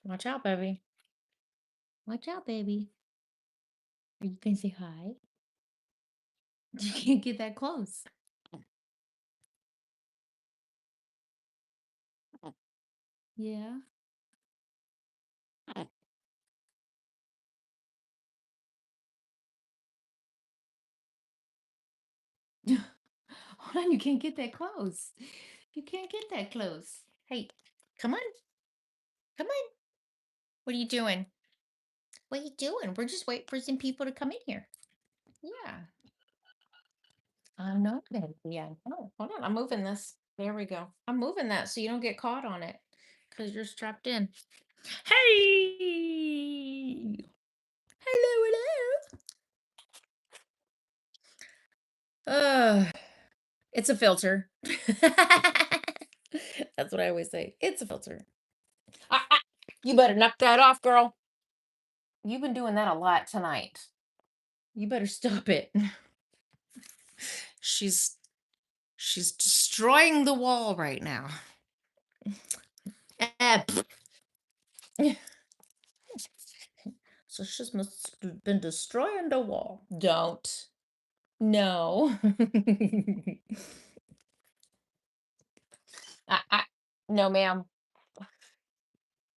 Watch out, baby. Watch out, baby. Are you gonna say hi? You can't get that close. Yeah. Hold on, you can't get that close. You can't get that close. Hey, come on. Come on. What are you doing? What are you doing? We're just waiting for some people to come in here. Yeah. I'm not ready yet. Oh, hold on. I'm moving this. There we go. I'm moving that so you don't get caught on it because you're strapped in. Hey! Hello, hello. It's a filter. That's what I always say. It's a filter. Ah, ah, you better knock that off, girl. You've been doing that a lot tonight. You better stop it. She's she's destroying the wall right now. Ah, so she's must have been destroying the wall. Don't. No. No, ma'am.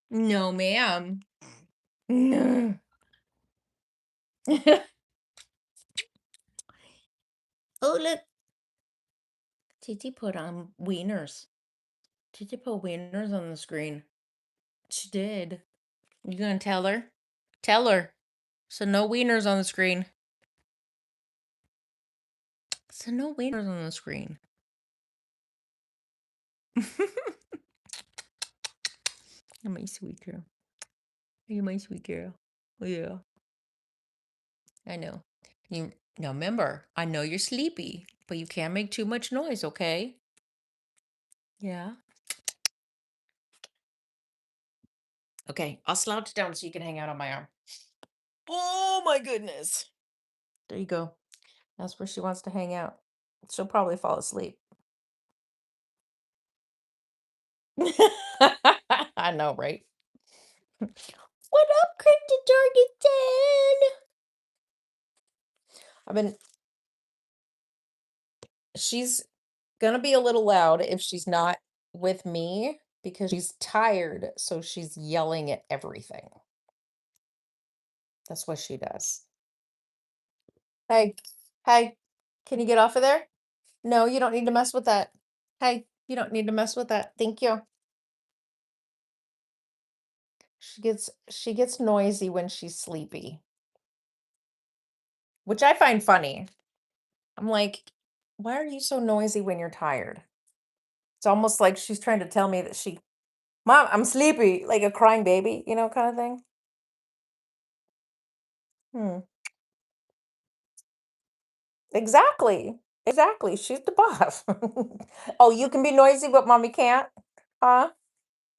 No, ma'am. No. Oh, look. Titi put on wieners. Titi put wieners on the screen. She did. You gonna tell her? Tell her. So no wieners on the screen. So no wieners on the screen. You're my sweet girl. You're my sweet girl. Yeah, I know. You now remember, I know you're sleepy, but you can't make too much noise, okay? Yeah. Okay, I'll slouch down so you can hang out on my arm. Oh my goodness. There you go. That's where she wants to hang out. She'll probably fall asleep. I know, right? What up, Cryptid Targeted? I've been she's gonna be a little loud if she's not with me because she's tired, so she's yelling at everything. That's what she does. Hey, hey, can you get off of there? No, you don't need to mess with that. Hey, you don't need to mess with that. Thank you. She gets noisy when she's sleepy, which I find funny. I'm like, why are you so noisy when you're tired? It's almost like she's trying to tell me that Mom, I'm sleepy, like a crying baby, kind of thing. Hmm. Exactly. Exactly. She's the boss. Oh, you can be noisy, but mommy can't? Huh?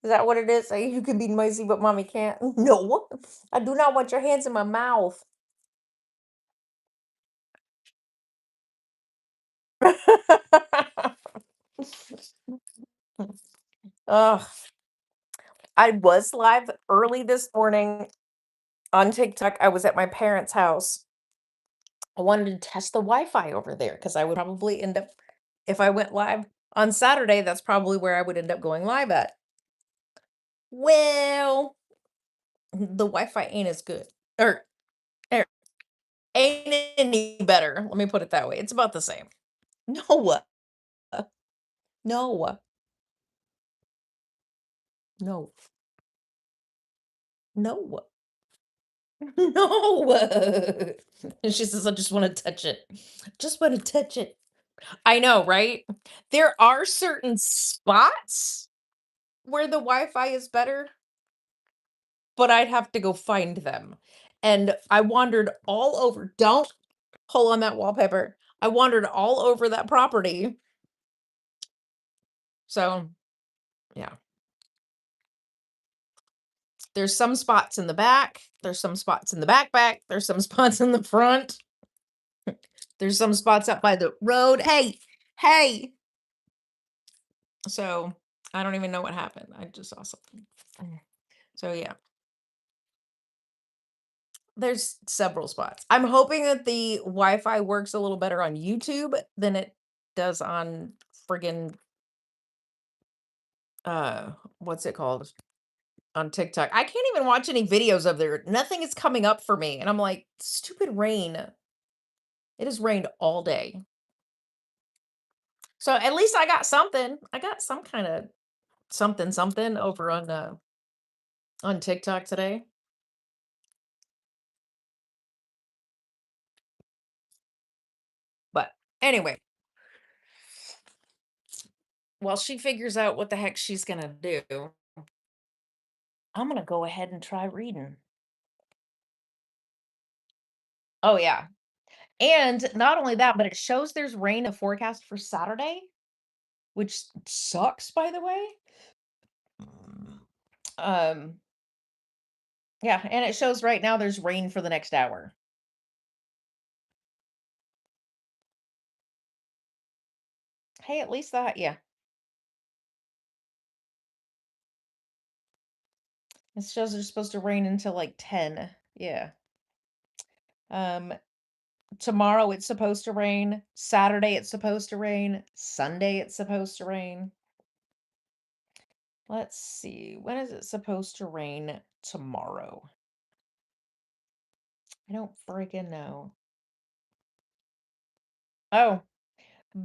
Is that what it is? Like, you can be noisy, but mommy can't? No. I do not want your hands in my mouth. Ugh. I was live early this morning on TikTok. I was at my parents' house. I wanted to test the Wi-Fi over there because I would probably end up, if I went live on Saturday, that's probably where I would end up going live at. Well, the Wi-Fi ain't as good. Or ain't any better. Let me put it that way. It's about the same. No, no, no, no, no. And she says, I just want to touch it. Just want to touch it. I know, right? There are certain spots where the Wi-Fi is better, but I'd have to go find them. And I wandered all over. Don't pull on that wallpaper. I wandered all over that property. So, yeah. There's some spots in the back, there's some spots in the back, there's some spots in the front, there's some spots up by the road. Hey, hey. So, I don't even know what happened. I just saw something. Mm. So yeah, there's several spots. I'm hoping that the Wi-Fi works a little better on YouTube than it does on friggin' uh what's it called? On TikTok. I can't even watch any videos of there. Nothing is coming up for me. And I'm like, stupid rain. It has rained all day. So at least I got something. I got some kind of something over on TikTok today. But anyway, while she figures out what the heck she's gonna do, I'm gonna go ahead and try reading. Oh yeah. And not only that, but it shows there's rain in the forecast for Saturday, which sucks, by the way. Um, yeah, and it shows right now there's rain for the next hour. Hey, at least that, yeah. It shows there's supposed to rain until like 10. Yeah. Um, tomorrow it's supposed to rain. Saturday it's supposed to rain. Sunday it's supposed to rain. Let's see. When is it supposed to rain tomorrow? I don't freaking know. Oh,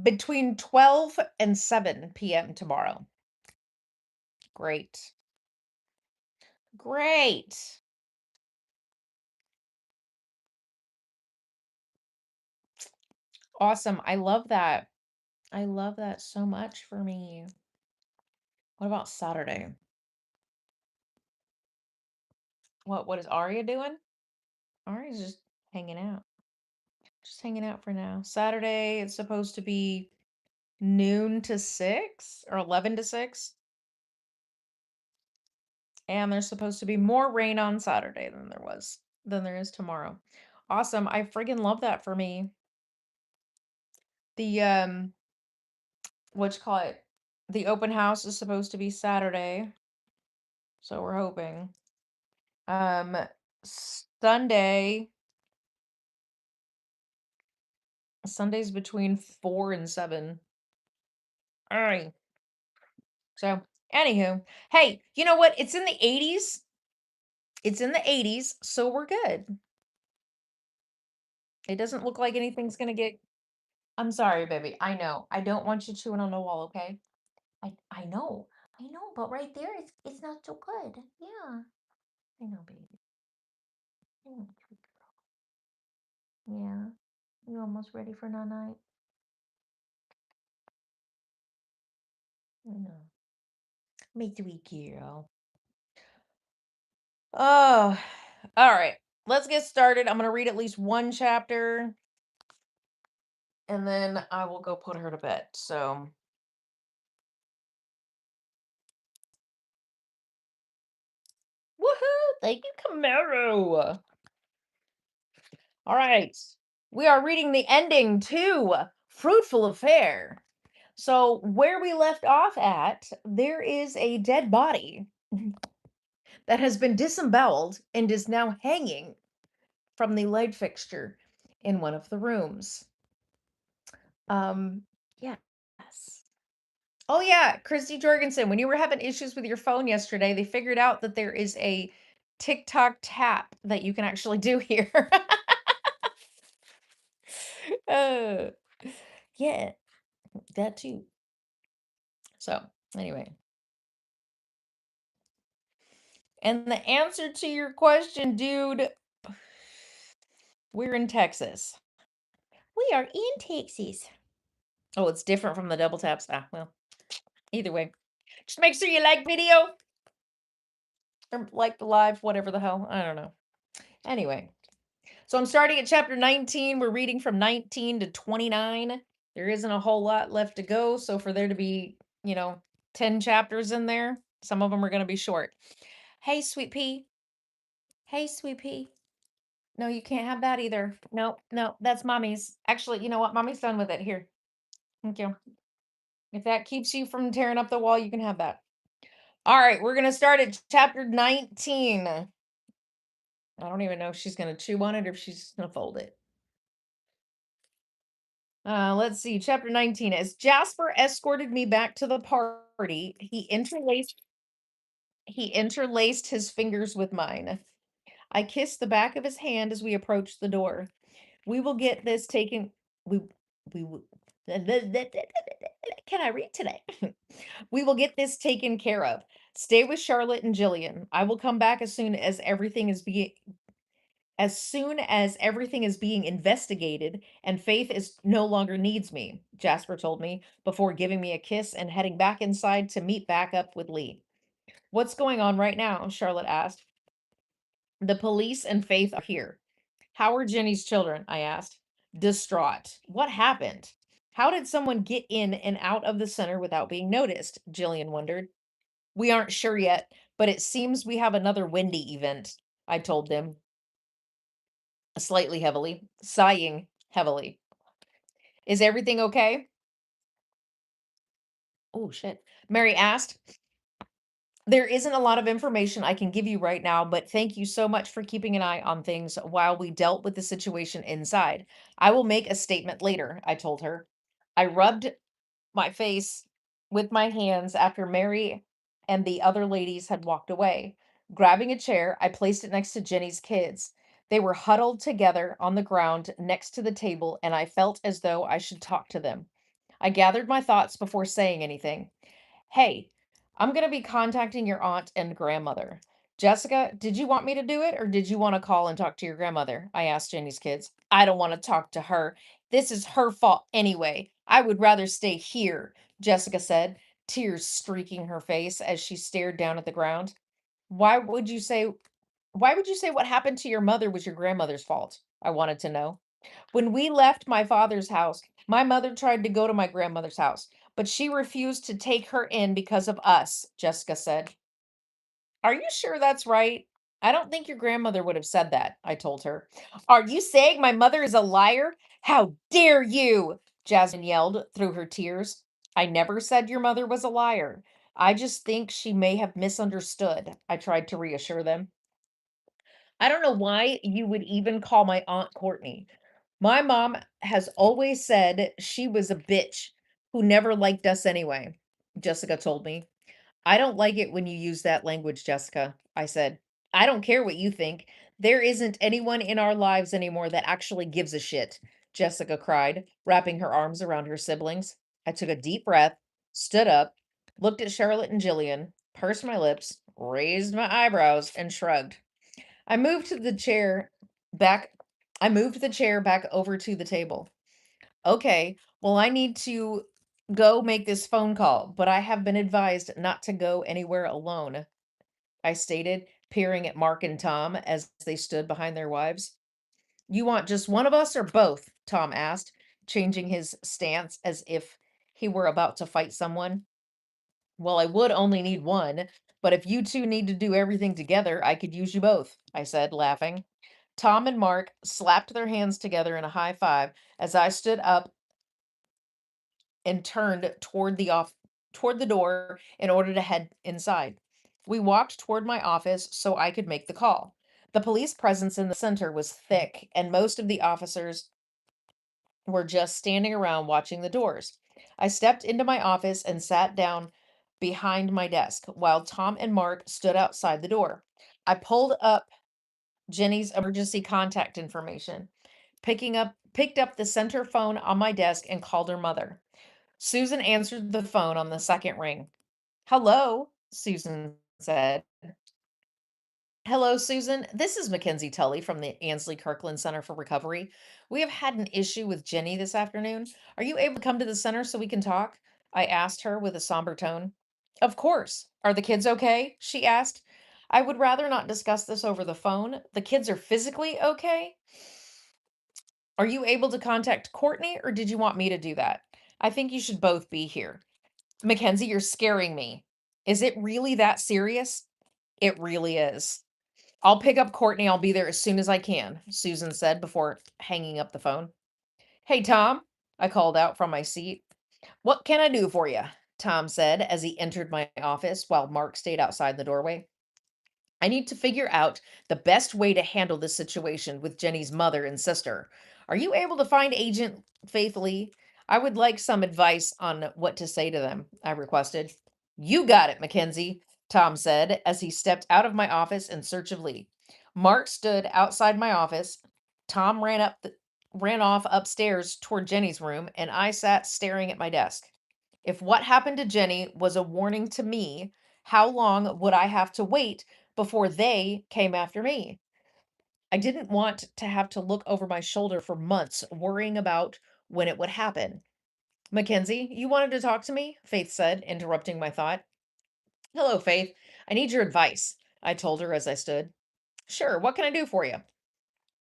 between 12 and 7 p.m. tomorrow. Great. Great. Awesome. I love that. I love that so much for me. What about Saturday? What is Aria doing? Aria's just hanging out. Just hanging out for now. Saturday it's supposed to be noon to 6 or 11 to 6. And there's supposed to be more rain on Saturday than there is tomorrow. Awesome. I friggin' love that for me. The what you call it? The open house is supposed to be Saturday, so we're hoping. Um Sunday Sunday's between 4 and 7. All right. So, anywho, hey, you know what? It's in the 80s. It's in the 80s, so we're good. It doesn't look like anything's gonna get. I'm sorry, baby. I know. I don't want you chewing on the wall, okay? I know. I know, but right there it's not so good. Yeah. I know, baby. I know, sweet girl. Yeah. You almost ready for night? I know. Me sweet girl. Oh, all right. Let's get started. I'm gonna read at least one chapter and then I will go put her to bed. So, woohoo! Thank you, Camaro. All right. We are reading the ending to Fruitful Affair. So, where we left off at, there is a dead body that has been disemboweled and is now hanging from the light fixture in one of the rooms. Um, yes. Oh yeah, Christy Jorgensen, when you were having issues with your phone yesterday, they figured out that there is a TikTok tap that you can actually do here. uh, yeah, that too. So, anyway. And the answer to your question, dude, we're in Texas. We are in Texas. Oh, it's different from the double taps. Ah, well, either way. Just make sure you like video or like the live, whatever the hell. I don't know. Anyway, so I'm starting at chapter 19. We're reading from 19 to 29. There isn't a whole lot left to go. So for there to be, 10 chapters in there, some of them are going to be short. Hey, sweet pea. Hey, sweet pea. No, you can't have that either. No, no, that's mommy's. Actually, you know what? Mommy's done with it. Here. Thank you. If that keeps you from tearing up the wall, you can have that. All right, we're gonna start at chapter 19. I don't even know if she's gonna chew on it or if she's just gonna fold it. Let's see, chapter 19. As Jasper escorted me back to the party, he interlaced his fingers with mine. I kissed the back of his hand as we approached the door. We will get this taken. We we will. Can I read today? We will get this taken care of. Stay with Charlotte and Jillian. I will come back as soon as everything is being investigated and Faith is no longer needs me, Jasper told me before giving me a kiss and heading back inside to meet back up with Lee. What's going on right now? Charlotte asked. The police and Faith are here. How are Jenny's children? I asked. Distraught. What happened? How did someone get in and out of the center without being noticed? Jillian wondered. We aren't sure yet, but it seems we have another windy event, I told them, slightly heavily, sighing heavily. Is everything okay? Oh, shit. Mary asked. There isn't a lot of information I can give you right now, but thank you so much for keeping an eye on things while we dealt with the situation inside. I will make a statement later, I told her. I rubbed my face with my hands after Mary and the other ladies had walked away. Grabbing a chair, I placed it next to Jenny's kids. They were huddled together on the ground next to the table, and I felt as though I should talk to them. I gathered my thoughts before saying anything. Hey, I'm going to be contacting your aunt and grandmother. Jessica, did you want me to do it or did you want to call and talk to your grandmother? I asked Jenny's kids. I don't want to talk to her. This is her fault anyway. I would rather stay here, Jessica said, tears streaking her face as she stared down at the ground. Why would you say why would you say what happened to your mother was your grandmother's fault? I wanted to know. When we left my father's house, my mother tried to go to my grandmother's house, but she refused to take her in because of us, Jessica said. Are you sure that's right? I don't think your grandmother would have said that, I told her. Are you saying my mother is a liar? How dare you? Jasmine yelled through her tears. I never said your mother was a liar. I just think she may have misunderstood. I tried to reassure them. I don't know why you would even call my Aunt Courtney. My mom has always said she was a bitch who never liked us anyway, Jessica told me. I don't like it when you use that language, Jessica, I said. I don't care what you think. There isn't anyone in our lives anymore that actually gives a shit, Jessica cried, wrapping her arms around her siblings. I took a deep breath, stood up, looked at Charlotte and Jillian, pursed my lips, raised my eyebrows, and shrugged. I moved to the chair back I moved the chair back over to the table. Okay, well, I need to go make this phone call, but I have been advised not to go anywhere alone, I stated, peering at Mark and Tom as they stood behind their wives. You want just one of us or both? Tom asked, changing his stance as if he were about to fight someone. Well, I would only need one, but if you two need to do everything together, I could use you both, I said, laughing. Tom and Mark slapped their hands together in a high five as I stood up and turned toward the door in order to head inside. We walked toward my office so I could make the call. The police presence in the center was thick, and most of the officers were just standing around watching the doors. I stepped into my office and sat down behind my desk while Tom and Mark stood outside the door. I pulled up Jenny's emergency contact information, picked up the center phone on my desk and called her mother. Susan answered the phone on the second ring. "Hello," Susan said. "Hello, Susan. This is Mackenzie Tully from the Ansley Kirkland Center for Recovery. We have had an issue with Jenny this afternoon. Are you able to come to the center so we can talk?" I asked her with a somber tone. "Of course. Are the kids okay?" she asked. "I would rather not discuss this over the phone. The kids are physically okay. Are you able to contact Courtney or did you want me to do that? I think you should both be here." "Mackenzie, you're scaring me. Is it really that serious?" "It really is." "I'll pick up Courtney. I'll be there as soon as I can," Susan said before hanging up the phone. "Hey, Tom," I called out from my seat. "What can I do for you?" Tom said as he entered my office while Mark stayed outside the doorway. I need to figure out the best way to handle this situation with Jenny's mother and sister. Are you able to find Agent Faith Lee? I would like some advice on what to say to them, I requested. You got it, Mackenzie, Tom said as he stepped out of my office in search of Lee. Mark stood outside my office. Tom ran off upstairs toward Jenny's room, and I sat staring at my desk. If what happened to Jenny was a warning to me, how long would I have to wait before they came after me? I didn't want to have to look over my shoulder for months worrying about when it would happen. Mackenzie, you wanted to talk to me? Faith said, interrupting my thought. Hello, Faith. I need your advice, I told her as I stood. Sure, what can I do for you?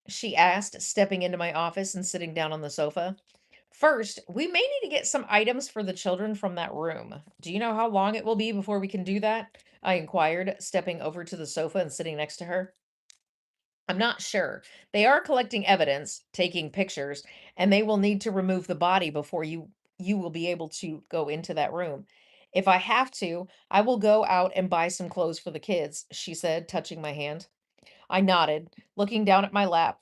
She asked, stepping into my office and sitting down on the sofa. First, we may need to get some items for the children from that room. Do you know how long it will be before we can do that? I inquired, stepping over to the sofa and sitting next to her. I'm not sure. They are collecting evidence, taking pictures, and they will need to remove the body before you will be able to go into that room. If I have to, I will go out and buy some clothes for the kids, she said, touching my hand. I nodded, looking down at my lap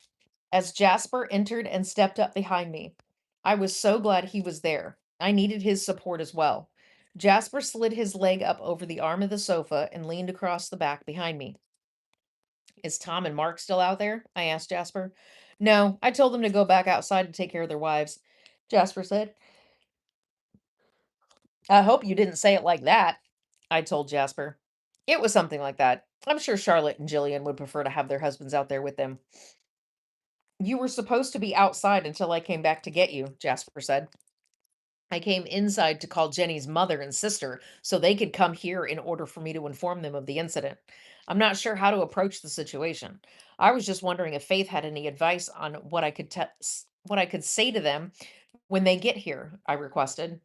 as Jasper entered and stepped up behind me. I was so glad he was there. I needed his support as well. Jasper slid his leg up over the arm of the sofa and leaned across the back behind me. Is Tom and Mark still out there? I asked Jasper. No, I told them to go back outside to take care of their wives, Jasper said. I hope you didn't say it like that, I told Jasper. It was something like that. I'm sure Charlotte and Jillian would prefer to have their husbands out there with them. You were supposed to be outside until I came back to get you, Jasper said. I came inside to call Jenny's mother and sister so they could come here in order for me to inform them of the incident. I'm not sure how to approach the situation. I was just wondering if Faith had any advice on what I could say to them when they get here, I requested.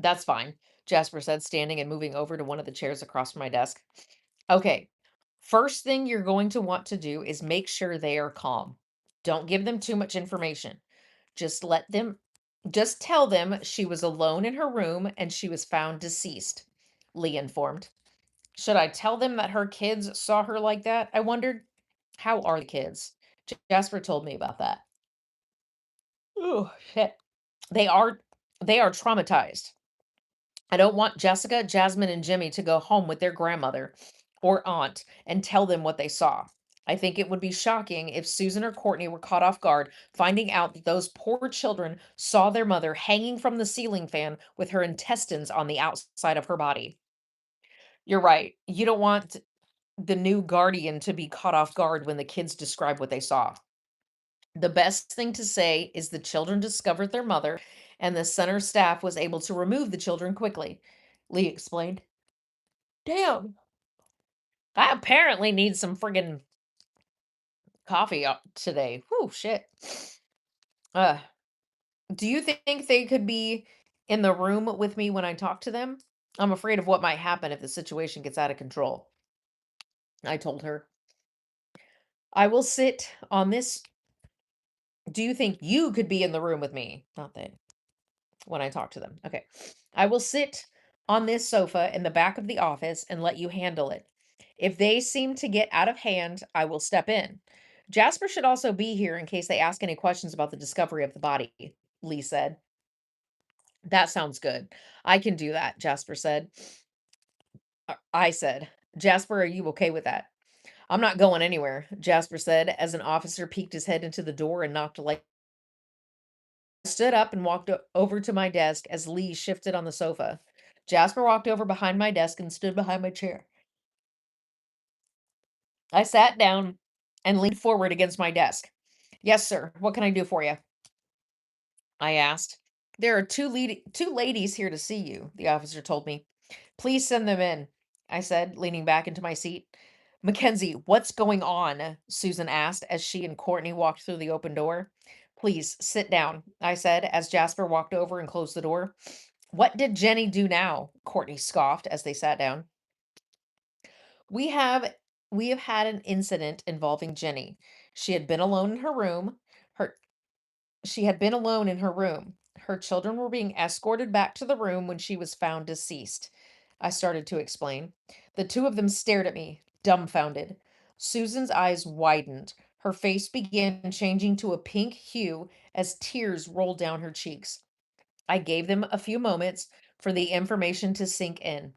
That's fine, Jasper said, standing and moving over to one of the chairs across from my desk. Okay. First thing you're going to want to do is make sure they are calm. Don't give them too much information. Just let them just tell them she was alone in her room and she was found deceased, Lee informed. Should I tell them that her kids saw her like that? I wondered. How are the kids? Jasper told me about that. Oh, shit. They are they are traumatized. I don't want Jessica, Jasmine, and Jimmy to go home with their grandmother or aunt and tell them what they saw. I think it would be shocking if Susan or Courtney were caught off guard finding out that those poor children saw their mother hanging from the ceiling fan with her intestines on the outside of her body. You're right. You don't want the new guardian to be caught off guard when the kids describe what they saw. The best thing to say is the children discovered their mother and the center staff was able to remove the children quickly, Lee explained. Damn. I apparently need some friggin' coffee today. Whew, shit. Uh, do you think they could be in the room with me when I talk to them? I'm afraid of what might happen if the situation gets out of control. I told her. I will sit on this. Do you think you could be in the room with me? Not they. When I talk to them. Okay. I will sit on this sofa in the back of the office and let you handle it. If they seem to get out of hand, I will step in. Jasper should also be here in case they ask any questions about the discovery of the body, Lee said. That sounds good. I can do that, Jasper said. I said, Jasper, are you okay with that? I'm not going anywhere, Jasper said as an officer peeked his head into the door and knocked a light. I stood up and walked over to my desk as Lee shifted on the sofa. Jasper walked over behind my desk and stood behind my chair. I sat down and leaned forward against my desk. Yes, sir. What can I do for you? I asked. There are two ladies here to see you, the officer told me. Please send them in, I said, leaning back into my seat. Mackenzie, what's going on? Susan asked as she and Courtney walked through the open door. Please sit down, I said as Jasper walked over and closed the door. What did Jenny do now? Courtney scoffed as they sat down. We have we have had an incident involving Jenny. She had been alone in her room. Her she had been alone in her room. Her children were being escorted back to the room when she was found deceased. I started to explain. The two of them stared at me, dumbfounded. Susan's eyes widened. Her face began changing to a pink hue as tears rolled down her cheeks. I gave them a few moments for the information to sink in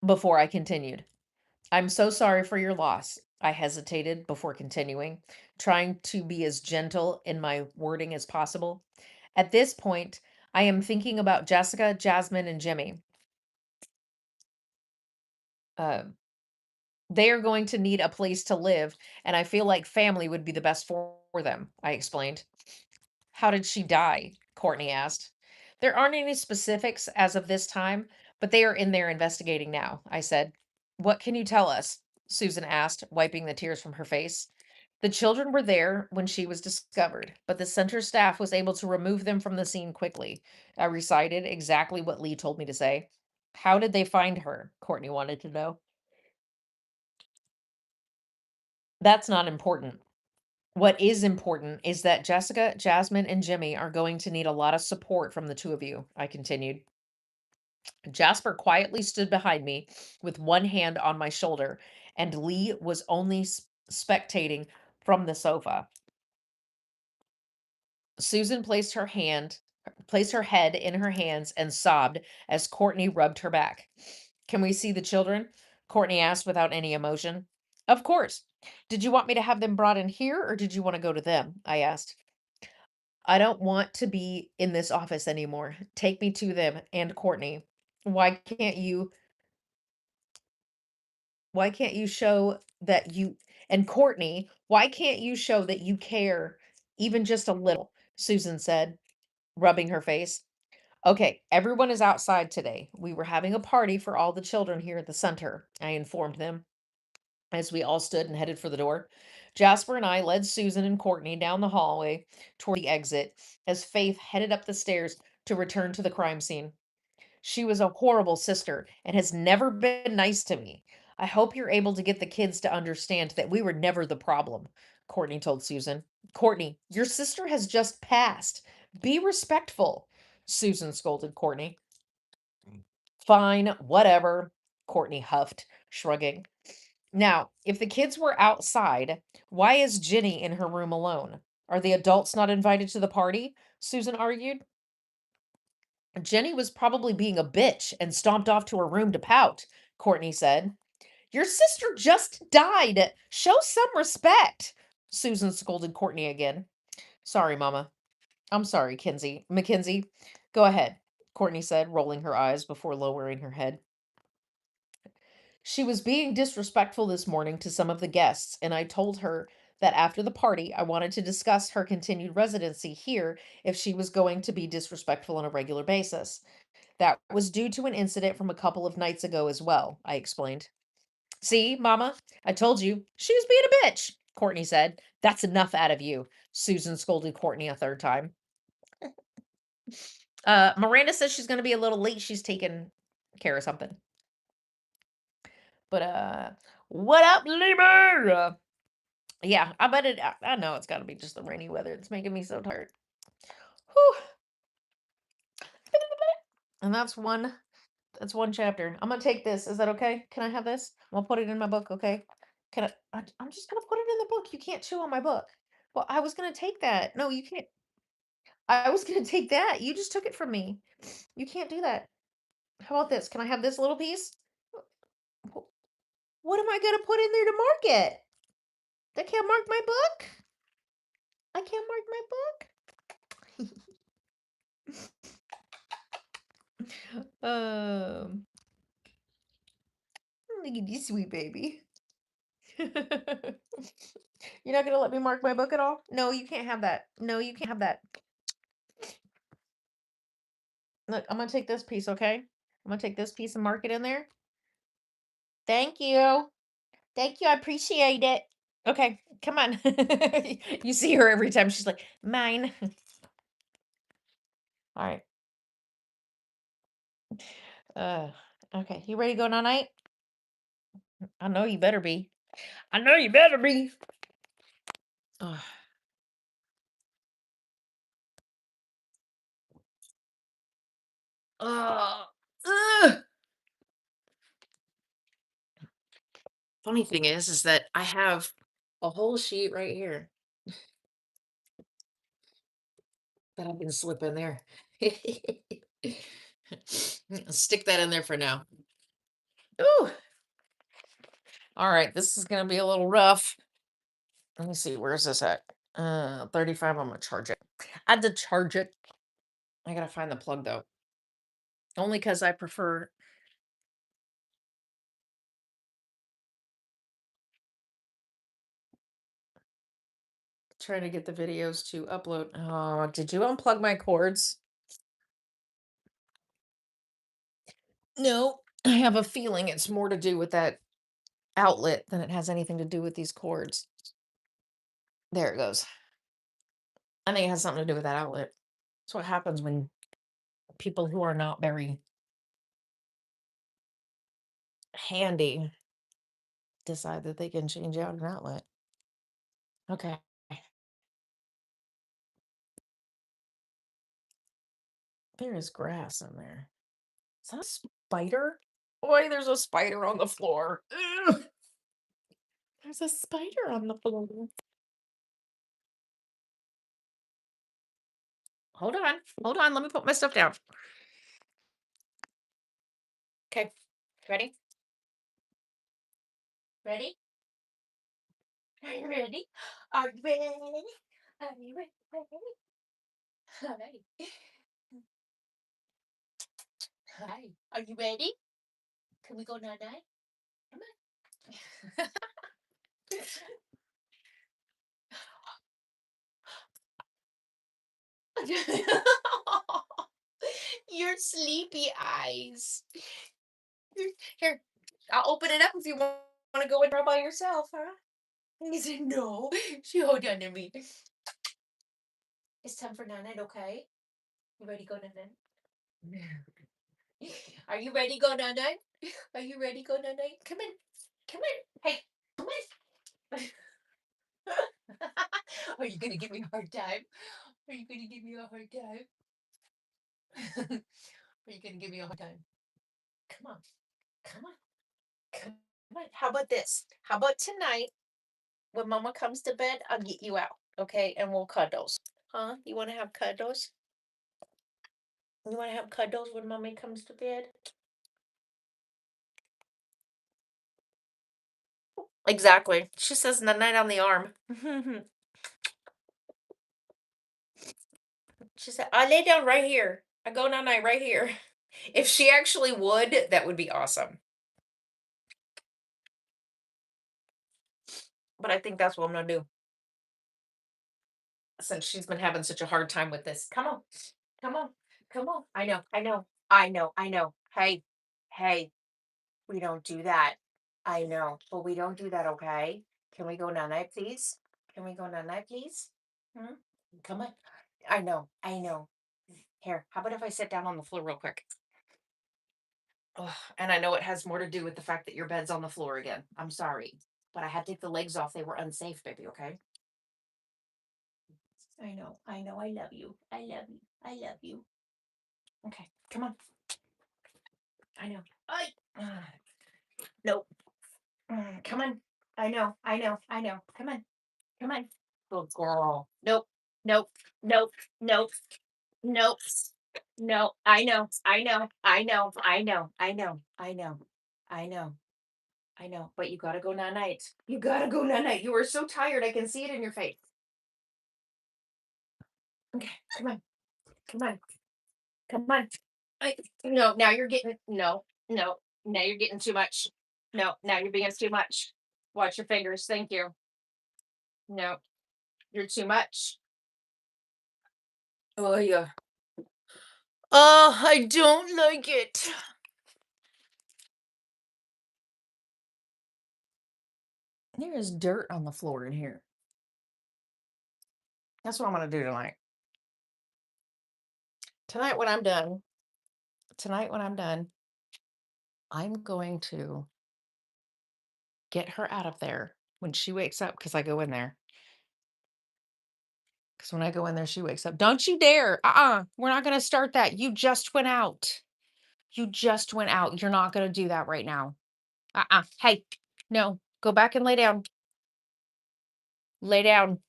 before I continued. I'm so sorry for your loss. I hesitated before continuing, trying to be as gentle in my wording as possible. At this point, I am thinking about Jessica, Jasmine, and Jimmy. Uh, they are going to need a place to live, and I feel like family would be the best for them, I explained. How did she die? Courtney asked. There aren't any specifics as of this time, but they are in there investigating now, I said. What can you tell us? Susan asked, wiping the tears from her face. The children were there when she was discovered, but the center staff was able to remove them from the scene quickly. I recited exactly what Lee told me to say. How did they find her? Courtney wanted to know. That's not important. What is important is that Jessica, Jasmine, and Jimmy are going to need a lot of support from the two of you, I continued. Jasper quietly stood behind me with one hand on my shoulder, and Lee was only spectating from the sofa. Susan placed her head in her hands and sobbed as Courtney rubbed her back. Can we see the children? Courtney asked without any emotion. Of course. Did you want me to have them brought in here or did you want to go to them? I asked. I don't want to be in this office anymore. Take me to them and Courtney. Why can't you why can't you show that you and Courtney, why can't you show that you care even just a little? Susan said, rubbing her face. Okay, everyone is outside today. We were having a party for all the children here at the center, I informed them as we all stood and headed for the door. Jasper and I led Susan and Courtney down the hallway toward the exit as Faith headed up the stairs to return to the crime scene. She was a horrible sister and has never been nice to me. I hope you're able to get the kids to understand that we were never the problem, Courtney told Susan. Courtney, your sister has just passed. Be respectful, Susan scolded Courtney. Fine, whatever, Courtney huffed, shrugging. Now, if the kids were outside, why is Ginny in her room alone? Are the adults not invited to the party? Susan argued. Jenny was probably being a bitch and stomped off to her room to pout, Courtney said. Your sister just died. Show some respect. Susan scolded Courtney again. Sorry, Mama. I'm sorry, Kinsey. Mackenzie. Go ahead, Courtney said, rolling her eyes before lowering her head. She was being disrespectful this morning to some of the guests, and I told her that after the party, I wanted to discuss her continued residency here if she was going to be disrespectful on a regular basis. That was due to an incident from a couple of nights ago as well, I explained. See, Mama, I told you she was being a bitch, Courtney said. That's enough out of you, Susan scolded Courtney a third time. Miranda says she's going to be a little late. She's taking care of something. But, what up, Lieber? Yeah, I bet it, I know it's got to be just the rainy weather. It's making me so tired. Whew. And that's one chapter. I'm gonna take this. Is that okay? Can I have this? I'm gonna put it in my book, okay? Can I'm just gonna put it in the book. You can't chew on my book. Well, I was gonna take that. No, you can't. I was gonna take that. You just took it from me. You can't do that. How about this? Can I have this little piece? Wh- What am I gonna put in there to mark it? I can't mark my book. I can't mark my book. Look at you, sweet baby. You're not gonna let me mark my book at all? No, you can't have that. No, you can't have that. Look, I'm gonna take this piece, okay? I'm gonna take this piece and mark it in there. Thank you. Thank you. I appreciate it. Okay, come on. You see her every time. She's like, mine. All right. Uh, okay. You ready to go night? I know you better be. I know you better be. Ugh. Uh, ugh. Funny thing is that I have a whole sheet right here that I can slip in there. Stick that in there for now. Ooh. All right, this is gonna be a little rough. Let me see, where's this at? 35. I'm gonna charge it. I had to charge it. I gotta find the plug though. Only because I prefer trying to get the videos to upload. Oh, did you unplug my cords? No. I have a feeling it's more to do with that outlet than it has anything to do with these cords. There it goes. I think it has something to do with that outlet. That's what happens when people who are not very handy decide that they can change out an outlet. Okay. There is grass in there. Is that a spider? Boy, there's a spider on the floor. Ugh, there's a spider on the floor. Hold on. Hold on. Let me put my stuff down. Okay. Ready? Ready? Are you ready? Are you ready? Are you ready? All right. Hi. Are you ready? Can we go night night? Come on. Your sleepy eyes. Here, I'll open it up if you want to go and rub by yourself, huh? He said, no. She hold on to me. It's time for night night, okay? You ready to go night night? Are you ready to go night night? Are you ready to go night night? Come in. Come in. Hey, come in. Are you gonna give me a hard time? Are you gonna give me a hard time? Are you gonna give me a hard time? Come on. Come on. Come on. How about this? How about tonight when mama comes to bed, I'll get you out, okay? And we'll cuddles. Huh? You wanna have cuddles? You wanna have cuddles when mommy comes to bed? Exactly. She says night night on the arm. She said, I lay down right here. I go night night right here. If she actually would, that would be awesome. But I think that's what I'm gonna do since she's been having such a hard time with this. Come on. Come on. Come on. I know. I know. I know. I know. Hey. Hey. We don't do that. I know. But we don't do that, okay? Can we go night night, please? Can we go night night, please? Hmm? Come on. I know. I know. Here, how about if I sit down on the floor real quick? Ugh, and I know it has more to do with the fact that your bed's on the floor again. I'm sorry. But I had to take the legs off. They were unsafe, baby, okay? I know. I know. I love you. I love you. I love you. Okay, come on. I know. I nope. Come on. I know. I know. I know. Come on. Come on. Good girl. Nope. Nope. Nope. Nope. Nope. No. I know. I know. I know. I know. I know. I know. I know. I know. But you gotta go night night. You gotta go night night. You are so tired. I can see it in your face. Okay. Come on. Come on. Come on. I no. Now you're getting no. No. Now you're getting too much. No. Now you're being too much. Watch your fingers. Thank you. No. You're too much. Oh yeah. Oh, I don't like it. There is dirt on the floor in here. That's what I'm gonna do tonight. Tonight when I'm done, tonight when I'm done, I'm going to get her out of there when she wakes up because I go in there. Because when I go in there, she wakes up. Don't you dare. We're not gonna start that. You just went out. You just went out. You're not gonna do that right now. Hey, no, go back and lay down. Lay down.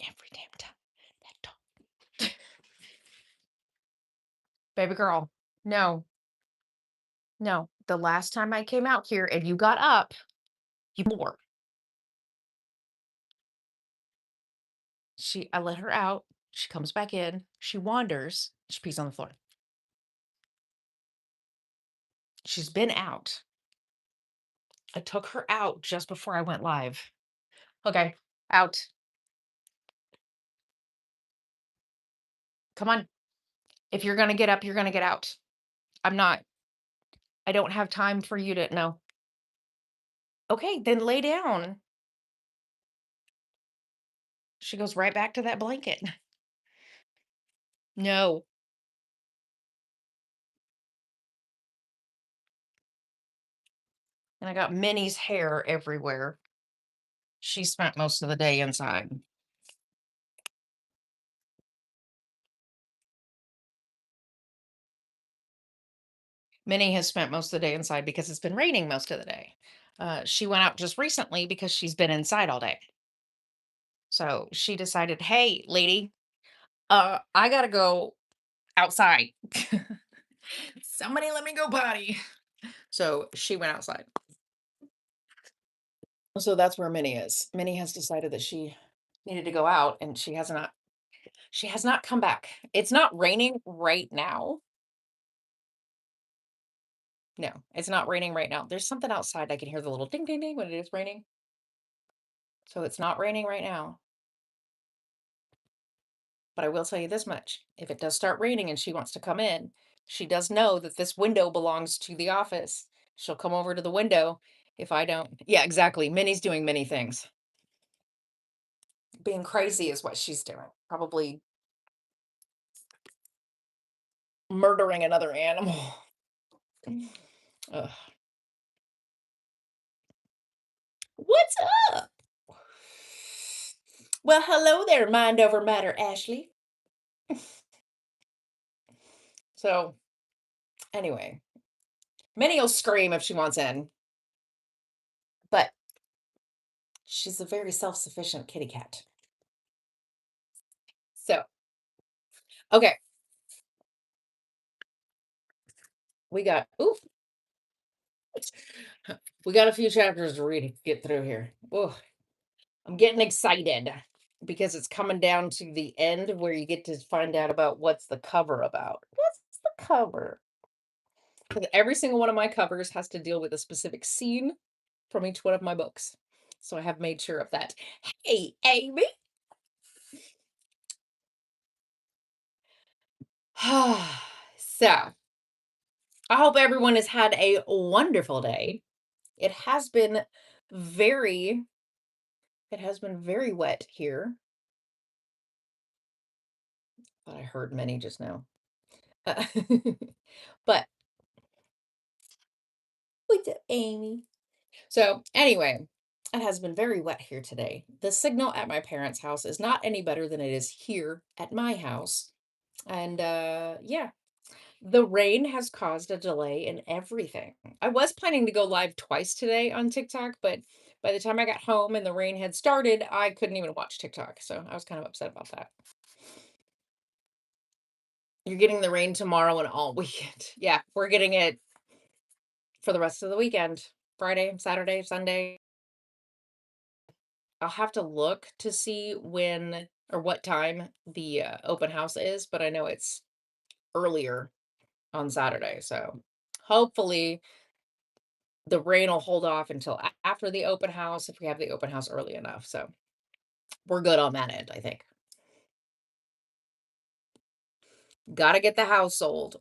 Every damn time. That dog. Baby girl. No, no. The last time I came out here and you got up, you more. I let her out. She comes back in. She wanders. She pees on the floor. She's been out. I took her out just before I went live. Okay, out. Come on. If you're gonna get up, you're gonna get out. I'm not. I don't have time for you to no. Okay, then lay down. She goes right back to that blanket. No. And I got Minnie's hair everywhere. She spent most of the day inside. Minnie has spent most of the day inside because it's been raining most of the day. She went out just recently because she's been inside all day. So she decided, hey, lady, I gotta go outside. Somebody let me go potty. So she went outside. So that's where Minnie is. Minnie has decided that she needed to go out and she has not come back. It's not raining right now. No, it's not raining right now. There's something outside. I can hear the little ding ding ding when it is raining. So it's not raining right now. But I will tell you this much. If it does start raining and she wants to come in, she does know that this window belongs to the office. She'll come over to the window if I don't. Yeah, exactly. Minnie's doing many things. Being crazy is what she's doing. Probably murdering another animal. Ugh. What's up? Well, hello there, mind over matter, Ashley. So, anyway, Minnie will scream if she wants in, but she's a very self sufficient kitty cat. So, okay, we got, ooh, we got a few chapters to read, get through here. Oh, I'm getting excited because it's coming down to the end where you get to find out about what's the cover about. What's the cover? 'Cause every single one of my covers has to deal with a specific scene from each one of my books. So I have made sure of that. Hey, Amy. So I hope everyone has had a wonderful day. It has been very, it has been very wet here. Thought I heard many just now. Uh, but what's up, Amy? So anyway, it has been very wet here today. The signal at my parents' house is not any better than it is here at my house. And yeah, the rain has caused a delay in everything. I was planning to go live twice today on TikTok, but by the time I got home and the rain had started, I couldn't even watch TikTok. So I was kind of upset about that. You're getting the rain tomorrow and all weekend. Yeah, we're getting it for the rest of the weekend. Friday, Saturday, Sunday. I'll have to look to see when or what time the open house is, but I know it's earlier on Saturday. So hopefully the rain will hold off until after the open house if we have the open house early enough. So we're good on that end, I think. Got to get the house sold.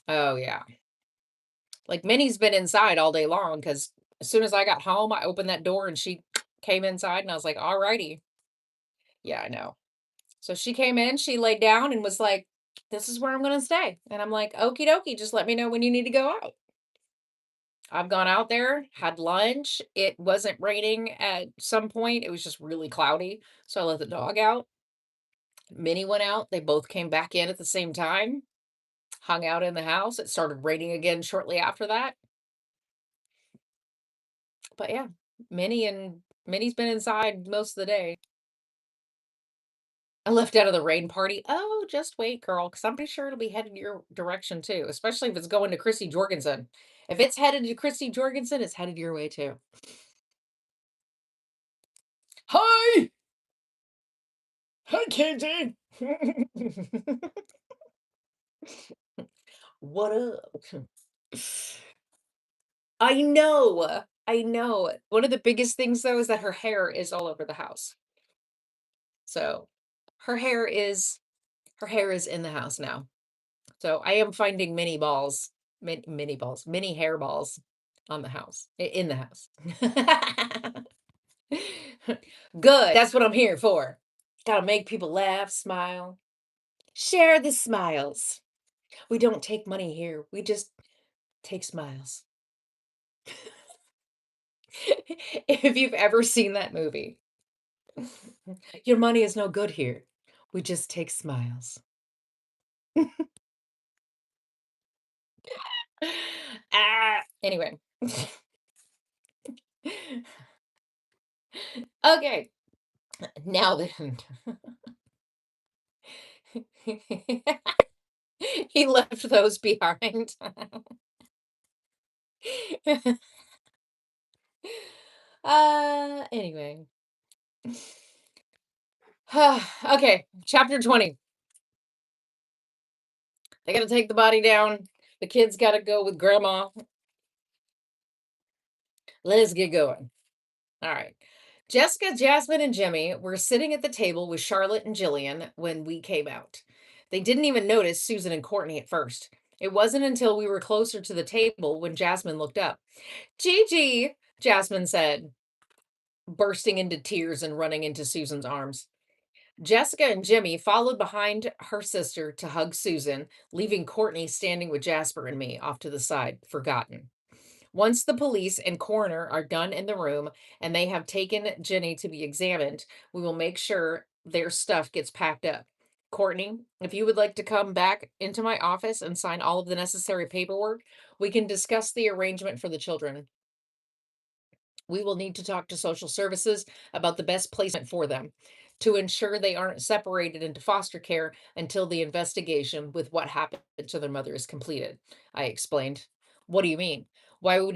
Oh, yeah. Like Minnie's been inside all day long because as soon as I got home, I opened that door and she came inside and I was like, all righty. Yeah, I know. So she came in, she laid down and was like, this is where I'm going to stay. And I'm like, okie dokie, just let me know when you need to go out. I've gone out there, had lunch. It wasn't raining at some point. It was just really cloudy. So I let the dog out. Minnie went out. They both came back in at the same time, hung out in the house. It started raining again shortly after that. But yeah, Minnie's been inside most of the day. I left out of the rain party. Oh, just wait, girl, because I'm pretty sure it'll be headed your direction too, especially if it's going to Chrissy Jorgensen. If it's headed to Chrissy Jorgensen, it's headed your way too. Hi! Hi, Katie. What up? I know. I know. One of the biggest things though is that her hair is all over the house. So her hair is her hair is in the house now. So I am finding mini balls, mini hair balls on the house, in the house. Good. That's what I'm here for. Gotta make people laugh, smile, share the smiles. We don't take money here. We just take smiles. If you've ever seen that movie, your money is no good here. We just take smiles. Anyway. Okay. Now then. He left those behind. Anyway. Okay, chapter 20. They gotta take the body down. The kids gotta go with grandma. Let's get going. All right. Jessica, Jasmine, and Jimmy were sitting at the table with Charlotte and Jillian when we came out. They didn't even notice Susan and Courtney at first. It wasn't until we were closer to the table when Jasmine looked up. Gigi, Jasmine said, bursting into tears and running into Susan's arms. Jessica and Jimmy followed behind her sister to hug Susan, leaving Courtney standing with Jasper and me off to the side, forgotten. Once the police and coroner are done in the room and they have taken Jenny to be examined, we will make sure their stuff gets packed up. Courtney, if you would like to come back into my office and sign all of the necessary paperwork, we can discuss the arrangement for the children. We will need to talk to social services about the best placement for them to ensure they aren't separated into foster care until the investigation with what happened to their mother is completed. I explained. What do you mean? Why would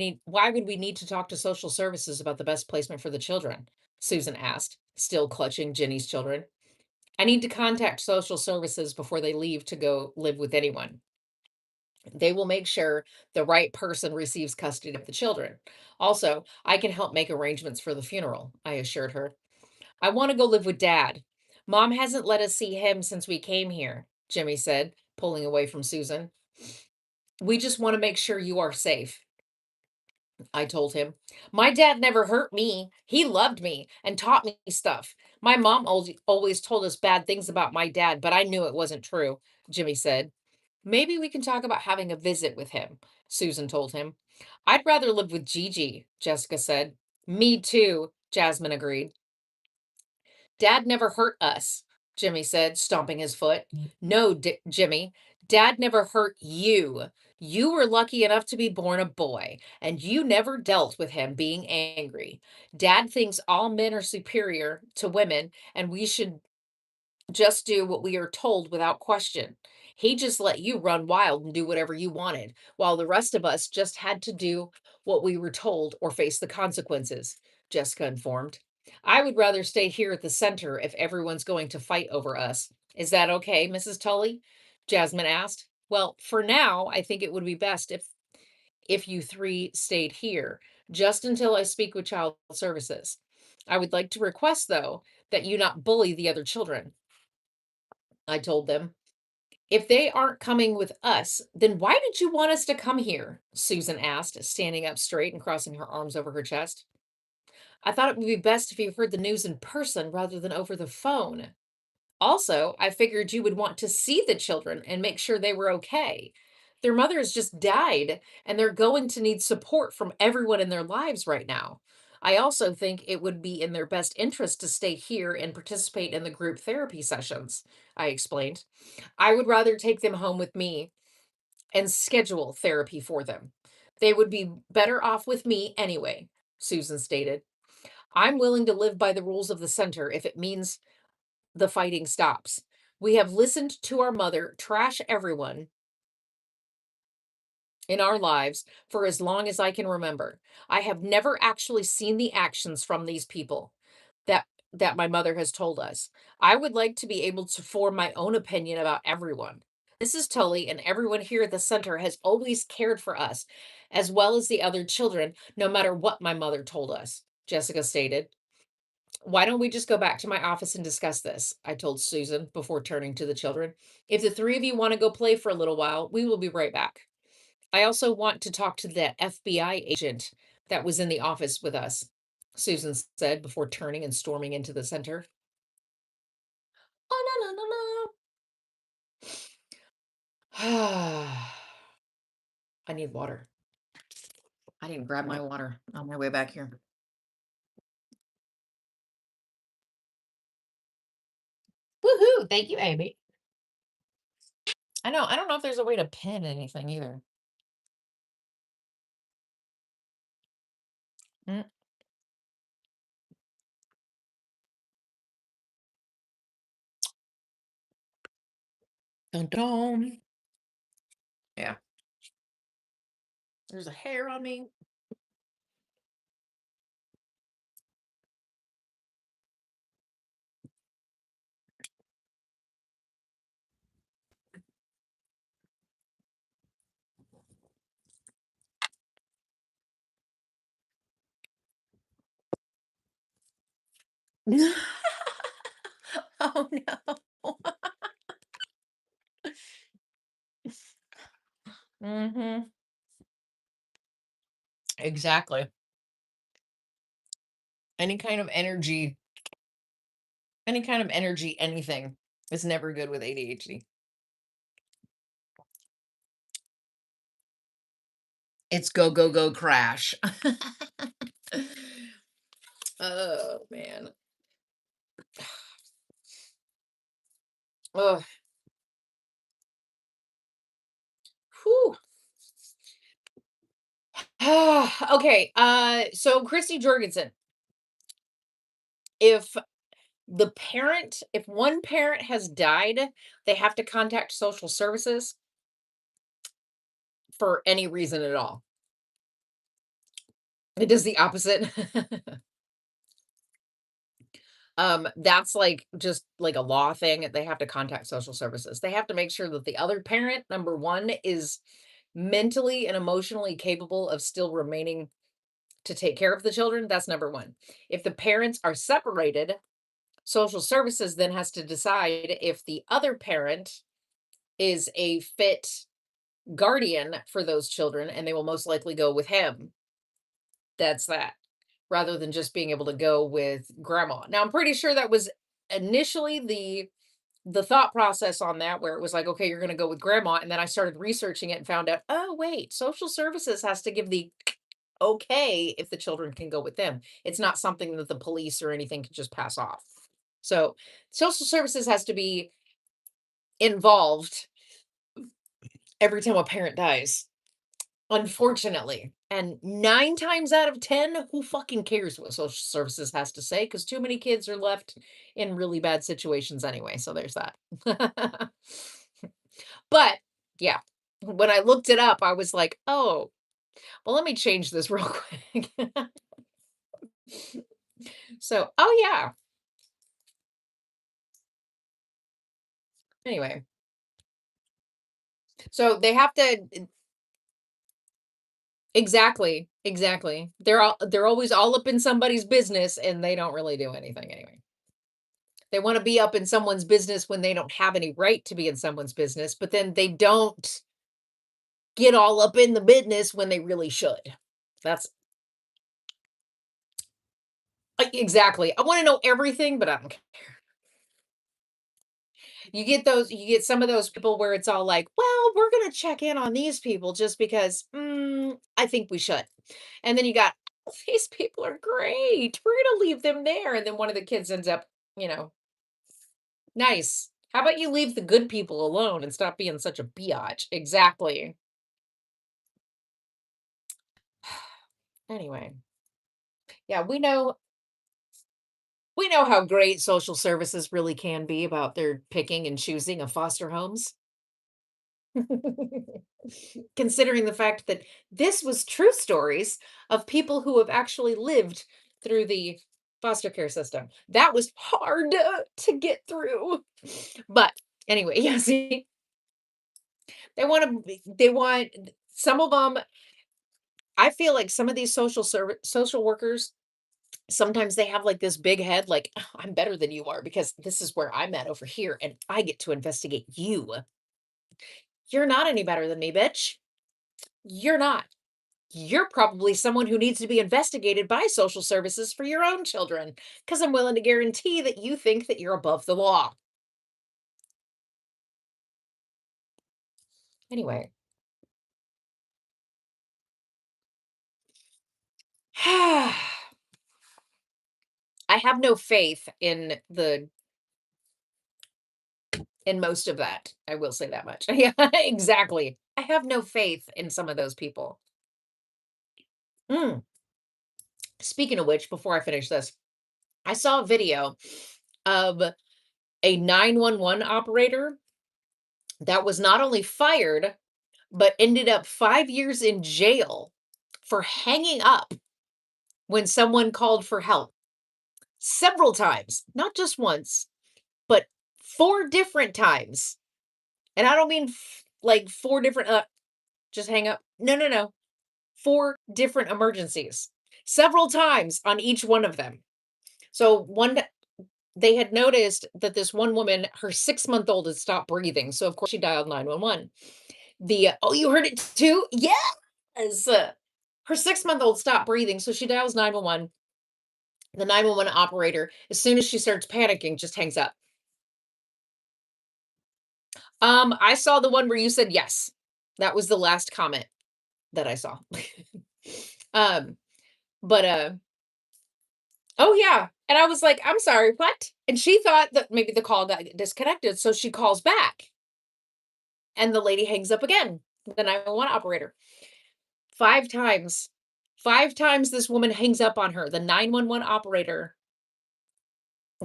we need to talk to social services about the best placement for the children? Susan asked, still clutching Jenny's children. I need to contact social services before they leave to go live with anyone. They will make sure the right person receives custody of the children. Also, I can help make arrangements for the funeral, I assured her. I want to go live with Dad. Mom hasn't let us see him since we came here, Jimmy said, pulling away from Susan. We just want to make sure you are safe, I told him. My dad never hurt me. He loved me and taught me stuff. My mom always told us bad things about my dad, but I knew it wasn't true, Jimmy said. Maybe we can talk about having a visit with him, Susan told him. I'd rather live with Gigi, Jessica said. Me too, Jasmine agreed. Dad never hurt us, Jimmy said, stomping his foot. No, Jimmy, Dad never hurt you. You were lucky enough to be born a boy, and you never dealt with him being angry. Dad thinks all men are superior to women, and we should just do what we are told without question. He just let you run wild and do whatever you wanted, while the rest of us just had to do what we were told or face the consequences, Jessica informed. I would rather stay here at the center if everyone's going to fight over us. Is that okay, Mrs. Tully? Jasmine asked. Well, for now, I think it would be best if you three stayed here, just until I speak with child services. I would like to request, though, that you not bully the other children. I told them. If they aren't coming with us, then why did you want us to come here? Susan asked, standing up straight and crossing her arms over her chest. I thought it would be best if you heard the news in person rather than over the phone. Also, I figured you would want to see the children and make sure they were okay. Their mother has just died, and they're going to need support from everyone in their lives right now. I also think it would be in their best interest to stay here and participate in the group therapy sessions, I explained. I would rather take them home with me and schedule therapy for them. They would be better off with me anyway, Susan stated. I'm willing to live by the rules of the center if it means the fighting stops. We have listened to our mother trash everyone in our lives for as long as I can remember. I have never actually seen the actions from these people that my mother has told us. I would like to be able to form my own opinion about everyone. This is Tully, and everyone here at the center has always cared for us, as well as the other children, no matter what my mother told us, Jessica stated. Why don't we just go back to my office and discuss this? I told Susan before turning to the children. If the three of you want to go play for a little while, we will be right back. I also want to talk to that FBI agent that was in the office with us, Susan said before turning and storming into the center. Oh, no, no, no, no. I need water. I need to grab my water on my way back here. Woohoo! Thank you, Amy. I know. I don't know if there's a way to pin anything either. Mm, dun, dun. Yeah. There's a hair on me. Oh no. Hmm. Exactly. Any kind of energy, anything is never good with ADHD. It's go, go, go, crash. Oh man. Oh, whew. Okay. So Christy Jorgensen, if if one parent has died, they have to contact social services for any reason at all. It does the opposite. That's like just like a law thing. They have to contact social services. They have to make sure that the other parent, number one, is mentally and emotionally capable of still remaining to take care of the children. That's number one. If the parents are separated, social services then has to decide if the other parent is a fit guardian for those children, and they will most likely go with him. That's that, rather than just being able to go with grandma. Now, I'm pretty sure that was initially the thought process on that, where it was like, okay, you're going to go with grandma, and then I started researching it and found out, oh wait, social services has to give the okay if the children can go with them. It's not something that the police or anything can just pass off. So, social services has to be involved every time a parent dies, unfortunately. And 9 times out of 10, who fucking cares what social services has to say? Because too many kids are left in really bad situations anyway. So there's that. But yeah, when I looked it up, I was like, oh, well, let me change this real quick. So, oh yeah. Anyway, so they have to exactly, exactly. They're always all up in somebody's business and they don't really do anything anyway. They want to be up in someone's business when they don't have any right to be in someone's business, but then they don't get all up in the business when they really should. That's exactly. I want to know everything, but I don't care. You get some of those people where it's all like, "Well, we're gonna check in on these people just because, I think we should." And then you got, "These people are great. We're gonna leave them there." And then one of the kids ends up, you know, "Nice. How about you leave the good people alone and stop being such a biatch?" Exactly. Anyway, yeah, we know how great social services really can be about their picking and choosing of foster homes. Considering the fact that this was true stories of people who have actually lived through the foster care system. That was hard to get through. But anyway, yeah, see, they want some of them. I feel like some of these social workers sometimes they have like this big head like, "Oh, I'm better than you are because this is where I'm at over here and I get to investigate you. You're not any better than me, bitch. You're not. You're probably someone who needs to be investigated by social services for your own children, because I'm willing to guarantee that you think that you're above the law." Anyway, I have no faith in most of that. I will say that much. Yeah, exactly. I have no faith in some of those people. Mm. Speaking of which, before I finish this, I saw a video of a 911 operator that was not only fired, but ended up 5 years in jail for hanging up when someone called for help several times, not just once, but 4 different times. And I don't mean like 4 different, just hang up. No, no, no. 4 different emergencies, several times on each one of them. So they had noticed that this one woman, her 6-month old had stopped breathing. So of course she dialed 911. Oh, you heard it too? Yes. Her 6-month old stopped breathing. So she dials 911. The 911 operator, as soon as she starts panicking, just hangs up. I saw the one where you said yes. That was the last comment that I saw. um, but oh yeah. And I was like, I'm sorry, what? And she thought that maybe the call got disconnected. So she calls back and the lady hangs up again. The 911 operator. 5 times. 5 times this woman hangs up on her. The 911 operator.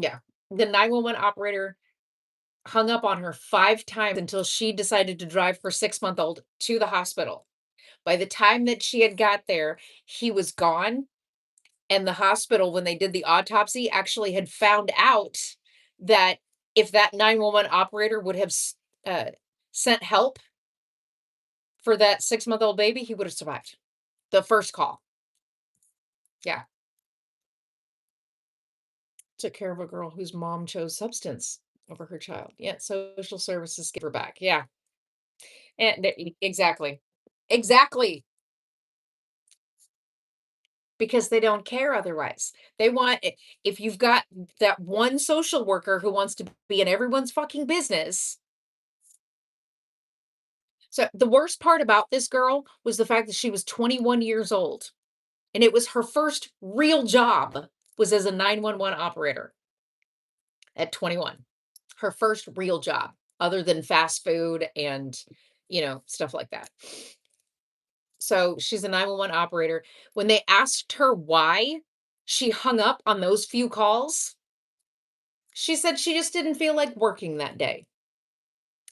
Yeah. The 911 operator hung up on her 5 times until she decided to drive her 6-month old to the hospital. By the time that she had got there, he was gone, and the hospital, when they did the autopsy, actually had found out that if that 911 operator would have sent help for that 6-month-old baby, he would have survived. The first call. Yeah. Took care of a girl whose mom chose substance over her child. Yeah, social services give her back. Yeah. And exactly. Exactly. Because they don't care otherwise. They want if you've got that one social worker who wants to be in everyone's fucking business. So the worst part about this girl was the fact that she was 21 years old and it was her first real job was as a 911 operator at 21. Her first real job other than fast food and stuff like that. So she's a 911 operator. When they asked her why she hung up on those few calls, she said she just didn't feel like working that day,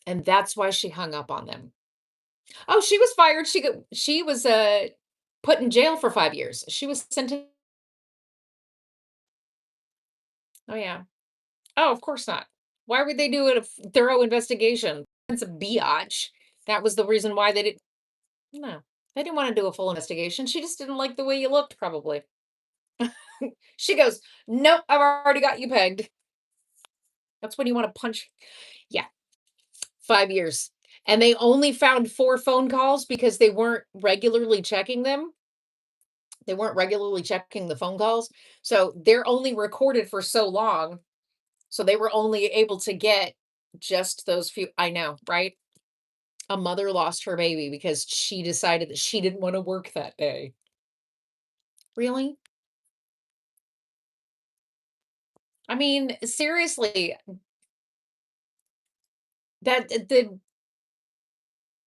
and that's why she hung up on them. Oh, she was fired. She was, put in jail for 5 years. She was sentenced. Oh, yeah. Oh, of course not. Why would they do a thorough investigation? It's a biatch. That was the reason why they didn't no. They didn't wanna do a full investigation. She just didn't like the way you looked, probably. She goes, "Nope, I've already got you pegged." That's when you wanna punch. Yeah. 5 years. And they only found 4 phone calls because they weren't regularly checking them. They weren't regularly checking the phone calls. So they're only recorded for so long. So they were only able to get Just those few, I know, right? A mother lost her baby because she decided that she didn't wanna work that day. Really? I mean, seriously, that the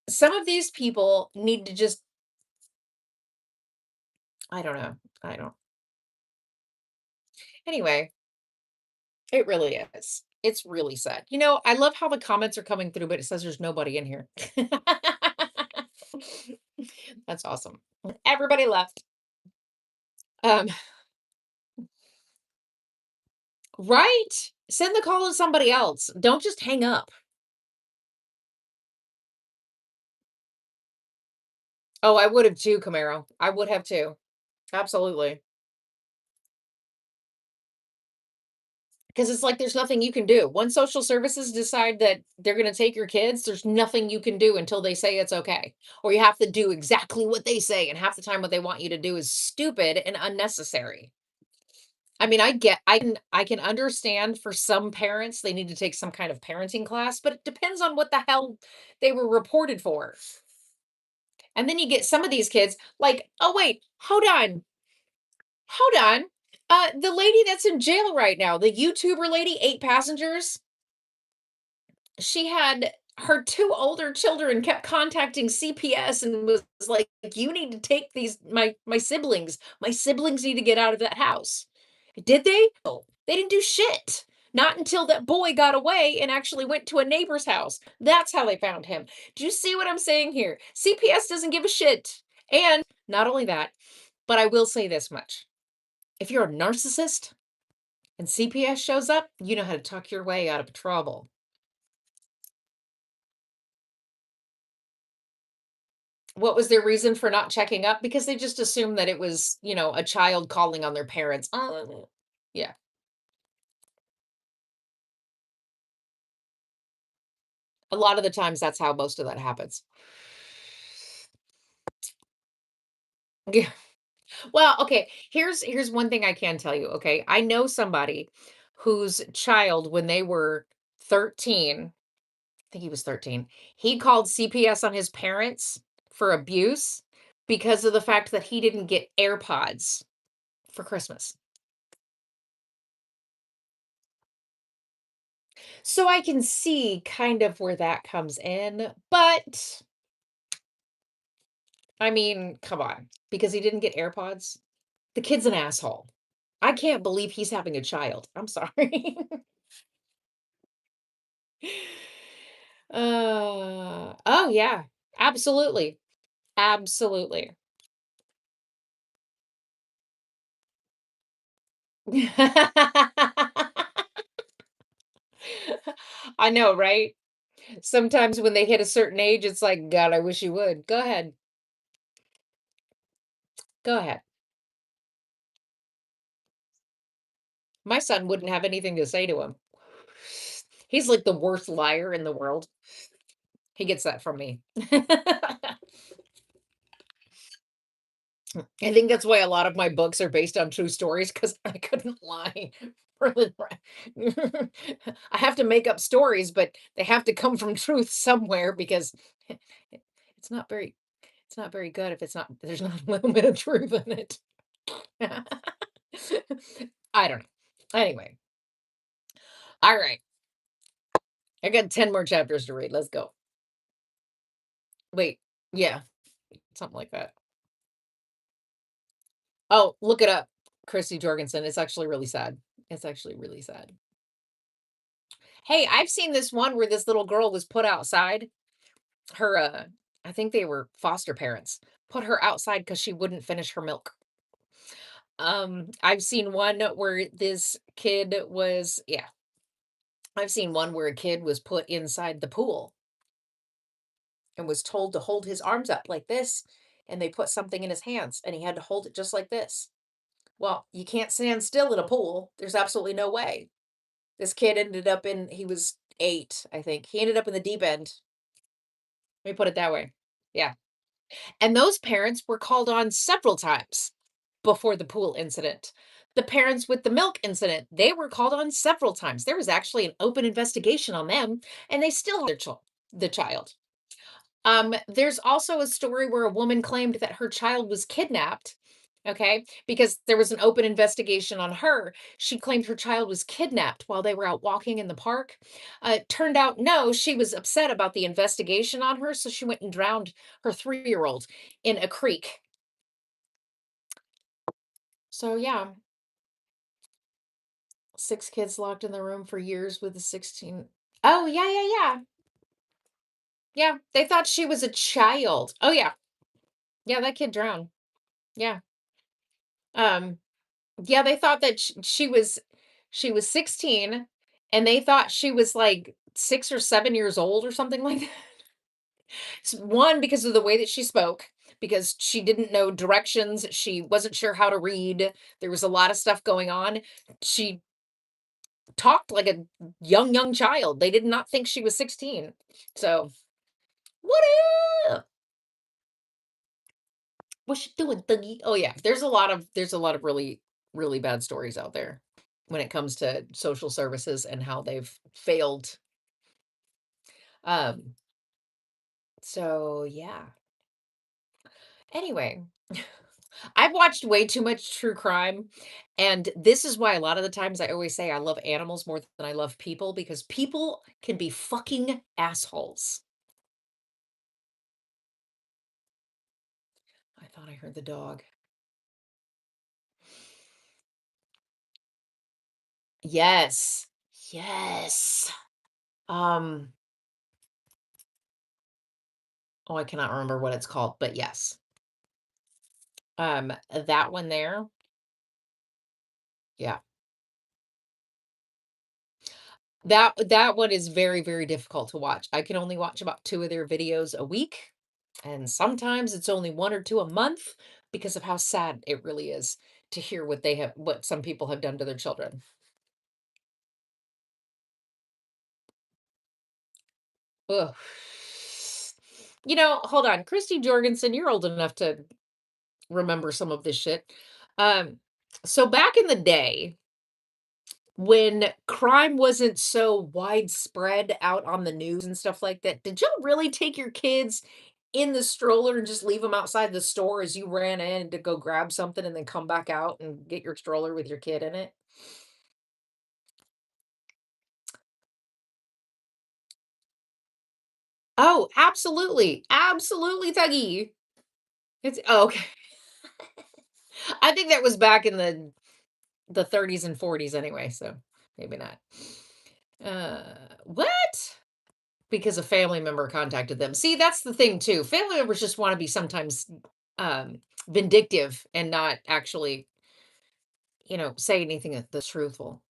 some of these people need to just, I don't know. I don't, anyway, it really is. It's really sad. I love how the comments are coming through, but it says there's nobody in here. That's awesome. Everybody left. Um, right? Send the call to somebody else. Don't just hang up. Oh, I would have too, Camaro. I would have too. Absolutely. Because it's like there's nothing you can do. Once social services decide that they're going to take your kids, there's nothing you can do until they say it's okay. Or you have to do exactly what they say. And half the time, what they want you to do is stupid and unnecessary. I mean, I can understand for some parents they need to take some kind of parenting class, but it depends on what the hell they were reported for. And then you get some of these kids like, oh wait, hold on. The lady that's in jail right now, the YouTuber lady, 8 passengers, she had her two older children kept contacting CPS and was like, you need to take these my siblings. My siblings need to get out of that house. Did they? No, they didn't do shit. Not until that boy got away and actually went to a neighbor's house. That's how they found him. Do you see what I'm saying here? CPS doesn't give a shit. And not only that, but I will say this much. If you're a narcissist and CPS shows up, you know how to talk your way out of trouble. What was their reason for not checking up? Because they just assumed that it was, a child calling on their parents. Yeah. A lot of the times that's how most of that happens. Yeah. Well, okay, here's one thing I can tell you, okay? I know somebody whose child, when they were 13, I think he was 13, he called CPS on his parents for abuse because of the fact that he didn't get AirPods for Christmas. So I can see kind of where that comes in, but I mean, come on, because he didn't get AirPods? The kid's an asshole. I can't believe he's having a child. I'm sorry. Oh, yeah. Absolutely. Absolutely. I know, right? Sometimes when they hit a certain age, it's like, "God, I wish you would." Go ahead. Go ahead. My son wouldn't have anything to say to him. He's like the worst liar in the world. He gets that from me. I think that's why a lot of my books are based on true stories because I couldn't lie. For the I have to make up stories, but they have to come from truth somewhere because it's not very it's not very good if it's not there's not a little bit of truth in it. I don't know. Anyway, all right. I got 10 more chapters to read. Let's go. Wait. Yeah, something like that. Oh, look it up. Christy Jorgensen. It's actually really sad. It's actually really sad. Hey, I've seen this one where this little girl was put outside. Her, I think they were foster parents, put her outside because she wouldn't finish her milk. I've seen one where this kid was, yeah, I've seen one where a kid was put inside the pool and was told to hold his arms up like this, and they put something in his hands, and he had to hold it just like this. Well, you can't stand still in a pool. There's absolutely no way. This kid ended up in, he was 8, I think. He ended up in the deep end. Let me put it that way. Yeah. And those parents were called on several times before the pool incident. The parents with the milk incident, they were called on several times. There was actually an open investigation on them, and they still have the child. There's also a story where a woman claimed that her child was kidnapped. Okay, because there was an open investigation on her. She claimed her child was kidnapped while they were out walking in the park. It turned out, no, she was upset about the investigation on her, so she went and drowned her 3-year-old in a creek. So, yeah, 6 kids locked in the room for years with a 16. Oh, yeah, yeah, yeah. Yeah, they thought she was a child. Oh, yeah. Yeah, that kid drowned. Yeah. Um, yeah, they thought that she was 16, and they thought she was, like, 6 or 7 years old or something like that. 1, because of the way that she spoke, because she didn't know directions, she wasn't sure how to read, there was a lot of stuff going on. She talked like a young child. They did not think she was 16. So, "What up? What you doing, Dougie?" Oh, yeah. There's a lot of really, really bad stories out there when it comes to social services and how they've failed. Um, so yeah. Anyway, I've watched way too much true crime, and this is why a lot of the times I always say I love animals more than I love people because people can be fucking assholes. I thought I heard the dog. Yes. Yes. Um, oh, I cannot remember what it's called, but yes. That one there, yeah. That one is very, very difficult to watch. I can only watch about 2 of their videos a week, and sometimes it's only 1 or 2 a month because of how sad it really is to hear what some people have done to their children. Ugh. Hold on, Christy Jorgensen, you're old enough to remember some of this shit. Um, so back in the day, when crime wasn't so widespread out on the news and stuff like that, did y'all really take your kids in the stroller and just leave them outside the store as you ran in to go grab something and then come back out and get your stroller with your kid in it? Oh, absolutely. Absolutely, Tuggy. Okay. I think that was back in the 30s and 40s anyway, so maybe not. What? Because a family member contacted them. See, that's the thing too. Family members just want to be sometimes vindictive and not actually, say anything that's truthful.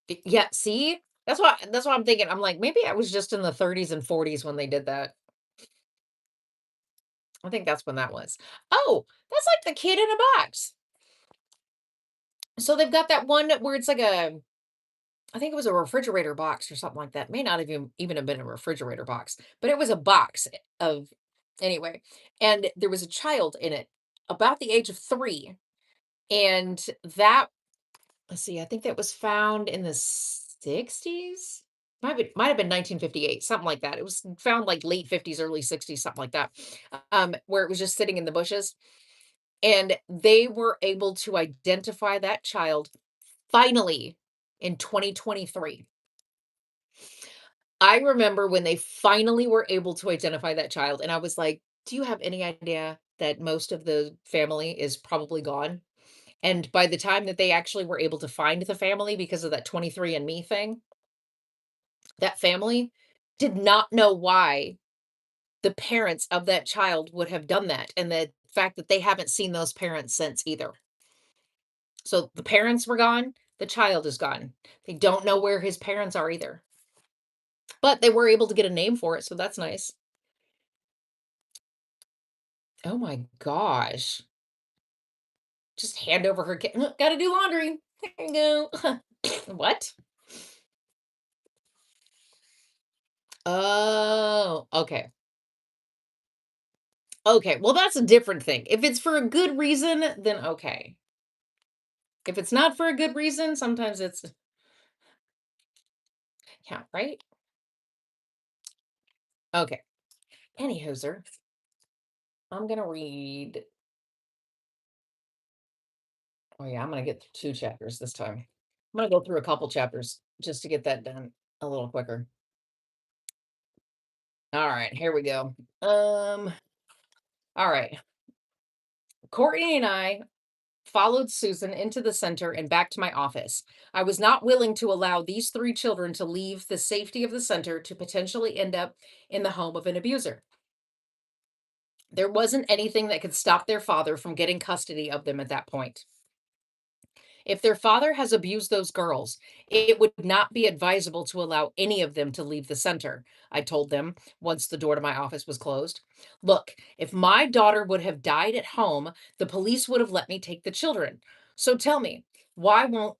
Yeah, see? That's what I'm thinking. I'm like, maybe I was just in the 30s and 40s when they did that. I think that's when that was. Oh, that's like the kid in a box. So they've got that one where it's like I think it was a refrigerator box or something like that. May not have even have been a refrigerator box, but it was a box of anyway. And there was a child in it about the age of 3. And that let's see, I think that was found in the 60s. Might have been 1958, something like that. It was found like late 50s, early 60s, something like that. Where it was just sitting in the bushes. And they were able to identify that child finally in 2023. I remember when they finally were able to identify that child, and I was like, "Do you have any idea that most of the family is probably gone?" And by the time that they actually were able to find the family because of that 23andMe thing, that family did not know why the parents of that child would have done that, and the fact that they haven't seen those parents since either. So the parents were gone, the child is gone. They don't know where his parents are either. But they were able to get a name for it, so that's nice. Oh my gosh. Just hand over her gotta do laundry. Here you go. What? Oh, okay. Okay, well, that's a different thing. If it's for a good reason, then okay. If it's not for a good reason, sometimes it's yeah, right? Okay. Anyhooser, I'm gonna read. Oh yeah, I'm gonna get through 2 chapters this time. I'm gonna go through a couple chapters just to get that done a little quicker. All right, here we go. All right. Courtney and I followed Susan into the center and back to my office. I was not willing to allow these 3 children to leave the safety of the center to potentially end up in the home of an abuser. There wasn't anything that could stop their father from getting custody of them at that point. If their father has abused those girls, it would not be advisable to allow any of them to leave the center, I told them once the door to my office was closed. Look, if my daughter would have died at home, the police would have let me take the children. So tell me, why won't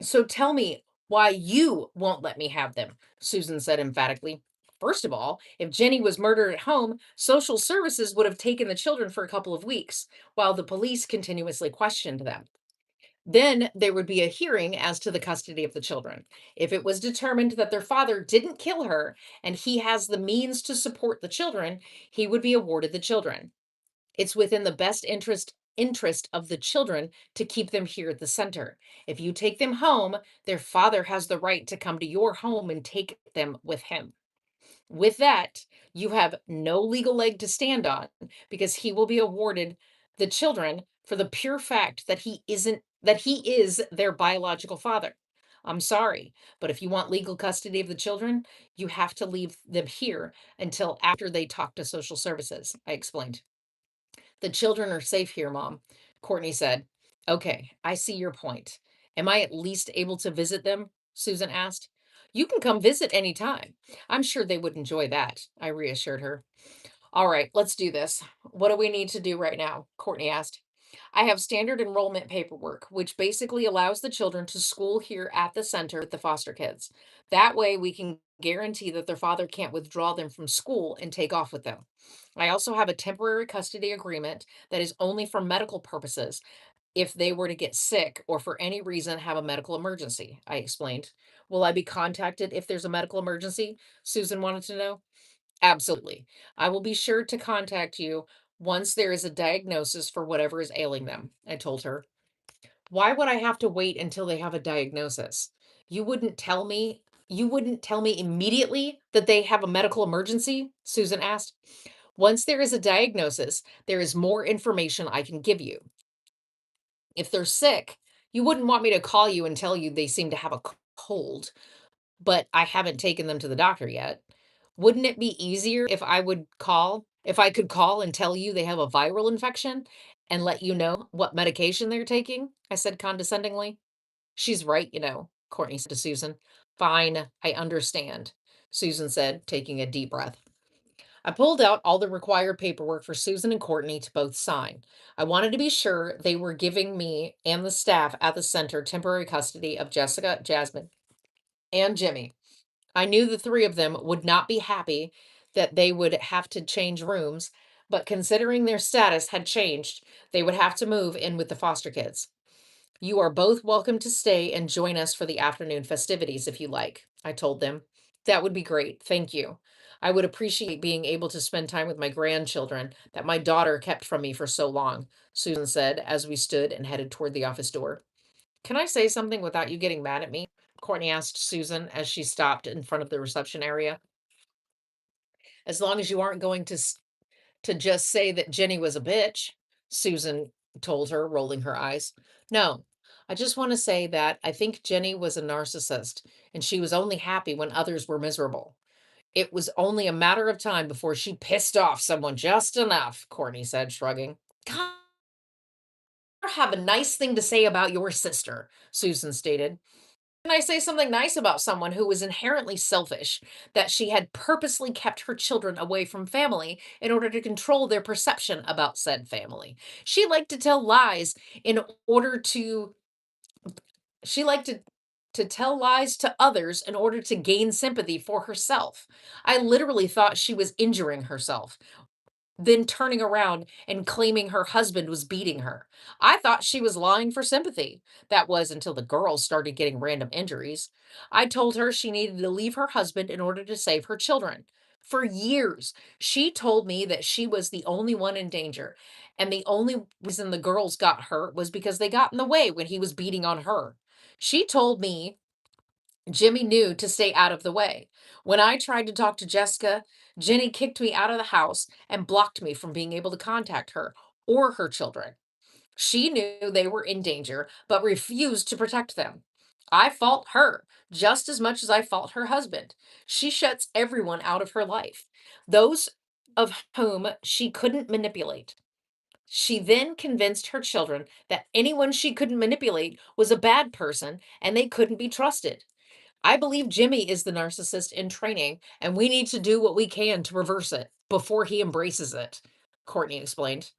so tell me why you won't let me have them, Susan said emphatically. First of all, if Jenny was murdered at home, social services would have taken the children for a couple of weeks while the police continuously questioned them. Then there would be a hearing as to the custody of the children. If it was determined that their father didn't kill her and he has the means to support the children, he would be awarded the children. It's within the best interest of the children to keep them here at the center. If you take them home, their father has the right to come to your home and take them with him. With that, you have no legal leg to stand on because he will be awarded the children for the pure fact that he is their biological father. I'm sorry, but if you want legal custody of the children, you have to leave them here until after they talk to social services, I explained. The children are safe here, Mom, Courtney said. Okay, I see your point. Am I at least able to visit them? Susan asked. You can come visit anytime. I'm sure they would enjoy that, I reassured her. All right, let's do this. What do we need to do right now? Courtney asked. I have standard enrollment paperwork, which basically allows the children to school here at the center with the foster kids. That way, we can guarantee that their father can't withdraw them from school and take off with them. I also have a temporary custody agreement that is only for medical purposes if they were to get sick or for any reason have a medical emergency, I explained. Will I be contacted if there's a medical emergency? Susan wanted to know. Absolutely. I will be sure to contact you once there is a diagnosis for whatever is ailing them, I told her. Why would I have to wait until they have a diagnosis? You wouldn't tell me immediately that they have a medical emergency? Susan asked. Once there is a diagnosis, there is more information I can give you. If they're sick, you wouldn't want me to call you and tell you they seem to have a cold, but I haven't taken them to the doctor yet. Wouldn't it be easier if I could call and tell you they have a viral infection and let you know what medication they're taking? I said condescendingly. She's right, Courtney said to Susan. Fine, I understand, Susan said, taking a deep breath. I pulled out all the required paperwork for Susan and Courtney to both sign. I wanted to be sure they were giving me and the staff at the center temporary custody of Jessica, Jasmine, and Jimmy. I knew the 3 of them would not be happy that they would have to change rooms, but considering their status had changed, they would have to move in with the foster kids. You are both welcome to stay and join us for the afternoon festivities if you like, I told them. That would be great. Thank you. I would appreciate being able to spend time with my grandchildren that my daughter kept from me for so long, Susan said as we stood and headed toward the office door. Can I say something without you getting mad at me? Courtney asked Susan as she stopped in front of the reception area. As long as you aren't going to just say that Jenny was a bitch, Susan told her, rolling her eyes. No, I just want to say that I think Jenny was a narcissist and she was only happy when others were miserable. It was only a matter of time before she pissed off someone just enough, Courtney said, shrugging. God, have a nice thing to say about your sister, Susan stated. Can I say something nice about someone who was inherently selfish, that she had purposely kept her children away from family in order to control their perception about said family? She liked to tell lies in order to she liked to tell lies to others in order to gain sympathy for herself. I literally thought she was injuring herself. then turning around and claiming her husband was beating her. I thought she was lying for sympathy. That was until the girls started getting random injuries. I told her she needed to leave her husband in order to save her children. For years, she told me that she was the only one in danger. And the only reason the girls got hurt was because they got in the way when he was beating on her. She told me Jimmy knew to stay out of the way. When I tried to talk to Jessica, Jenny kicked me out of the house and blocked me from being able to contact her or her children. She knew they were in danger, but refused to protect them. I fault her just as much as I fault her husband. She shuts everyone out of her life, those of whom she couldn't manipulate. She then convinced her children that anyone she couldn't manipulate was a bad person and they couldn't be trusted. I believe Jimmy is the narcissist in training, and we need to do what we can to reverse it before he embraces it, Courtney explained.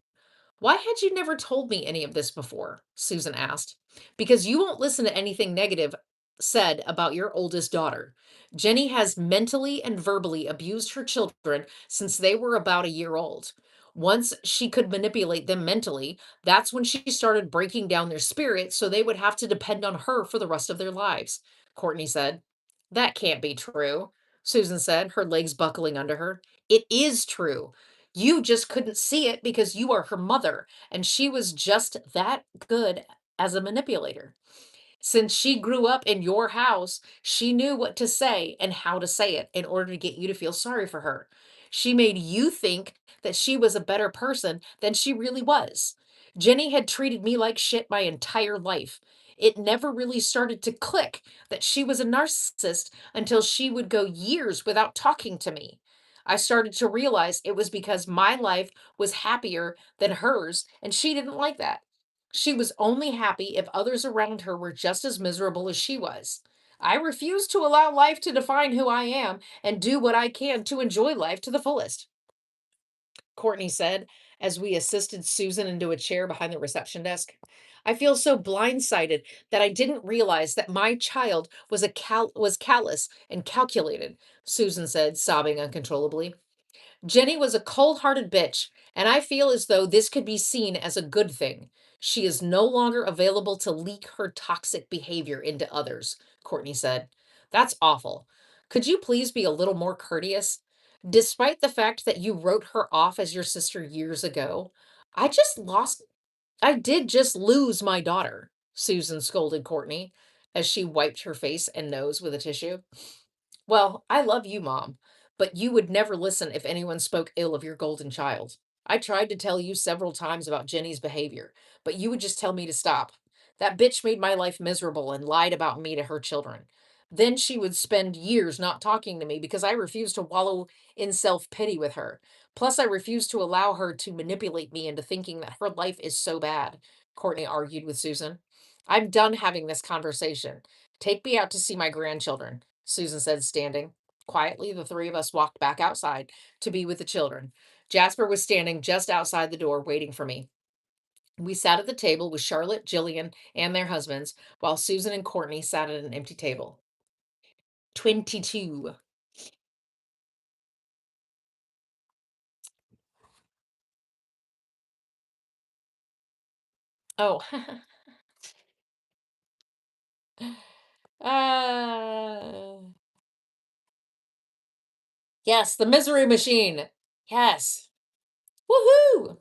Why had you never told me any of this before? Susan asked. Because you won't listen to anything negative said about your oldest daughter. Jenny has mentally and verbally abused her children since they were about a year old. Once she could manipulate them mentally, that's when she started breaking down their spirit so they would have to depend on her for the rest of their lives, Courtney said. That can't be true, Susan said, her legs buckling under her. It is true. You just couldn't see it because you are her mother, and she was just that good as a manipulator. Since she grew up in your house, she knew what to say and how to say it in order to get you to feel sorry for her. She made you think that she was a better person than she really was. Jenny had treated me like shit my entire life. It never really started to click that she was a narcissist until she would go years without talking to me. I started to realize it was because my life was happier than hers, and she didn't like that. She was only happy if others around her were just as miserable as she was. I refuse to allow life to define who I am and do what I can to enjoy life to the fullest, Courtney said as we assisted Susan into a chair behind the reception desk. I feel so blindsided that I didn't realize that my child was callous and calculated, Susan said, sobbing uncontrollably. Jenny was a cold hearted bitch, and I feel as though this could be seen as a good thing. She is no longer available to leak her toxic behavior into others, Courtney said. That's awful. Could you please be a little more courteous? Despite the fact that you wrote her off as your sister years ago, I just lost, I did just lose my daughter, Susan scolded Courtney as she wiped her face and nose with a tissue. Well, I love you, Mom, but you would never listen if anyone spoke ill of your golden child. I tried to tell you several times about Jenny's behavior, but you would just tell me to stop. That bitch made my life miserable and lied about me to her children. Then she would spend years not talking to me because I refused to wallow in self pity with her. Plus, I refused to allow her to manipulate me into thinking that her life is so bad, Courtney argued with Susan. I'm done having this conversation. Take me out to see my grandchildren. Susan said, standing. Quietly, the three of us walked back outside to be with the children. Jasper was standing just outside the door waiting for me. We sat at the table with Charlotte, Jillian, and their husbands, while Susan and Courtney sat at an empty table. 22. Oh. uh, yes, the misery machine. Yes. Woohoo.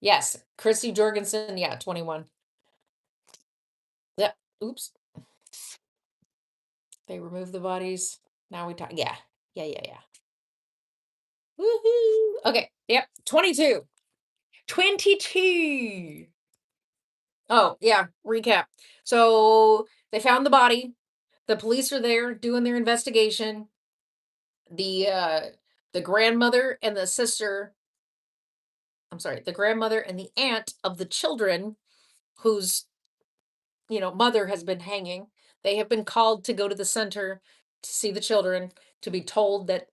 Yes. Christy Jorgensen. Yeah, 21. Yep. Oops. They removed the bodies. Now we talk. Yeah. Yeah, yeah, yeah. Woohoo. Okay. Yep. 22. 22. Oh, yeah. Recap. So they found the body. The police are there doing their investigation. The grandmother and the sister, I'm sorry, the grandmother and the aunt of the children whose, mother has been hanging. They have been called to go to the center to see the children, to be told that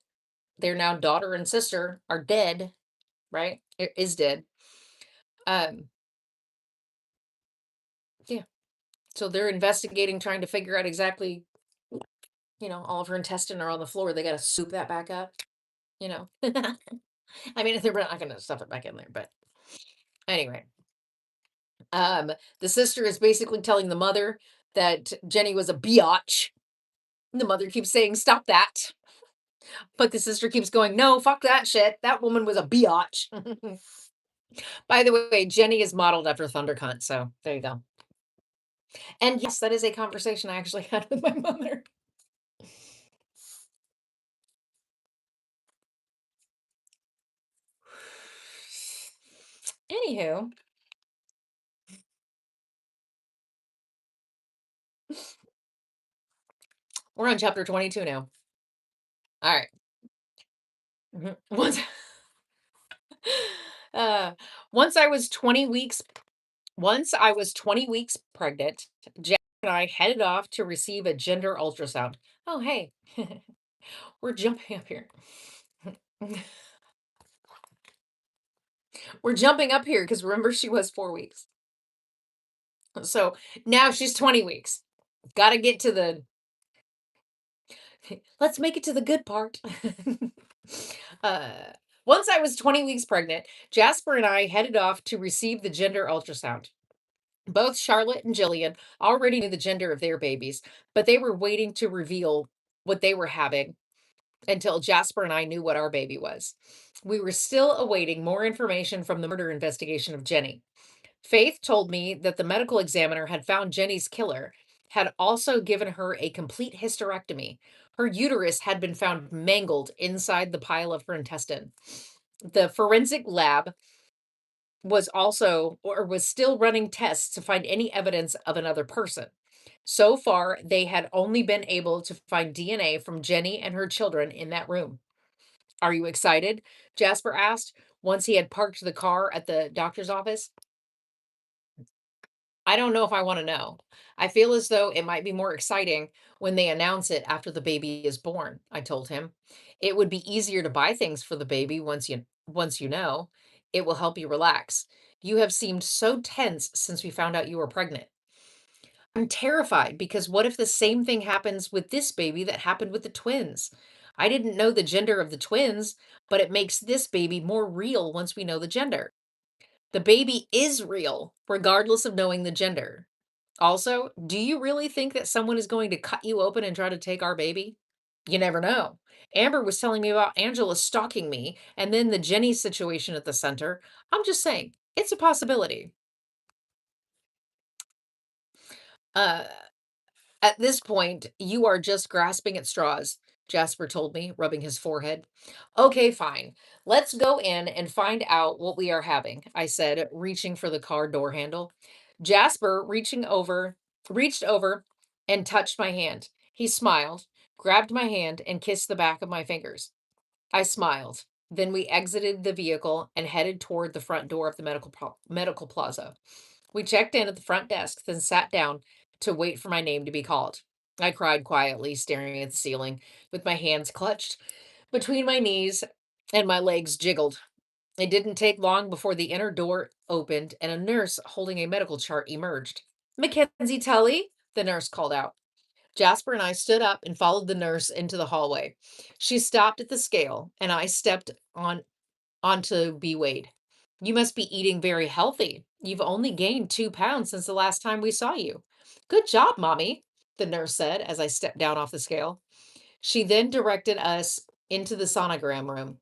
their now daughter and sister are dead, right? Is dead. Um, yeah. So they're investigating, trying to figure out exactly, all of her intestine are on the floor. They got to soup that back up. you know? I mean, they're not gonna stuff it back in there, but anyway. Um, the sister is basically telling the mother that Jenny was a biatch. The mother keeps saying, "Stop that." But the sister keeps going, "No, fuck that shit. That woman was a biatch." By the way, Jenny is modeled after Thundercunt, so there you go. And yes, that is a conversation I actually had with my mother. Anywho, we're on chapter 22 now. All right. Mhm. Uh, once I was 20 weeks once I was 20 weeks pregnant, Jack and I headed off to receive a gender ultrasound. Oh, hey, we're jumping up here. We're jumping up here because remember she was 4 weeks. So now she's 20 weeks. Got to get to the let's make it to the good part. uh, once I was 20 weeks pregnant, Jasper and I headed off to receive the gender ultrasound. Both Charlotte and Jillian already knew the gender of their babies, but they were waiting to reveal what they were having until Jasper and I knew what our baby was. We were still awaiting more information from the murder investigation of Jenny. Faith told me that the medical examiner had found Jenny's killer, had also given her a complete hysterectomy. Her uterus had been found mangled inside the pile of her intestine. The forensic lab was still running tests to find any evidence of another person. So far, they had only been able to find DNA from Jenny and her children in that room. Are you excited? Jasper asked once he had parked the car at the doctor's office. I don't know if I want to know. I feel as though it might be more exciting when they announce it after the baby is born, I told him. It would be easier to buy things for the baby once you know. It will help you relax. You have seemed so tense since we found out you were pregnant. I'm terrified because what if the same thing happens with this baby that happened with the twins? I didn't know the gender of the twins, but it makes this baby more real once we know the gender. The baby is real, regardless of knowing the gender. Also, do you really think that someone is going to cut you open and try to take our baby? You never know. Amber was telling me about Angela stalking me and then the Jenny situation at the center. I'm just saying, it's a possibility. Uh, at this point, you are just grasping at straws, Jasper told me, rubbing his forehead. Okay, fine. Let's go in and find out what we are having, I said, reaching for the car door handle. Jasper reached over and touched my hand. He smiled, grabbed my hand, and kissed the back of my fingers. I smiled. Then we exited the vehicle and headed toward the front door of the medical plaza. We checked in at the front desk, then sat down to wait for my name to be called. I cried quietly, staring at the ceiling, with my hands clutched between my knees and my legs jiggled. It didn't take long before the inner door opened and a nurse holding a medical chart emerged. Mackenzie Tully, the nurse called out. Jasper and I stood up and followed the nurse into the hallway. She stopped at the scale, and I stepped onto be weighed. You must be eating very healthy. You've only gained 2 pounds since the last time we saw you. Good job, Mommy, the nurse said as I stepped down off the scale. She then directed us into the sonogram room.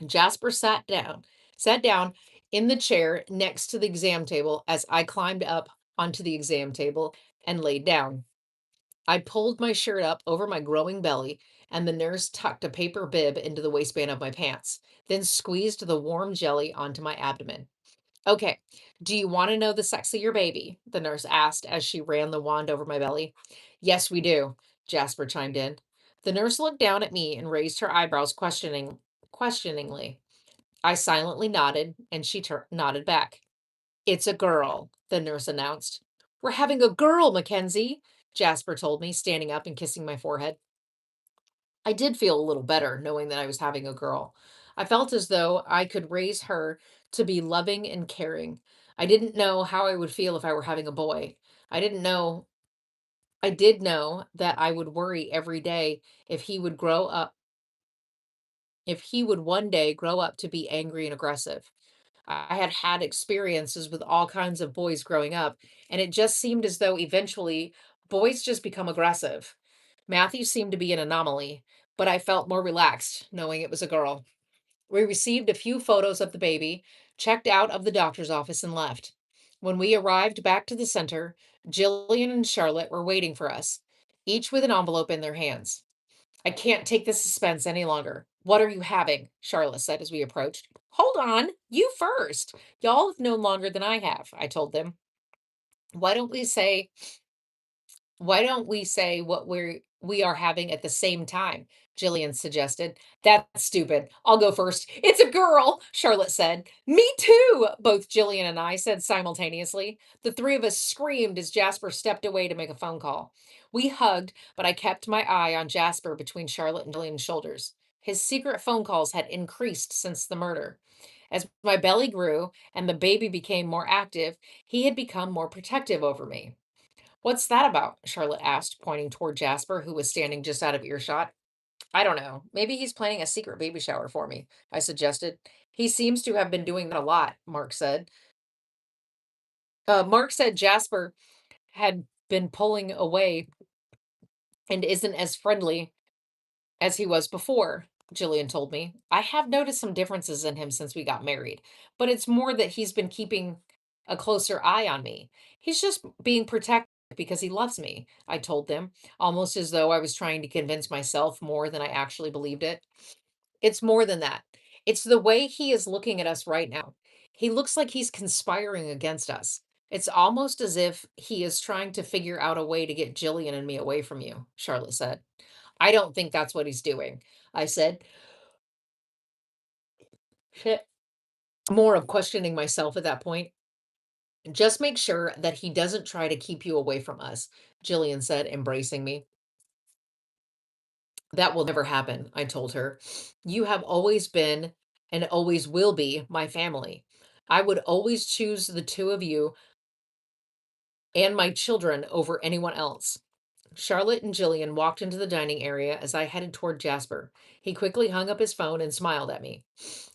Jasper sat down in the chair next to the exam table as I climbed up onto the exam table and laid down. I pulled my shirt up over my growing belly, and the nurse tucked a paper bib into the waistband of my pants, then squeezed the warm jelly onto my abdomen. Okay, do you want to know the sex of your baby? The nurse asked as she ran the wand over my belly. Yes, we do, Jasper chimed in. The nurse looked down at me and raised her eyebrows questioningly. I silently nodded, and she nodded back. It's a girl, the nurse announced. We're having a girl, Mackenzie, Jasper told me, standing up and kissing my forehead. I did feel a little better knowing that I was having a girl. I felt as though I could raise her to be loving and caring. I didn't know how I would feel if I were having a boy. I didn't know. I did know that I would worry every day if he would grow up if he would one day grow up to be angry and aggressive. I had had experiences with all kinds of boys growing up, and it just seemed as though eventually boys just become aggressive. Matthew seemed to be an anomaly, but I felt more relaxed knowing it was a girl. We received a few photos of the baby, checked out of the doctor's office, and left. When we arrived back to the center, Jillian and Charlotte were waiting for us, each with an envelope in their hands. I can't take the suspense any longer. What are you having? Charlotte said as we approached. Hold on, you first. Y'all have known longer than I have, I told them. Why don't we say why don't we say what we are having at the same time? Jillian suggested. That's stupid. I'll go first. It's a girl, Charlotte said. Me too, both Jillian and I said simultaneously. The three of us screamed as Jasper stepped away to make a phone call. We hugged, but I kept my eye on Jasper between Charlotte and Jillian's shoulders. His secret phone calls had increased since the murder. As my belly grew and the baby became more active, he had become more protective over me. What's that about? Charlotte asked, pointing toward Jasper, who was standing just out of earshot. I don't know. Maybe he's planning a secret baby shower for me, I suggested. He seems to have been doing that a lot, Mark said. Mark said Jasper had been pulling away and isn't as friendly as he was before, Jillian told me. I have noticed some differences in him since we got married, but it's more that he's been keeping a closer eye on me. He's just being protective because he loves me, I told them, almost as though I was trying to convince myself more than I actually believed it. It's more than that. It's the way he is looking at us right now. He looks like he's conspiring against us. It's almost as if he is trying to figure out a way to get Jillian and me away from you, Charlotte said. I don't think that's what he's doing. I said, shit. More of questioning myself at that point. Just make sure that he doesn't try to keep you away from us, Jillian said, embracing me. That will never happen, I told her. You have always been and always will be my family. I would always choose the two of you and my children over anyone else. Charlotte and Jillian walked into the dining area as I headed toward Jasper. He quickly hung up his phone and smiled at me.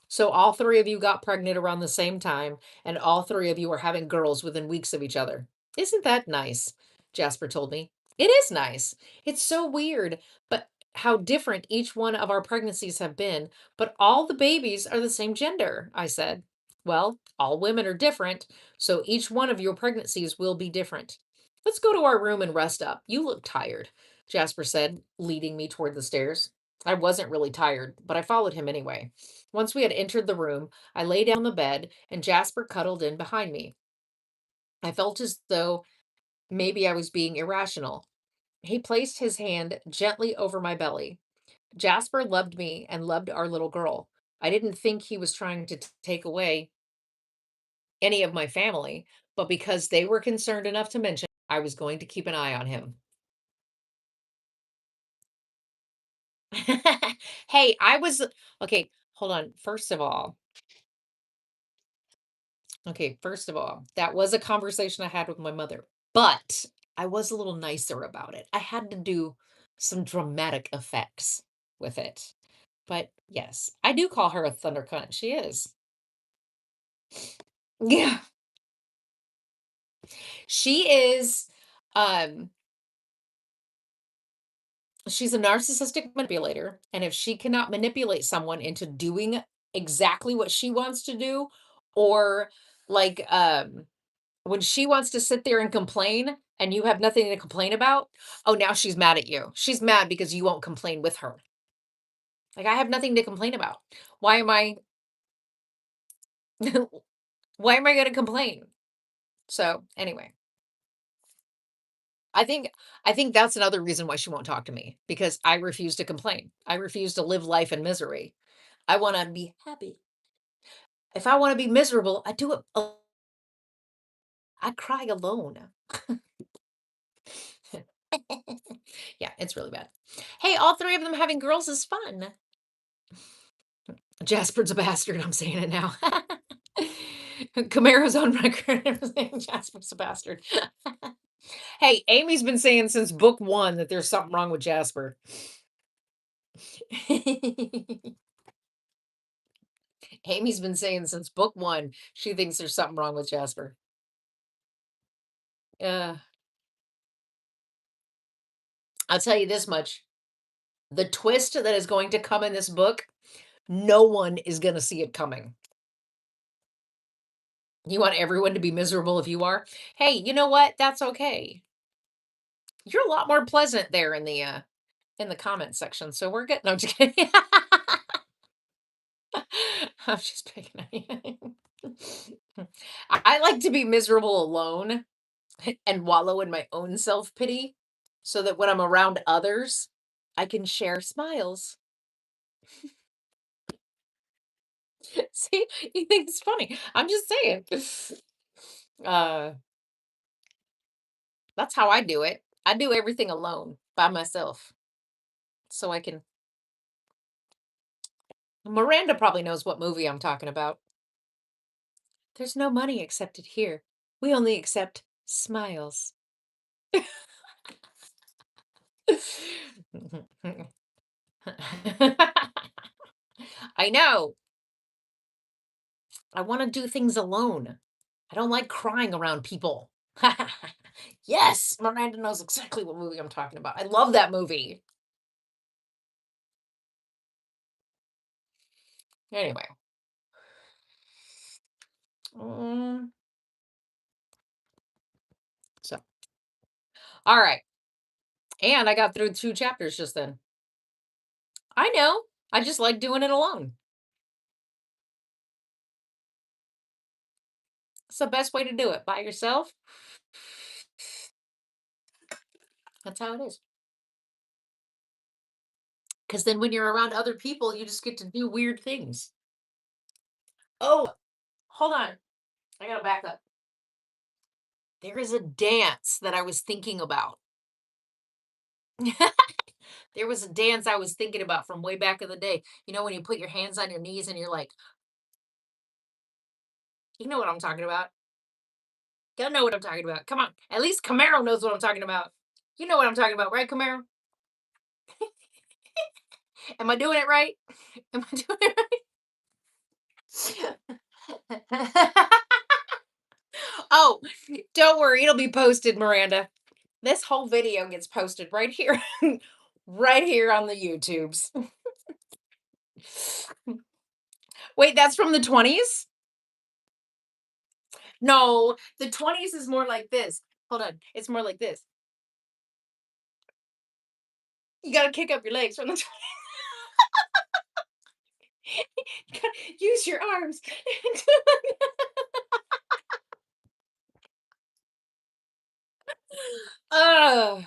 So all three of you got pregnant around the same time, and all three of you are having girls within weeks of each other. Isn't that nice? Jasper told me. It is nice. It's so weird, but how different each one of our pregnancies have been, but all the babies are the same gender, I said. Well, all women are different, so each one of your pregnancies will be different. Let's go to our room and rest up. You look tired, Jasper said, leading me toward the stairs. I wasn't really tired, but I followed him anyway. Once we had entered the room, I lay down on the bed and Jasper cuddled in behind me. I felt as though maybe I was being irrational. He placed his hand gently over my belly. Jasper loved me and loved our little girl. I didn't think he was trying to take away any of my family, but because they were concerned enough to mention, I was going to keep an eye on him. Hey, I was okay. Hold on. First of all, that was a conversation I had with my mother, but I was a little nicer about it. I had to do some dramatic effects with it. But yes, I do call her a thunder cunt. She is. Yeah, she is. Um, she's a narcissistic manipulator, and if she cannot manipulate someone into doing exactly what she wants to do, or like when she wants to sit there and complain and you have nothing to complain about, oh, now she's mad at you. She's mad because you won't complain with her. Like, I have nothing to complain about. Why am I why am I gonna complain? So, anyway, I think I think that's another reason why she won't talk to me, because I refuse to complain. I refuse to live life in misery. I wanna be happy. If I wanna be miserable, I do it I cry alone. Yeah, it's really bad. Hey, all three of them having girls is fun. Jasper's a bastard, I'm saying it now. Camaro's on record of saying Jasper's a bastard. Hey, Amy's been saying since book 1 that there's something wrong with Jasper. Amy's been saying since book 1, she thinks there's something wrong with Jasper. Uh, I'll tell you this much, the twist that is going to come in this book, no one is gonna see it coming. You want everyone to be miserable if you are? Hey, you know what? That's okay. You're a lot more pleasant there in the comment section, so we're good. No, I'm just kidding. I'm just picking on you. I like to be miserable alone and wallow in my own self-pity so that when I'm around others, I can share smiles. See, you think it's funny. I'm just saying. Uh, that's how I do it. I do everything alone by myself. So I can Miranda probably knows what movie I'm talking about. There's no money accepted here. We only accept smiles. I know. I want to do things alone. I don't like crying around people. Yes, Miranda knows exactly what movie I'm talking about. I love that movie. Anyway, mm, so all right, and I got through 2 chapters just then. I know. I just like doing it alone. It's the best way to do it by yourself. That's how it is. Because then when you're around other people, you just get to do weird things. Oh, hold on. I gotta back up. There is a dance that I was thinking about. There was a dance I was thinking about from way back in the day. You know, when you put your hands on your knees and you're like, you know what I'm talking about. You know what I'm talking about. Come on. At least Camaro knows what I'm talking about. You know what I'm talking about, right, Camaro? Am I doing it right? Am I doing it right? Oh, don't worry. It'll be posted, Miranda. This whole video gets posted right here. Right here on the YouTubes. Wait, that's from the 20s? No, the 20s is more like this. Hold on. It's more like this. You gotta kick up your legs from the 20s. You gotta use your arms. uh,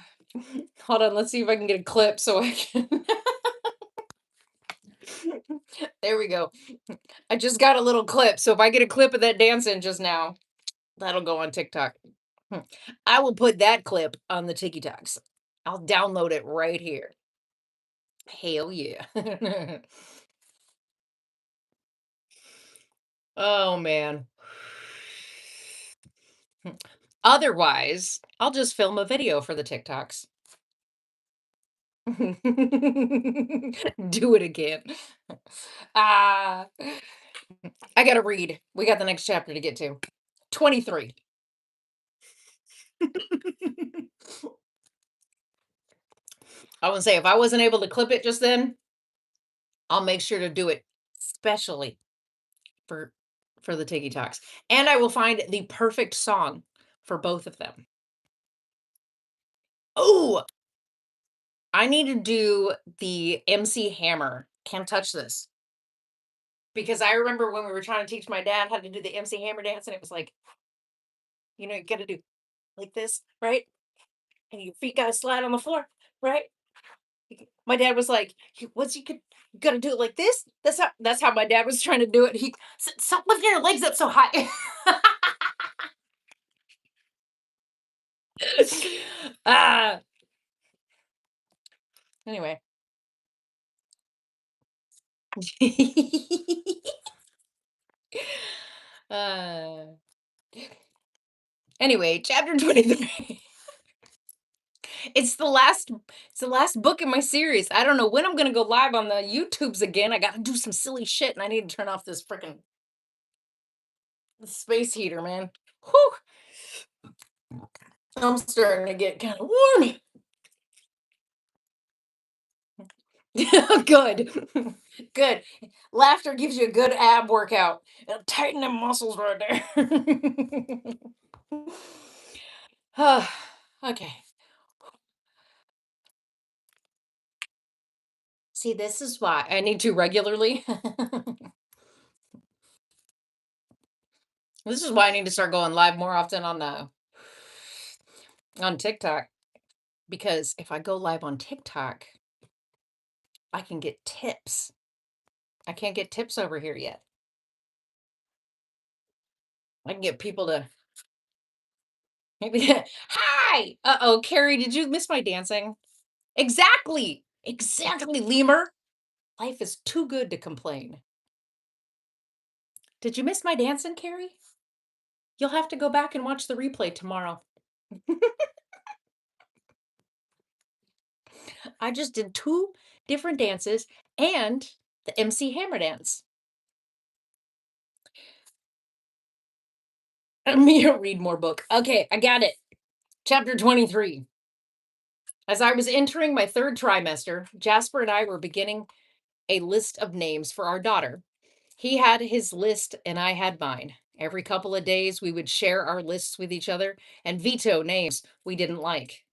hold on. Let's see if I can get a clip so I can. There we go. I just got a little clip. So if I get a clip of that dancing just now, that'll go on TikTok. Hmm. I will put that clip on the TikToks. I'll download it right here. Hell yeah. Oh man. Otherwise, I'll just film a video for the TikToks. Do it again. Ah, I gotta read. We got the next chapter to get to. 23. I would say if I wasn't able to clip it just then, I'll make sure to do it specially for the TikToks. And I will find the perfect song for both of them. Oh, I need to do the MC Hammer. Can't touch this. Because I remember when we were trying to teach my dad how to do the MC Hammer dance, and it was like, you gotta do like this, right? And your feet gotta slide on the floor, right? My dad was like, "What's you gotta do it like this?" That's how my dad was trying to do it. He stop lifting your legs up so high. Ah, anyway. uh, anyway, chapter 23. It's the last book in my series. I don't know when I'm gonna go live on the YouTubes again. I gotta do some silly shit, and I need to turn off this freaking space heater, man. Whew. I'm starting to get kind of warm. Good. Good. Laughter gives you a good ab workout. It'll tighten them muscles right there. Ah, okay. See, this is why I need to regularly. This is why I need to start going live more often on TikTok, because if I go live on TikTok, I can get tips. I can't get tips over here yet. I can get people to maybe hi. Uh-oh, Carrie, did you miss my dancing? Exactly. Exactly, lemur. Life is too good to complain. Did you miss my dancing, Carrie? You'll have to go back and watch the replay tomorrow. I just did two different dances and the MC Hammer dance. Mia, read more book. Okay, I got it. Chapter 23. As I was entering my third trimester, Jasper and I were beginning a list of names for our daughter. He had his list and I had mine. Every couple of days, we would share our lists with each other and veto names we didn't like.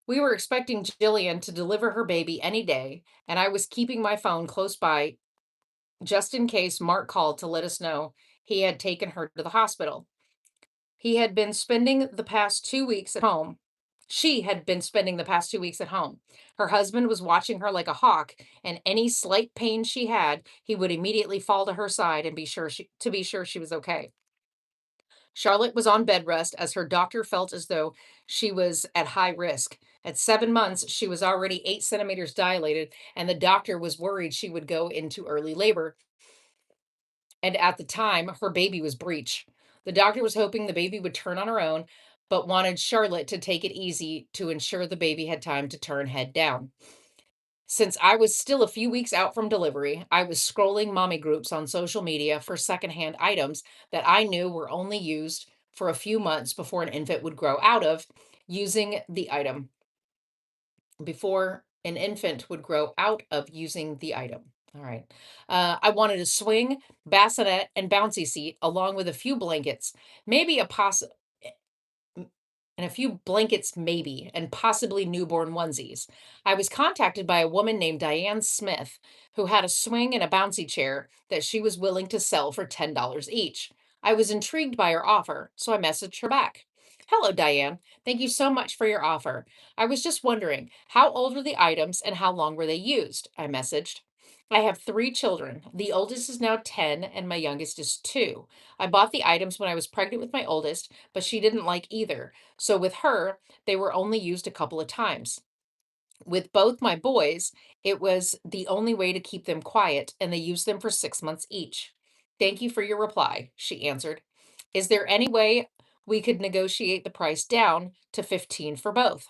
We were expecting Jillian to deliver her baby any day, and I was keeping my phone close by just in case Mark called to let us know he had taken her to the hospital. He had been spending the past 2 weeks at home. She had been spending the past 2 weeks at home. Her husband was watching her like a hawk, and any slight pain she had, he would immediately fall to her side and be sure she was okay. Charlotte was on bed rest as her doctor felt as though she was at high risk. At 7 months, she was already 8 centimeters dilated, and the doctor was worried she would go into early labor. And at the time, her baby was breech. The doctor was hoping the baby would turn on her own, but wanted Charlotte to take it easy to ensure the baby had time to turn head down. Since I was still a few weeks out from delivery, I was scrolling mommy groups on social media for secondhand items that I knew were only used for a few months before an infant would grow out of using the item. Before an infant would grow out of using the item. All right. I wanted a swing, bassinet, and bouncy seat, along with a few blankets, maybe and a few blankets, maybe, and possibly newborn onesies. I was contacted by a woman named Diane Smith, who had a swing and a bouncy chair that she was willing to sell for $10 each. I was intrigued by her offer, so I messaged her back. Hello, Diane. Thank you so much for your offer. I was just wondering, how old were the items and how long were they used? I messaged. I have 3 children. The oldest is now 10 and my youngest is 2. I bought the items when I was pregnant with my oldest, but she didn't like either. So with her, they were only used a couple of times. With both my boys, it was the only way to keep them quiet, and they used them for 6 months each. Thank you for your reply, she answered. Is there any way we could negotiate the price down to 15 for both?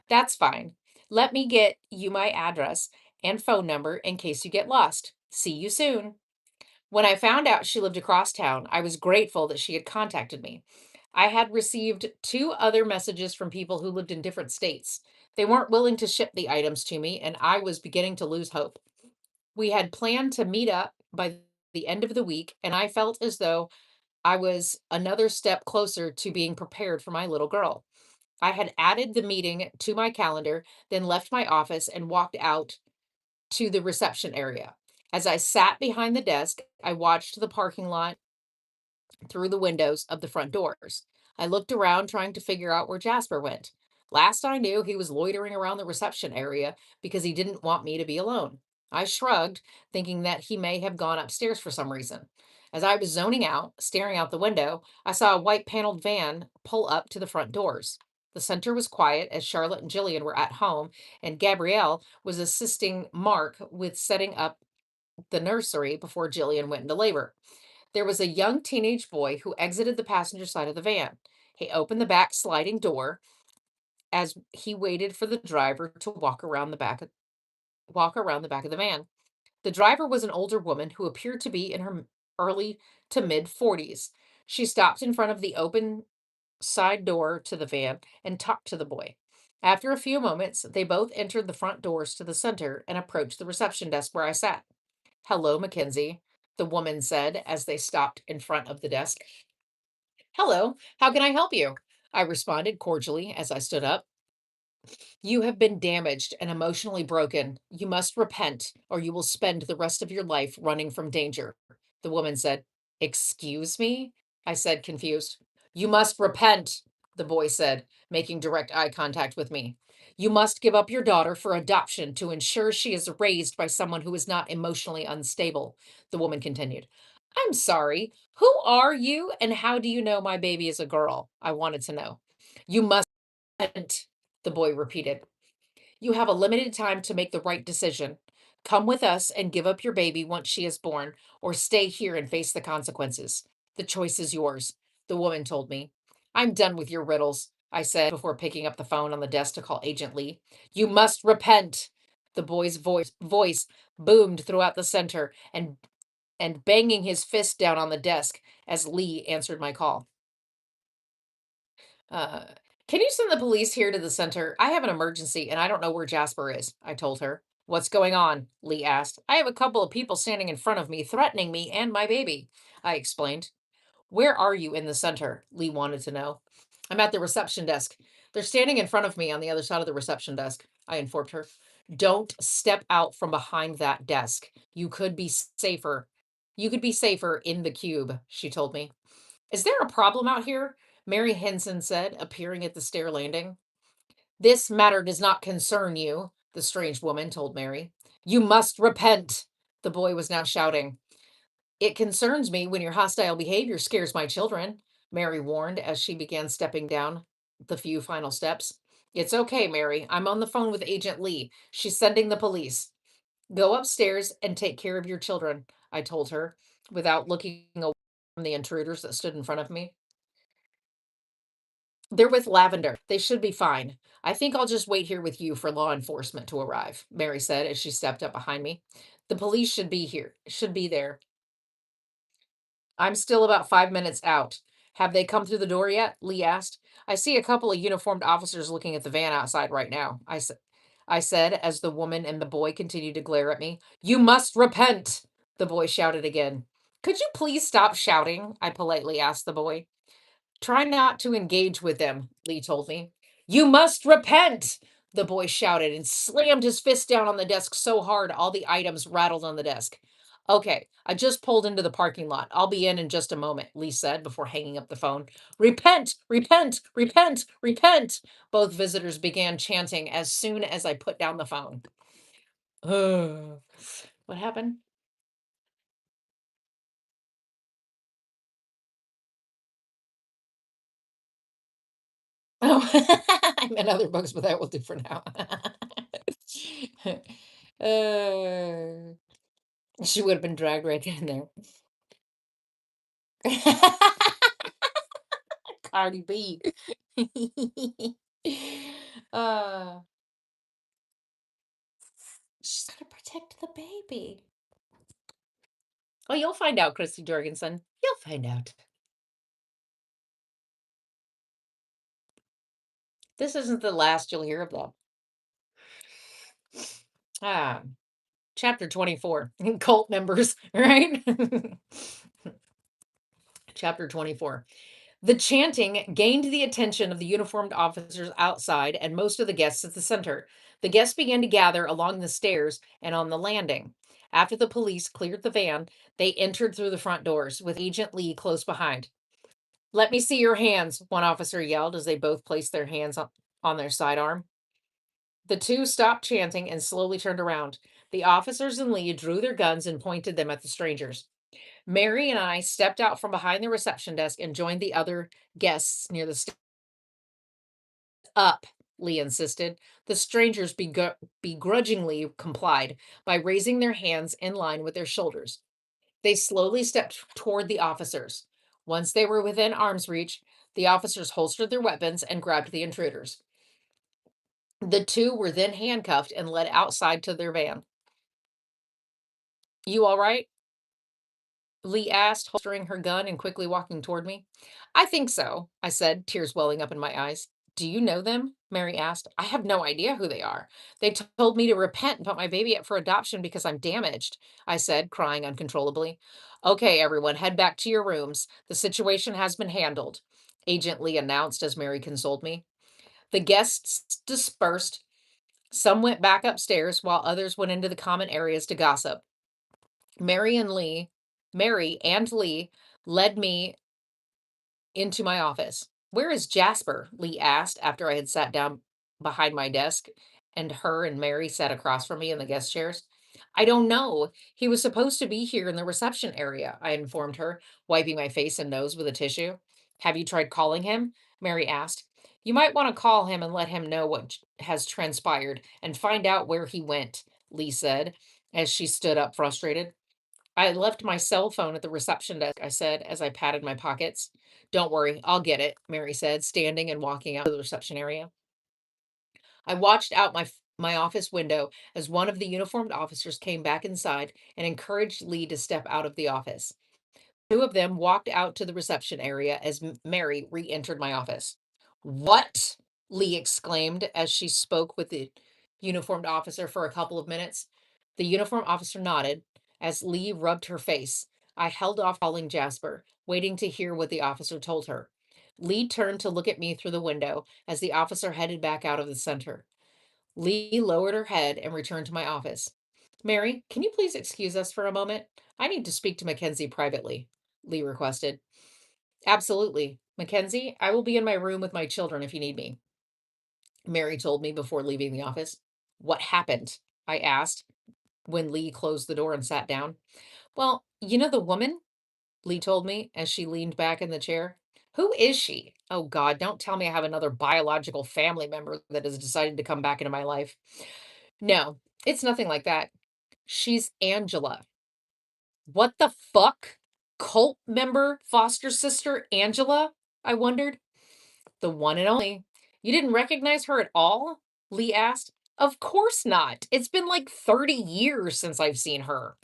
That's fine. Let me get you my address and phone number in case you get lost. See you soon. When I found out she lived across town, I was grateful that she had contacted me. I had received 2 other messages from people who lived in different states. They weren't willing to ship the items to me, and I was beginning to lose hope. We had planned to meet up by the end of the week, and I felt as though I was another step closer to being prepared for my little girl. I had added the meeting to my calendar, then left my office and walked out to the reception area. As I sat behind the desk, I watched the parking lot through the windows of the front doors. I looked around trying to figure out where Jasper went. Last I knew, he was loitering around the reception area because he didn't want me to be alone. I shrugged, thinking that he may have gone upstairs for some reason. As I was zoning out, staring out the window, I saw a white paneled van pull up to the front doors. The center was quiet as Charlotte and Jillian were at home, and Gabrielle was assisting Mark with setting up the nursery before Jillian went into labor. There was a young teenage boy who exited the passenger side of the van. He opened the back sliding door as he waited for the driver to walk around the back of the van. The driver was an older woman who appeared to be in her early to mid 40s. She stopped in front of the open side door to the van and talked to the boy. After a few moments, they both entered the front doors to the center and approached the reception desk where I sat. "Hello, Mackenzie," the woman said as they stopped in front of the desk. "Hello, how can I help you?" I responded cordially as I stood up. "You have been damaged and emotionally broken. You must repent, or you will spend the rest of your life running from danger," the woman said. "Excuse me?" I said, confused. "You must repent," the boy said, making direct eye contact with me. "You must give up your daughter for adoption to ensure she is raised by someone who is not emotionally unstable," the woman continued. "I'm sorry. Who are you and how do you know my baby is a girl?" I wanted to know. "You must repent," the boy repeated. "You have a limited time to make the right decision. Come with us and give up your baby once she is born, or stay here and face the consequences. The choice is yours," the woman told me. "I'm done with your riddles," I said before picking up the phone on the desk to call Agent Lee. "You must repent." The boy's voice boomed throughout the center and banging his fist down on the desk as Lee answered my call. Uh, "Can you send the police here to the center? I have an emergency and I don't know where Jasper is," I told her. "What's going on?" Lee asked. "I have a couple of people standing in front of me, threatening me and my baby," I explained. "Where are you in the center?" Lee wanted to know. "I'm at the reception desk. They're standing in front of me on the other side of the reception desk," I informed her. "Don't step out from behind that desk. Safer. You could be safer in the cube," she told me. "Is there a problem out here?" Mary Henson said, appearing at the stair landing. "This matter does not concern you," the strange woman told Mary. "You must repent," the boy was now shouting. "It concerns me when your hostile behavior scares my children," Mary warned as she began stepping down the few final steps. "It's okay, Mary. I'm on the phone with Agent Lee. She's sending the police. Go upstairs and take care of your children," I told her without looking away from the intruders that stood in front of me. "They're with Lavender. They should be fine. I think I'll just wait here with you for law enforcement to arrive," Mary said as she stepped up behind me. "The police should be there. I'm still about 5 minutes out." "Have they come through the door yet?" Lee asked. "I see a couple of uniformed officers looking at the van outside right now," I said as the woman and the boy continued to glare at me. "You must repent," the boy shouted again. "Could you please stop shouting?" I politely asked the boy. "Try not to engage with them," Lee told me. "You must repent," the boy shouted and slammed his fist down on the desk so hard all the items rattled on the desk. "Okay, I just pulled into the parking lot. I'll be in just a moment," Lee said before hanging up the phone. "Repent, repent, repent, repent," both visitors began chanting as soon as I put down the phone. What happened? Oh, I meant other books, but that will do for now. Uh, she would have been dragged right in there. Cardi B. uh, she's gonna protect the baby. Oh, you'll find out, Christy Jorgensen. You'll find out. This isn't the last you'll hear of them. Ah, chapter 24. Cult members, right? Chapter 24. The chanting gained the attention of the uniformed officers outside and most of the guests at the center. The guests began to gather along the stairs and on the landing. After the police cleared the van, they entered through the front doors, with Agent Lee close behind. "Let me see your hands," one officer yelled as they both placed their hands on their sidearm. The two stopped chanting and slowly turned around. The officers and Lee drew their guns and pointed them at the strangers. Mary and I stepped out from behind the reception desk and joined the other guests near the up, Lee insisted. The strangers begrudgingly complied by raising their hands in line with their shoulders. They slowly stepped toward the officers. Once they were within arm's reach, the officers holstered their weapons and grabbed the intruders. The two were then handcuffed and led outside to their van. You all right? Lee asked, holstering her gun and quickly walking toward me. I think so, I said, tears welling up in my eyes. Do you know them? Mary asked. I have no idea who they are. They told me to repent and put my baby up for adoption because I'm damaged, I said, crying uncontrollably. Okay, everyone, head back to your rooms. The situation has been handled, Agent Lee announced as Mary consoled me. The guests dispersed. Some went back upstairs while others went into the common areas to gossip. Mary and Lee, Mary and Lee led me into my office. Where is Jasper? Lee asked after I had sat down behind my desk and her and Mary sat across from me in the guest chairs. I don't know. He was supposed to be here in the reception area, I informed her, wiping my face and nose with a tissue. Have you tried calling him? Mary asked. You might want to call him and let him know what has transpired and find out where he went, Lee said as she stood up frustrated. I left my cell phone at the reception desk, I said as I patted my pockets. Don't worry, I'll get it, Mary said, standing and walking out to the reception area. I watched out my office window as one of the uniformed officers came back inside and encouraged Lee to step out of the office. Two of them walked out to the reception area as Mary re entered my office. What? Lee exclaimed as she spoke with the uniformed officer for a couple of minutes. The uniformed officer nodded as Lee rubbed her face. I held off calling Jasper, waiting to hear what the officer told her. Lee turned to look at me through the window as the officer headed back out of the center. Lee lowered her head and returned to my office. Mary, can you please excuse us for a moment? I need to speak to Mackenzie privately, Lee requested. Absolutely. Mackenzie, I will be in my room with my children if you need me, Mary told me before leaving the office. What happened? I asked when Lee closed the door and sat down. Well, you know the woman? Lee told me as she leaned back in the chair. Who is she? Oh God, don't tell me I have another biological family member that has decided to come back into my life. No, it's nothing like that. She's Angela. What the fuck? Cult member, foster sister Angela? I wondered. The one and only. You didn't recognize her at all? Lee asked. Of course not. It's been like 30 years since I've seen her.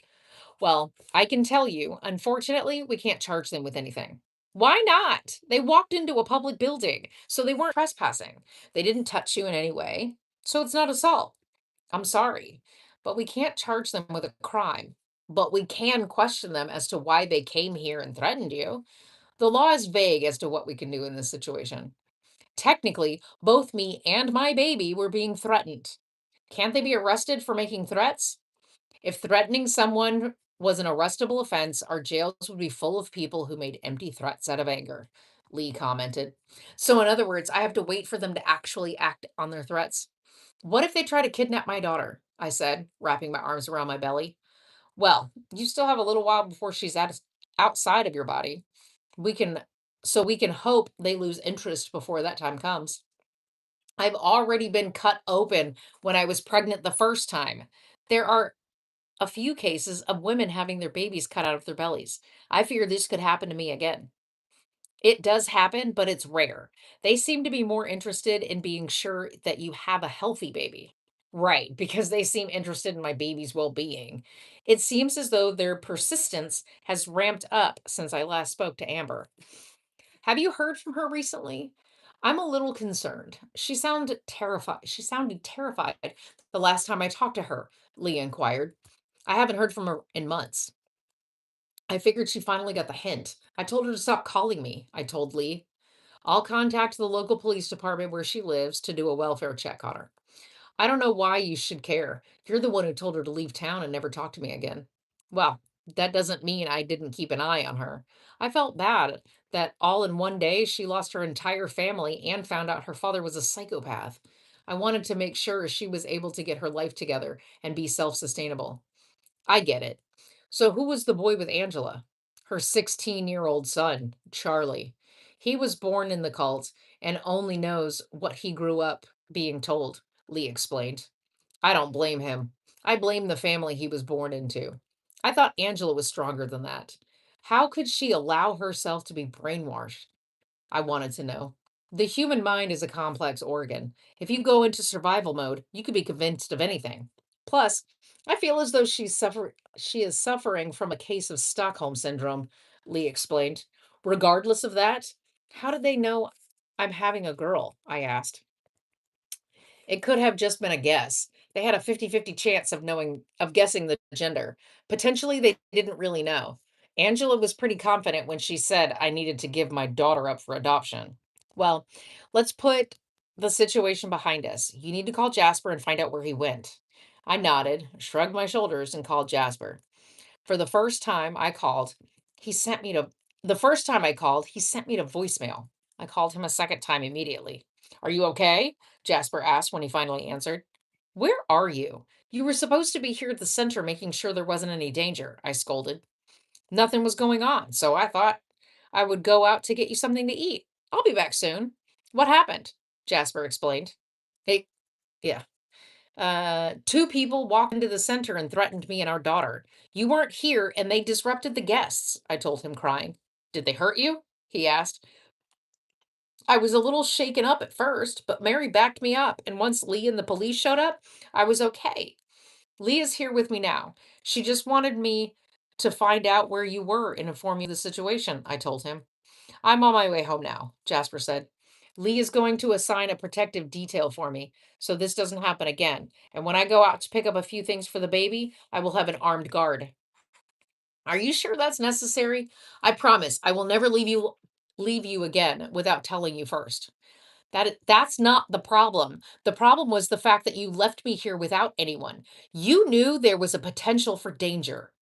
Well, I can tell you, unfortunately, we can't charge them with anything. Why not? They walked into a public building, so they weren't trespassing. They didn't touch you in any way, so it's not assault. I'm sorry, but we can't charge them with a crime. But we can question them as to why they came here and threatened you. The law is vague as to what we can do in this situation. Technically, both me and my baby were being threatened. Can't they be arrested for making threats? If threatening someone was an arrestable offense, our jails would be full of people who made empty threats out of anger, Lee commented. So, in other words, I have to wait for them to actually act on their threats. What if they try to kidnap my daughter? I said, wrapping my arms around my belly. Well, you still have a little while before she's outside of your body. We can we can hope they lose interest before that time comes. I've already been cut open when I was pregnant the first time. There are a few cases of women having their babies cut out of their bellies. I fear this could happen to me again. It does happen, but it's rare. They seem to be more interested in being sure that you have a healthy baby. Right, because they seem interested in my baby's well being. It seems as though their persistence has ramped up since I last spoke to Amber. Have you heard from her recently? I'm a little concerned. She sounded terrified. She sounded terrified the last time I talked to her, Leah inquired. I haven't heard from her in months. I figured she finally got the hint. I told her to stop calling me, I told Lee. I'll contact the local police department where she lives to do a welfare check on her. I don't know why you should care. You're the one who told her to leave town and never talk to me again. Well, that doesn't mean I didn't keep an eye on her. I felt bad that all in one day she lost her entire family and found out her father was a psychopath. I wanted to make sure she was able to get her life together and be self sustainable. I get it. So, who was the boy with Angela? Her 16-year-old son, Charlie. He was born in the cult and only knows what he grew up being told, Lee explained. I don't blame him. I blame the family he was born into. I thought Angela was stronger than that. How could she allow herself to be brainwashed? I wanted to know. The human mind is a complex organ. If you go into survival mode, you could be convinced of anything. Plus, I feel as though she is suffering from a case of Stockholm syndrome, Lee explained. Regardless of that, how did they know I'm having a girl? I asked. It could have just been a guess. They had a 50-50 chance of guessing the gender. Potentially they didn't really know. Angela was pretty confident when she said I needed to give my daughter up for adoption. Well, let's put the situation behind us. You need to call Jasper and find out where he went. I nodded, shrugged my shoulders, and called Jasper. For the first time I called, he sent me to the first time I called, he sent me to voicemail. I called him a second time immediately. Are you okay? Jasper asked when he finally answered. Where are you? You were supposed to be here at the center making sure there wasn't any danger, I scolded. Nothing was going on, so I thought I would go out to get you something to eat. I'll be back soon. What happened? Jasper explained. Hey, yeah. Two people walked into the center and threatened me and our daughter. You weren't here and they disrupted the guests, I told him, crying. Did they hurt you? He asked. I was a little shaken up at first, but Mary backed me up, and once Lee and the police showed up, I was okay. Lee is here with me now. She just wanted me to find out where you were and inform you of the situation, I told him. I'm on my way home now, Jasper said. Lee is going to assign a protective detail for me so this doesn't happen again. And when I go out to pick up a few things for the baby, I will have an armed guard. Are you sure that's necessary? I promise I will never leave you again without telling you first. That's not the problem. The problem was the fact that you left me here without anyone. You knew there was a potential for danger.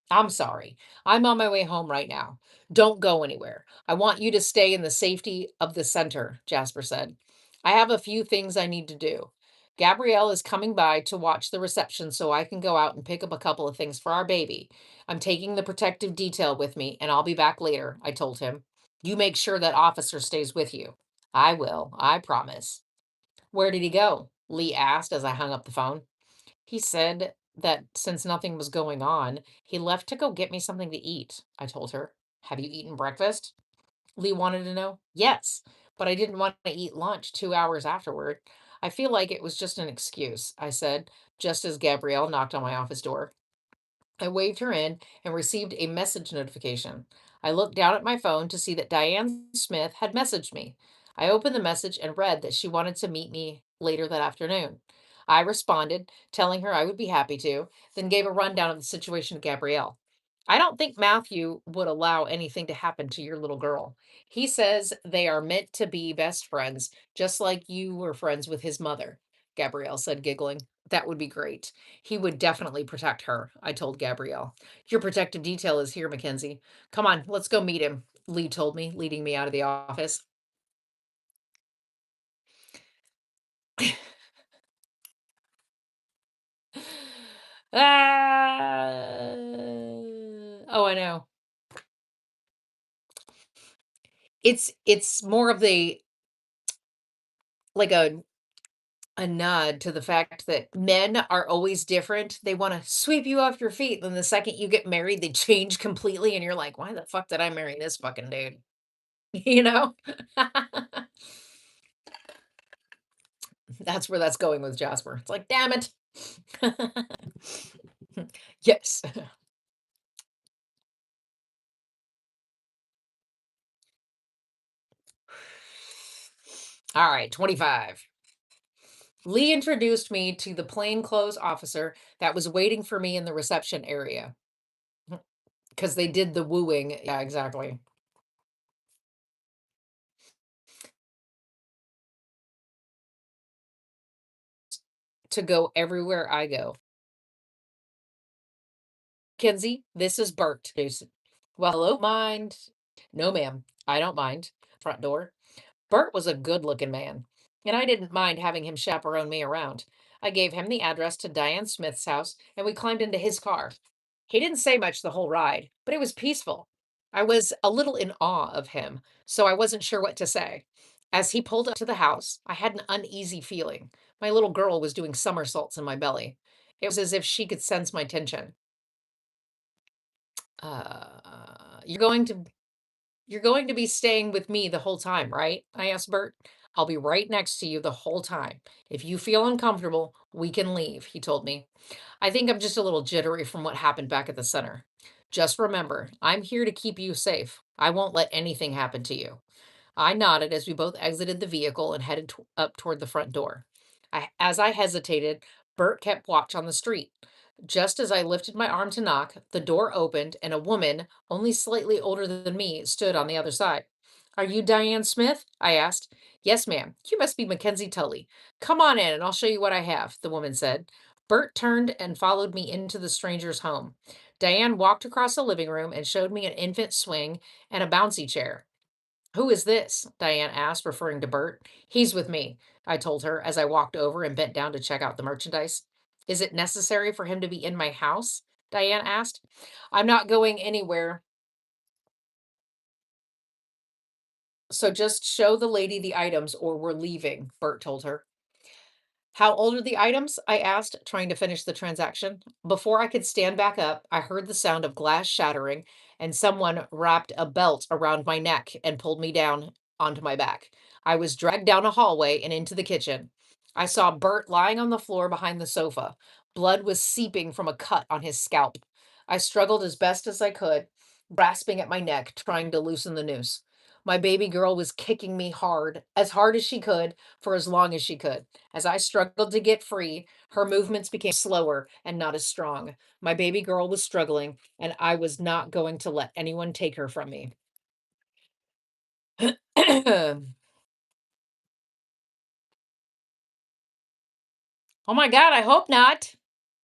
I'm sorry. I'm on my way home right now. Don't go anywhere. I want you to stay in the safety of the center, Jasper said. I have a few things I need to do. Gabrielle is coming by to watch the reception so I can go out and pick up a couple of things for our baby. I'm taking the protective detail with me and I'll be back later, I told him. You make sure that officer stays with you. I will, I promise. Where did he go? Lee asked as I hung up the phone. He said that since nothing was going on, he left to go get me something to eat, I told her. Have you eaten breakfast? Lee wanted to know. Yes, but I didn't want to eat lunch 2 hours afterward. I feel like it was just an excuse, I said, just as Gabrielle knocked on my office door. I waved her in and received a message notification. I looked down at my phone to see that Diane Smith had messaged me. I opened the message and read that she wanted to meet me later that afternoon. I responded, telling her I would be happy to, then gave a rundown of the situation to Gabrielle. I don't think Matthew would allow anything to happen to your little girl. He says they are meant to be best friends, just like you were friends with his mother, Gabrielle said, giggling. That would be great. He would definitely protect her, I told Gabrielle. Your protective detail is here, Mackenzie. Come on, let's go meet him, Lee told me, leading me out of the office. Ah, oh, I know. It's more of the like a nod to the fact that men are always different. They want to sweep you off your feet. Then the second you get married, they change completely, and you're like, why the fuck did I marry this fucking dude? You know? That's where that's going with Jasper. It's like, damn it. Yes. All right, 25. Lee introduced me to the plainclothes officer that was waiting for me in the reception area because they did the wooing. Yeah, exactly. To go everywhere I go. Kenzie, this is Bert. Well, hello, mind. No, ma'am, I don't mind. Front door. Bert was a good looking man, and I didn't mind having him chaperone me around. I gave him the address to Diane Smith's house, and we climbed into his car. He didn't say much the whole ride, but it was peaceful. I was a little in awe of him, so I wasn't sure what to say. As he pulled up to the house, I had an uneasy feeling. My little girl was doing somersaults in my belly. It was as if she could sense my tension. You're going to You're going to be staying with me the whole time, right? I asked Bert. I'll be right next to you the whole time. If you feel uncomfortable, we can leave, he told me. I think I'm just a little jittery from what happened back at the center. Just remember, I'm here to keep you safe. I won't let anything happen to you. I nodded as we both exited the vehicle and headed up toward the front door. As I hesitated, Bert kept watch on the street. Just as I lifted my arm to knock, the door opened and a woman, only slightly older than me, stood on the other side. Are you Diane Smith? I asked. Yes, ma'am. You must be Mackenzie Tully. Come on in and I'll show you what I have, the woman said. Bert turned and followed me into the stranger's home. Diane walked across the living room and showed me an infant swing and a bouncy chair. Who is this? Diane asked, referring to Bert. He's with me, I told her as I walked over and bent down to check out the merchandise. Is it necessary for him to be in my house? Diane asked. I'm not going anywhere, so just show the lady the items or we're leaving, Bert told her. How old are the items? I asked, trying to finish the transaction. Before I could stand back up, I heard the sound of glass shattering, and someone wrapped a belt around my neck and pulled me down onto my back. I was dragged down a hallway and into the kitchen. I saw Bert lying on the floor behind the sofa. Blood was seeping from a cut on his scalp. I struggled as best as I could, grasping at my neck, trying to loosen the noose. My baby girl was kicking me hard as she could, for as long as she could. As I struggled to get free, her movements became slower and not as strong. My baby girl was struggling, and I was not going to let anyone take her from me. Oh my God, I hope not.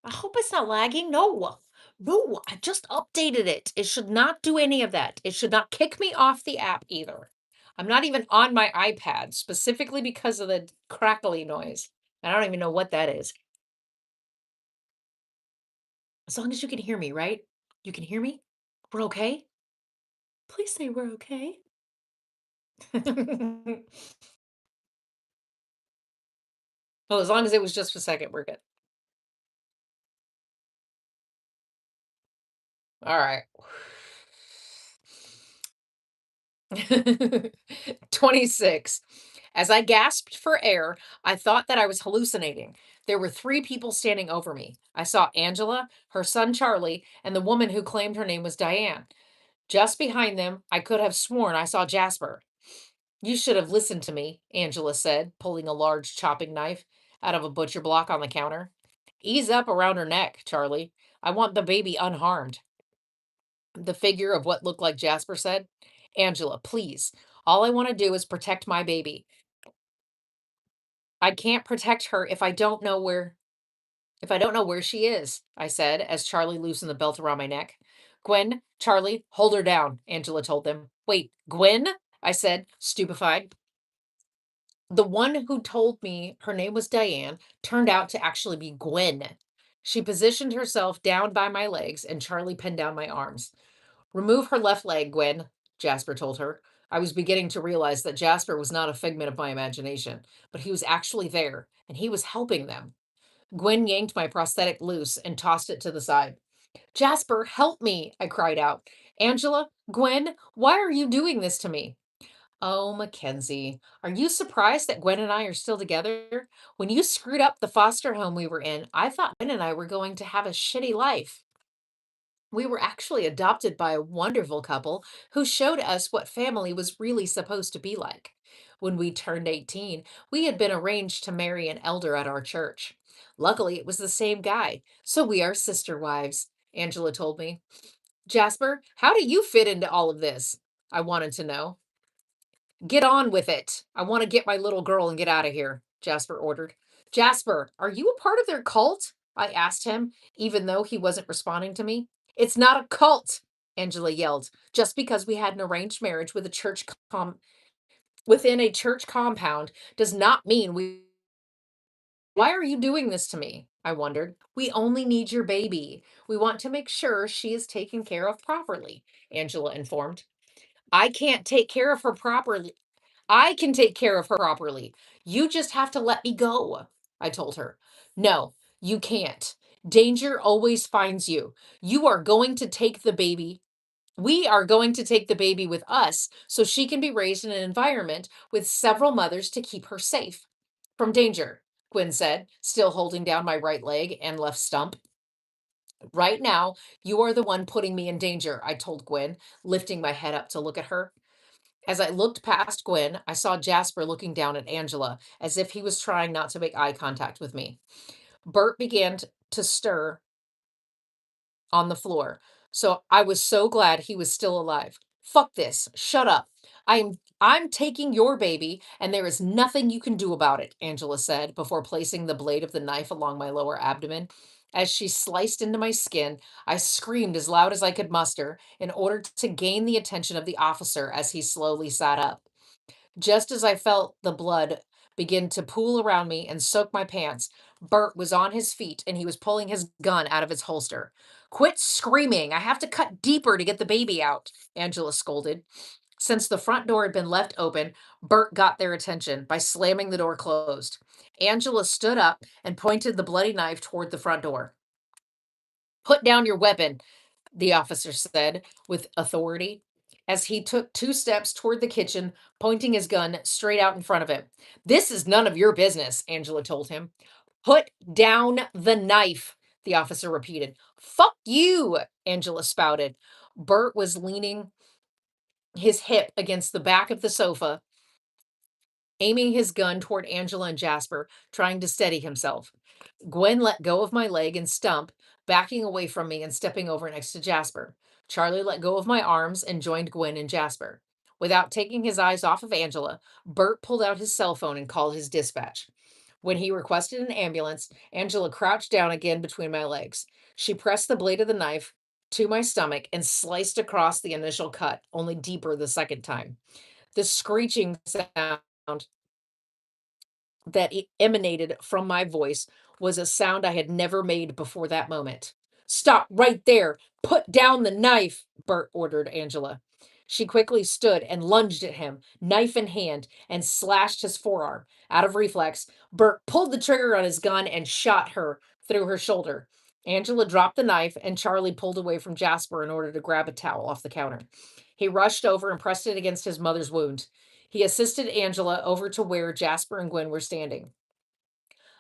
I hope it's not lagging. No, no, I just updated it. It should not do any of that. It should not kick me off the app either. I'm not even on my iPad specifically because of the crackly noise. I don't even know what that is. As long as you can hear me, right? You can hear me? We're okay? Please say we're okay. Well, as long as it was just for a second, we're good. All right. 26. As I gasped for air, I thought that I was hallucinating. There were three people standing over me. I saw Angela, her son Charlie, and the woman who claimed her name was Diane. Just behind them, I could have sworn I saw Jasper. You should have listened to me, Angela said, pulling a large chopping knife out of a butcher block on the counter. Ease up around her neck, Charlie. I want the baby unharmed. The figure of what looked like Jasper said. Angela, please. All I want to do is protect my baby. I can't protect her if I don't know where she is, I said as Charlie loosened the belt around my neck. Gwen, Charlie, hold her down, Angela told them. Wait, Gwen? I said, stupefied. The one who told me her name was Diane turned out to actually be Gwen. She positioned herself down by my legs and Charlie pinned down my arms. Remove her left leg, Gwen, Jasper told her. I was beginning to realize that Jasper was not a figment of my imagination, but he was actually there, and he was helping them. Gwen yanked my prosthetic loose and tossed it to the side. Jasper, help me, I cried out. Angela, Gwen, why are you doing this to me? Oh, Mackenzie, are you surprised that Gwen and I are still together? When you screwed up the foster home we were in, I thought Gwen and I were going to have a shitty life. We were actually adopted by a wonderful couple who showed us what family was really supposed to be like. When we turned 18, we had been arranged to marry an elder at our church. Luckily, it was the same guy, so we are sister wives, Angela told me. Jasper, how do you fit into all of this? I wanted to know. Get on with it. I want to get my little girl and get out of here, Jasper ordered. Jasper, are you a part of their cult? I asked him, even though he wasn't responding to me. It's not a cult, Angela yelled. Just because we had an arranged marriage with a within a church compound does not mean we. Why are you doing this to me? I wondered. We only need your baby. We want to make sure she is taken care of properly, Angela informed. I can't take care of her properly. I can take care of her properly. You just have to let me go, I told her. No, you can't. Danger always finds you. You are going to take the baby. We are going to take the baby with us so she can be raised in an environment with several mothers to keep her safe from danger, Gwen said, still holding down my right leg and left stump. Right now, you are the one putting me in danger, I told Gwen, lifting my head up to look at her. As I looked past Gwen, I saw Jasper looking down at Angela as if he was trying not to make eye contact with me. Bert began to stir on the floor. So I was so glad he was still alive. Fuck this. Shut up. I'm taking your baby and there is nothing you can do about it, Angela said before placing the blade of the knife along my lower abdomen. As she sliced into my skin, I screamed as loud as I could muster in order to gain the attention of the officer as he slowly sat up. Just as I felt the blood begin to pool around me and soak my pants, Bert was on his feet and he was pulling his gun out of its holster. Quit screaming. I have to cut deeper to get the baby out, Angela scolded. Since the front door had been left open, Bert got their attention by slamming the door closed. Angela stood up and pointed the bloody knife toward the front door. Put down your weapon, the officer said with authority as he took 2 steps toward the kitchen, pointing his gun straight out in front of him. This is none of your business, Angela told him. Put down the knife, the officer repeated. Fuck you, Angela spouted. Bert was leaning his hip against the back of the sofa, aiming his gun toward Angela and Jasper, trying to steady himself. Gwen let go of my leg and stump, backing away from me and stepping over next to Jasper. Charlie let go of my arms and joined Gwen and Jasper. Without taking his eyes off of Angela, Bert pulled out his cell phone and called his dispatch. When he requested an ambulance, Angela crouched down again between my legs. She pressed the blade of the knife to my stomach and sliced across the initial cut, only deeper the second time. The screeching sound that emanated from my voice was a sound I had never made before that moment. Stop right there. Put down the knife, Bert ordered Angela. She quickly stood and lunged at him, knife in hand, and slashed his forearm. Out of reflex, Bert pulled the trigger on his gun and shot her through her shoulder. Angela dropped the knife, and Charlie pulled away from Jasper in order to grab a towel off the counter. He rushed over and pressed it against his mother's wound. He assisted Angela over to where Jasper and Gwen were standing.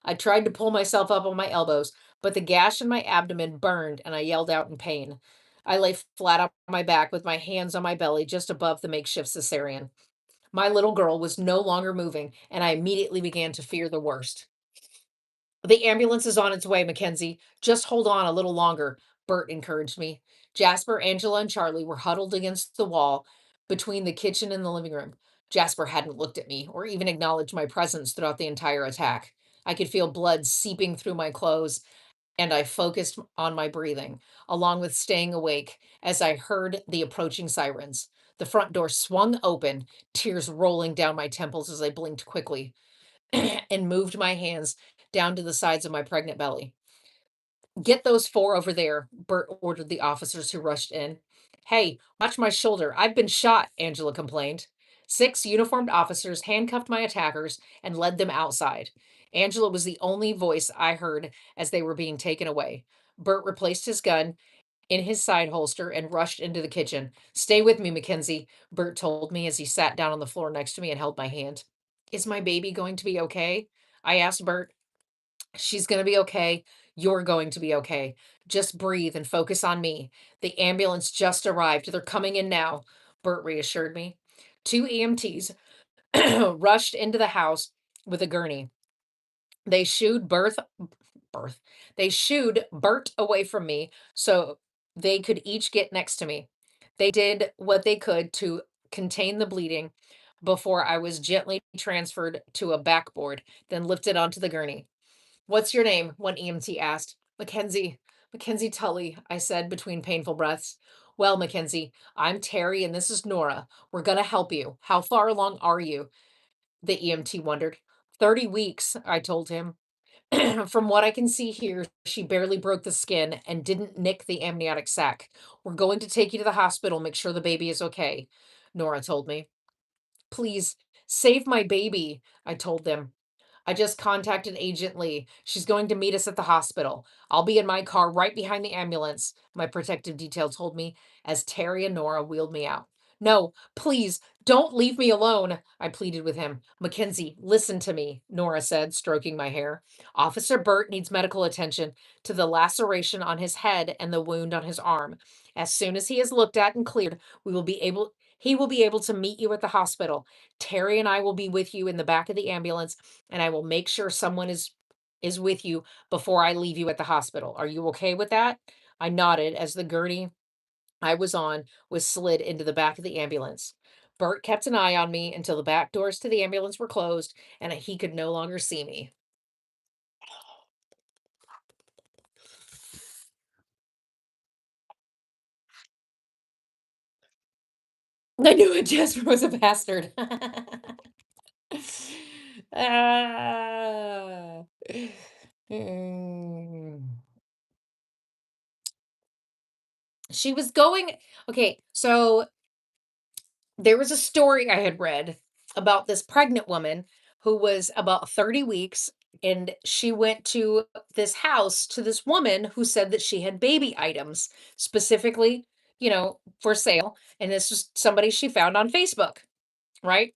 I tried to pull myself up on my elbows, but the gash in my abdomen burned and I yelled out in pain. I lay flat on my back with my hands on my belly just above the makeshift cesarean. My little girl was no longer moving, and I immediately began to fear the worst. The ambulance is on its way, Mackenzie. Just hold on a little longer, Bert encouraged me. Jasper, Angela, and Charlie were huddled against the wall between the kitchen and the living room. Jasper hadn't looked at me or even acknowledged my presence throughout the entire attack. I could feel blood seeping through my clothes, and I focused on my breathing, along with staying awake as I heard the approaching sirens. The front door swung open, tears rolling down my temples as I blinked quickly and moved my hands down to the sides of my pregnant belly. Get those four over there, Bert ordered the officers who rushed in. Hey, watch my shoulder. I've been shot, Angela complained. 6 uniformed officers handcuffed my attackers and led them outside. Angela was the only voice I heard as they were being taken away. Bert replaced his gun in his side holster and rushed into the kitchen. Stay with me, Mackenzie, Bert told me as he sat down on the floor next to me and held my hand. Is my baby going to be okay? I asked Bert. She's going to be okay. You're going to be okay. Just breathe and focus on me. The ambulance just arrived. They're coming in now, Bert reassured me. 2 EMTs rushed into the house with a gurney. They shooed birth. They shooed Bert away from me so they could each get next to me. They did what they could to contain the bleeding before I was gently transferred to a backboard, then lifted onto the gurney. What's your name? One EMT asked. Mackenzie. Mackenzie Tully, I said between painful breaths. Well, Mackenzie, I'm Terry and this is Nora. We're going to help you. How far along are you? The EMT wondered. 30 weeks, I told him. From what I can see here, she barely broke the skin and didn't nick the amniotic sac. We're going to take you to the hospital, make sure the baby is okay, Nora told me. Please, save my baby, I told them. I just contacted Agent Lee. She's going to meet us at the hospital. I'll be in my car right behind the ambulance, my protective detail told me as Terry and Nora wheeled me out. No, please, don't leave me alone, I pleaded with him. Mackenzie, listen to me, Nora said, stroking my hair. Officer Burt needs medical attention to the laceration on his head and the wound on his arm. As soon as he is looked at and cleared, he will be able to meet you at the hospital. Terry and I will be with you in the back of the ambulance, and I will make sure someone is with you before I leave you at the hospital. Are you okay with that? I nodded as the gurney I was on was slid into the back of the ambulance. Bert kept an eye on me until the back doors to the ambulance were closed and he could no longer see me. I knew it. Jasper was a bastard. Ah. Mm. She was going okay, so there was a story I had read about this pregnant woman who was about 30 weeks, and she went to this house to this woman who said that she had baby items specifically, for sale, and this was somebody she found on Facebook, right?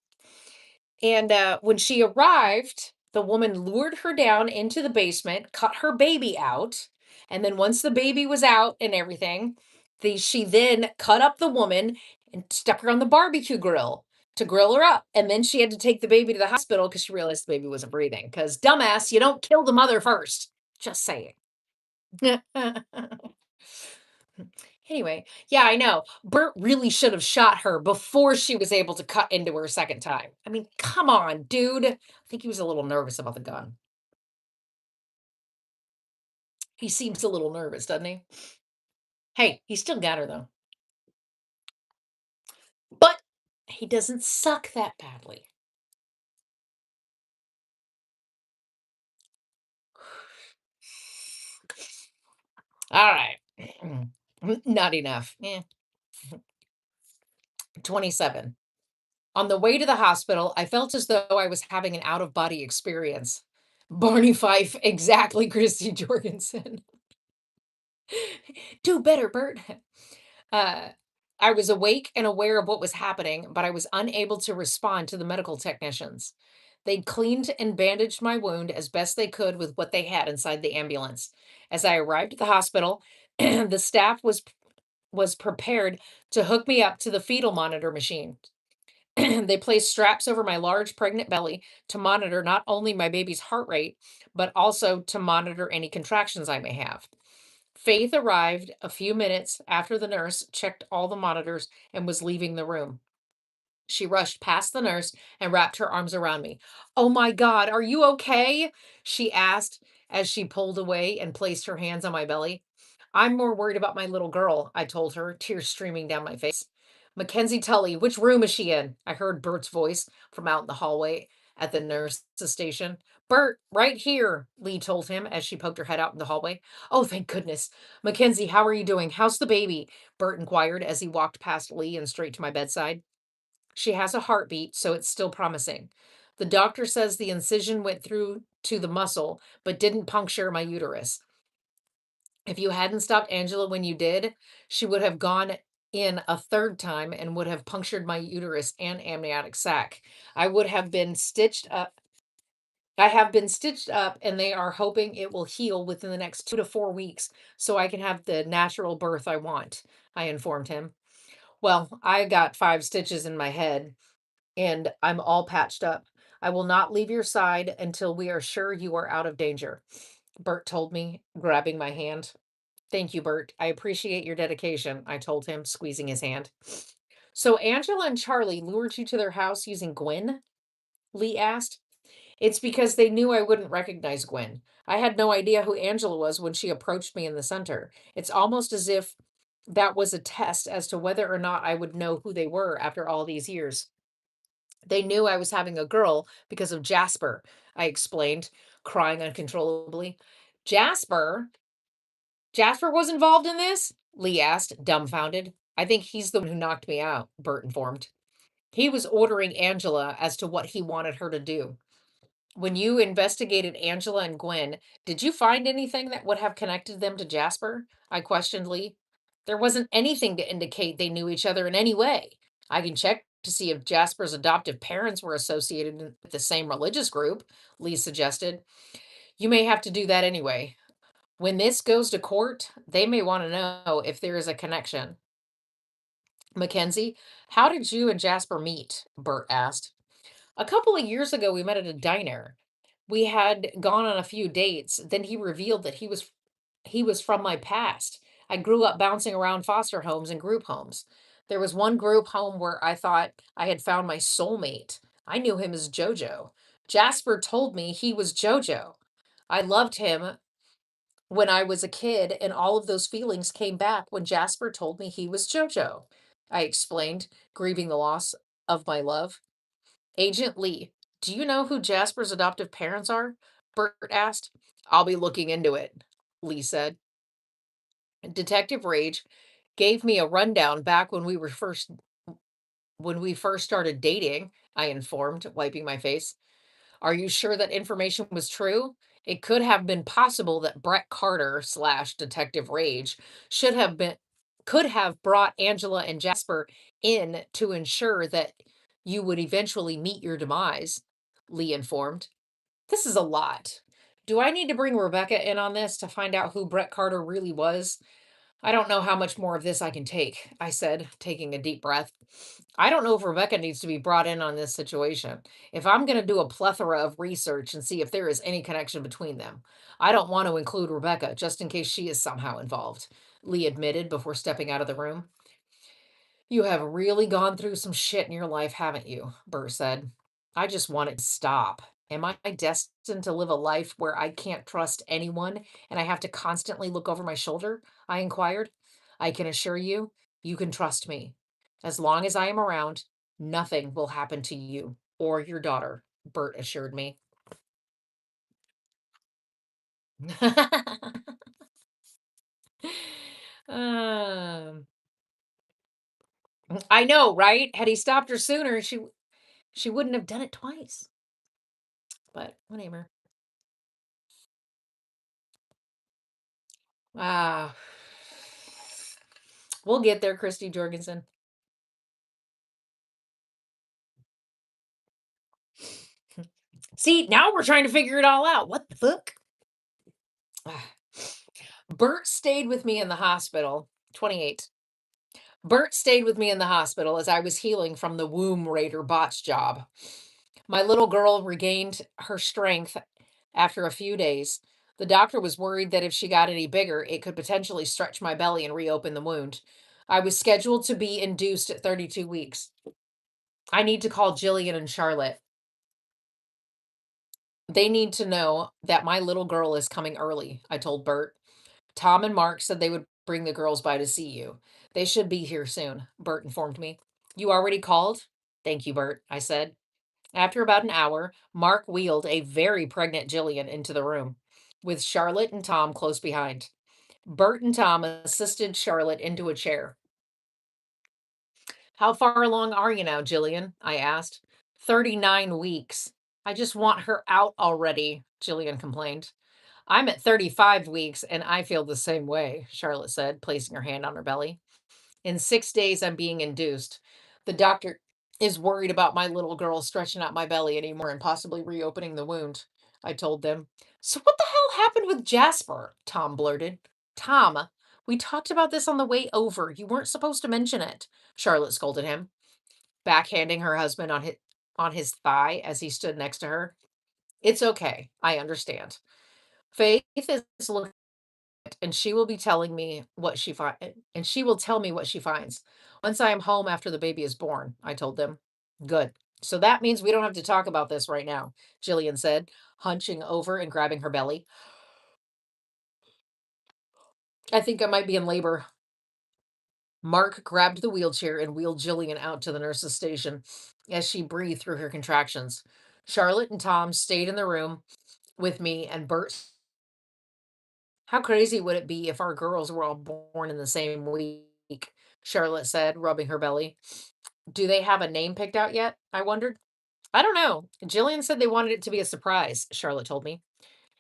And when she arrived, the woman lured her down into the basement, cut her baby out, and then once the baby was out and everything, she then cut up the woman and stuck her on the barbecue grill to grill her up. And then she had to take the baby to the hospital because she realized the baby wasn't breathing. Because dumbass, you don't kill the mother first. Just saying. Anyway, yeah, I know. Bert really should have shot her before she was able to cut into her a second time. I mean, come on, dude. I think he was a little nervous about the gun. He seems a little nervous, doesn't he? Hey, he still got her though. But he doesn't suck that badly. All right. Not enough. 27. On the way to the hospital, I felt as though I was having an out of body experience. Barney Fife, exactly, Christy Jorgensen. Do better, Bert. Uh, I was awake and aware of what was happening, but I was unable to respond to the medical technicians. They'd cleaned and bandaged my wound as best they could with what they had inside the ambulance. As I arrived at the hospital, the staff was prepared to hook me up to the fetal monitor machine. They placed straps over my large pregnant belly to monitor not only my baby's heart rate, but also to monitor any contractions I may have. Faith arrived a few minutes after the nurse checked all the monitors and was leaving the room. She rushed past the nurse and wrapped her arms around me. Oh my God, are you okay? She asked as she pulled away and placed her hands on my belly. I'm more worried about my little girl, I told her, tears streaming down my face. Mackenzie Tully, which room is she in? I heard Bert's voice from out in the hallway at the nurse's station. Bert, right here, Lee told him as she poked her head out in the hallway. Oh, thank goodness. Mackenzie, how are you doing? How's the baby? Bert inquired as he walked past Lee and straight to my bedside. She has a heartbeat, so it's still promising. The doctor says the incision went through to the muscle, but didn't puncture my uterus. If you hadn't stopped Angela when you did, she would have gone in a third time and would have punctured my uterus and amniotic sac. I would have been stitched up. I have been stitched up, and they are hoping it will heal within the next 2 to 4 weeks so I can have the natural birth I want, I informed him. Well, I got 5 stitches in my head and I'm all patched up. I will not leave your side until we are sure you are out of danger, Bert told me, grabbing my hand. Thank you, Bert. I appreciate your dedication, I told him, squeezing his hand. So Angela and Charlie lured you to their house using Gwen? Lee asked. It's because they knew I wouldn't recognize Gwen. I had no idea who Angela was when she approached me in the center. It's almost as if that was a test as to whether or not I would know who they were after all these years. They knew I was having a girl because of Jasper, I explained, crying uncontrollably. Jasper? Jasper was involved in this? Lee asked, dumbfounded. I think he's the one who knocked me out, Bert informed. He was ordering Angela as to what he wanted her to do. When you investigated Angela and Gwen, did you find anything that would have connected them to Jasper? I questioned Lee. There wasn't anything to indicate they knew each other in any way. I can check to see if Jasper's adoptive parents were associated with the same religious group, Lee suggested. You may have to do that anyway. When this goes to court, they may want to know if there is a connection. Mackenzie, how did you and Jasper meet? Bert asked. A couple of years ago, we met at a diner. We had gone on a few dates. Then he revealed that he was from my past. I grew up bouncing around foster homes and group homes. There was one group home where I thought I had found my soulmate. I knew him as Jojo. Jasper told me he was Jojo. I loved him when I was a kid, and all of those feelings came back when Jasper told me he was Jojo. I explained, grieving the loss of my love. Agent Lee, do you know who Jasper's adoptive parents are? Bert asked. I'll be looking into it, Lee said. Detective Rage gave me a rundown back when we first started dating, I informed, wiping my face. Are you sure that information was true? It could have been possible that Brett Carter slash Detective Rage should have been could have brought Angela and Jasper in to ensure that you would eventually meet your demise, Lee informed. This is a lot. Do I need to bring Rebecca in on this to find out who Brett Carter really was? I don't know how much more of this I can take, I said, taking a deep breath. I don't know if Rebecca needs to be brought in on this situation. If I'm going to do a plethora of research and see if there is any connection between them, I don't want to include Rebecca just in case she is somehow involved, Lee admitted before stepping out of the room. You have really gone through some shit in your life, haven't you? Bert said. I just want it to stop. Am I destined to live a life where I can't trust anyone and I have to constantly look over my shoulder? I inquired. I can assure you, you can trust me. As long as I am around, nothing will happen to you or your daughter, Bert assured me. um, I know, right? Had he stopped her sooner, she wouldn't have done it twice. But whatever. Ah, we'll get there, Christy Jorgensen. See, now we're trying to figure it all out. What the fuck? Ah. Bert stayed with me in the hospital. 28. Bert stayed with me in the hospital as I was healing from the womb raider botch job. My little girl regained her strength after a few days. The doctor was worried that if she got any bigger, it could potentially stretch my belly and reopen the wound. I was scheduled to be induced at 32 weeks. I need to call Jillian and Charlotte. They need to know that my little girl is coming early, I told Bert. Tom and Mark said they would bring the girls by to see you. They should be here soon, Bert informed me. You already called? Thank you, Bert, I said. After about an hour, Mark wheeled a very pregnant Jillian into the room, with Charlotte and Tom close behind. Bert and Tom assisted Charlotte into a chair. How far along are you now, Jillian? I asked. 39 weeks. I just want her out already, Jillian complained. I'm at 35 weeks and I feel the same way, Charlotte said, placing her hand on her belly. In 6 days, I'm being induced. The doctor is worried about my little girl stretching out my belly anymore and possibly reopening the wound, I told them. So, what the hell happened with Jasper? Tom blurted. Tom, we talked about this on the way over. You weren't supposed to mention it, Charlotte scolded him, backhanding her husband on his thigh as he stood next to her. It's okay. I understand. Faith is looking and she will be telling me what she find and she will tell me what she finds once I am home after the baby is born, I told them. Good. So that means we don't have to talk about this right now, Jillian said, hunching over and grabbing her belly. I think I might be in labor. Mark grabbed the wheelchair and wheeled Jillian out to the nurse's station as she breathed through her contractions. Charlotte and Tom stayed in the room with me and Bert. How crazy would it be if our girls were all born in the same week? Charlotte said, rubbing her belly. Do they have a name picked out yet? I wondered. I don't know. Jillian said they wanted it to be a surprise, Charlotte told me.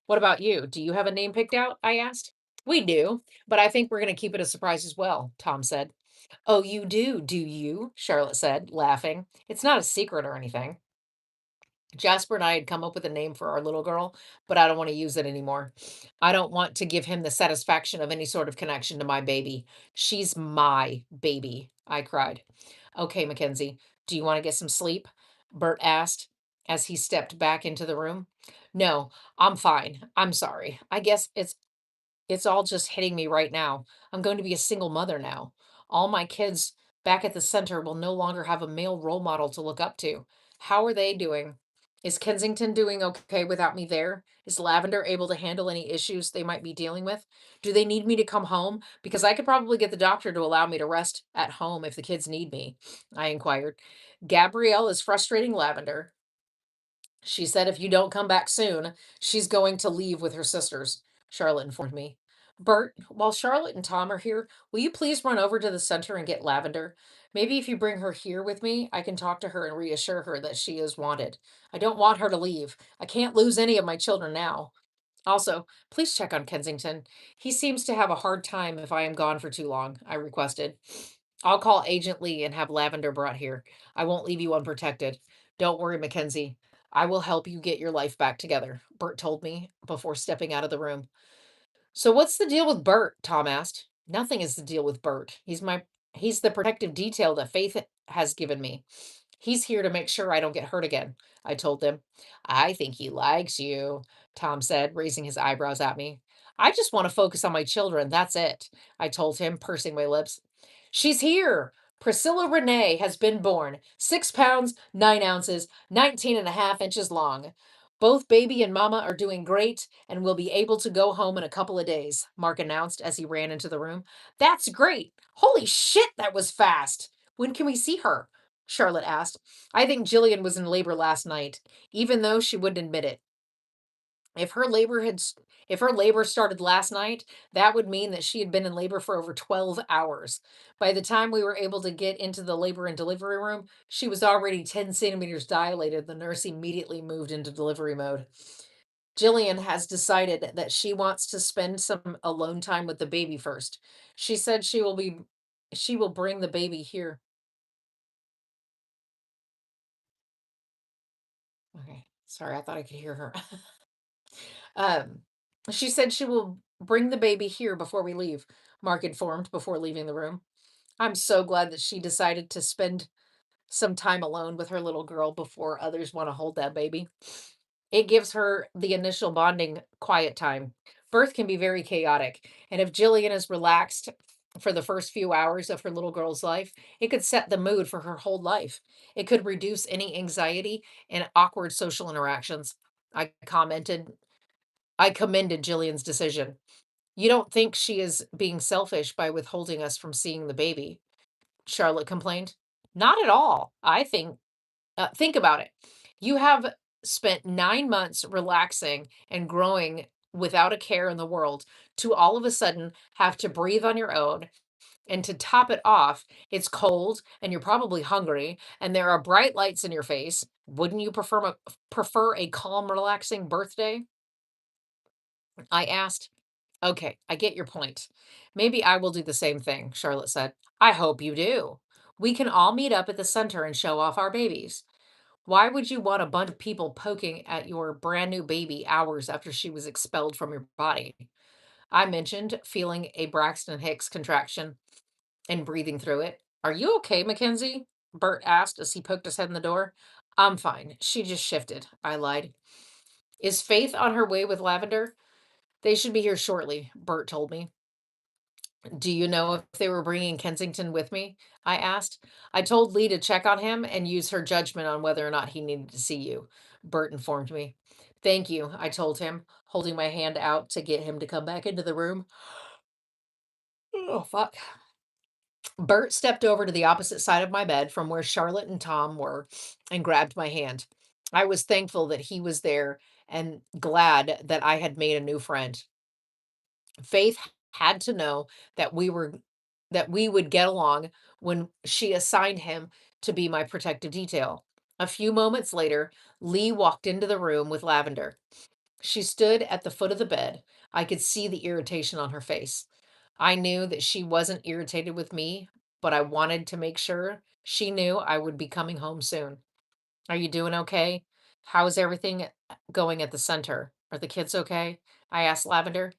What about you? Do you have a name picked out? I asked. We do, but I think we're going to keep it a surprise as well, Tom said. Oh, you do you? Charlotte said, laughing. It's not a secret or anything. Jasper and I had come up with a name for our little girl, but I don't want to use it anymore. I don't want to give him the satisfaction of any sort of connection to my baby. She's my baby, I cried. Okay, Mackenzie, do you want to get some sleep? Bert asked as he stepped back into the room. No, I'm fine. I'm sorry. I guess it's all just hitting me right now. I'm going to be a single mother now. All my kids back at the center will no longer have a male role model to look up to. How are they doing? Is Kensington doing okay without me there? Is Lavender able to handle any issues they might be dealing with? Do they need me to come home? Because I could probably get the doctor to allow me to rest at home if the kids need me, I inquired. Gabrielle is frustrating Lavender. She said if you don't come back soon, she's going to leave with her sisters, Charlotte informed me. Bert, while Charlotte and Tom are here, will you please run over to the center and get Lavender? Maybe if you bring her here with me, I can talk to her and reassure her that she is wanted. I don't want her to leave. I can't lose any of my children now. Also, please check on Kensington. He seems to have a hard time if I am gone for too long, I requested. I'll call Agent Lee and have Lavender brought here. I won't leave you unprotected. Don't worry, Mackenzie. I will help you get your life back together, Bert told me before stepping out of the room. So what's the deal with Bert? Tom asked. Nothing is the deal with Bert. He's the protective detail that Faith has given me. He's here to make sure I don't get hurt again, I told them. I think he likes you, Tom said, raising his eyebrows at me. I just want to focus on my children. That's it, I told him, pursing my lips. She's here. Priscilla Renee has been born, 6 pounds, 9 ounces, 19.5 inches long. Both baby and mama are doing great and will be able to go home in a couple of days, Mark announced as he ran into the room. That's great. Holy shit, that was fast. When can we see her? Charlotte asked. I think Jillian was in labor last night, even though she wouldn't admit it. If her labor had s- if her labor started last night, that would mean that she had been in labor for over 12 hours. By the time we were able to get into the labor and delivery room, she was already 10 centimeters dilated. The nurse immediately moved into delivery mode. Jillian has decided that she wants to spend some alone time with the baby first. She said she will bring the baby here. Okay. Sorry, I thought I could hear her. Um, she said she will bring the baby here before we leave, Mark informed before leaving the room. I'm so glad that she decided to spend some time alone with her little girl before others want to hold that baby. It gives her the initial bonding quiet time. Birth can be very chaotic, and if Jillian is relaxed for the first few hours of her little girl's life, it could set the mood for her whole life. It could reduce any anxiety and awkward social interactions. I commented I commended Jillian's decision. You don't think she is being selfish by withholding us from seeing the baby, Charlotte complained. Not at all. Think about it. You have spent 9 months relaxing and growing without a care in the world to all of a sudden have to breathe on your own. And to top it off, it's cold and you're probably hungry and there are bright lights in your face. Wouldn't you prefer a calm, relaxing birthday? I asked. Okay, I get your point. Maybe I will do the same thing, Charlotte said. I hope you do. We can all meet up at the center and show off our babies. Why would you want a bunch of people poking at your brand new baby hours after she was expelled from your body? I mentioned feeling a Braxton Hicks contraction and breathing through it. Are you okay, Mackenzie? Bert asked as he poked his head in the door. I'm fine. She just shifted. I lied. Is Faith on her way with Lavender? They should be here shortly, Bert told me. Do you know if they were bringing Kensington with me? I asked. I told Lee to check on him and use her judgment on whether or not he needed to see you, Bert informed me. Thank you, I told him, holding my hand out to get him to come back into the room. Oh, fuck. Bert stepped over to the opposite side of my bed from where Charlotte and Tom were and grabbed my hand. I was thankful that he was there and glad that I had made a new friend. Faith had to know that we would get along when she assigned him to be my protective detail. A few moments later, Lee walked into the room with Lavender. She stood at the foot of the bed. I could see the irritation on her face. I knew that she wasn't irritated with me, but I wanted to make sure she knew I would be coming home soon. Are you doing okay? How's everything going at the center? Are the kids okay? I asked Lavender.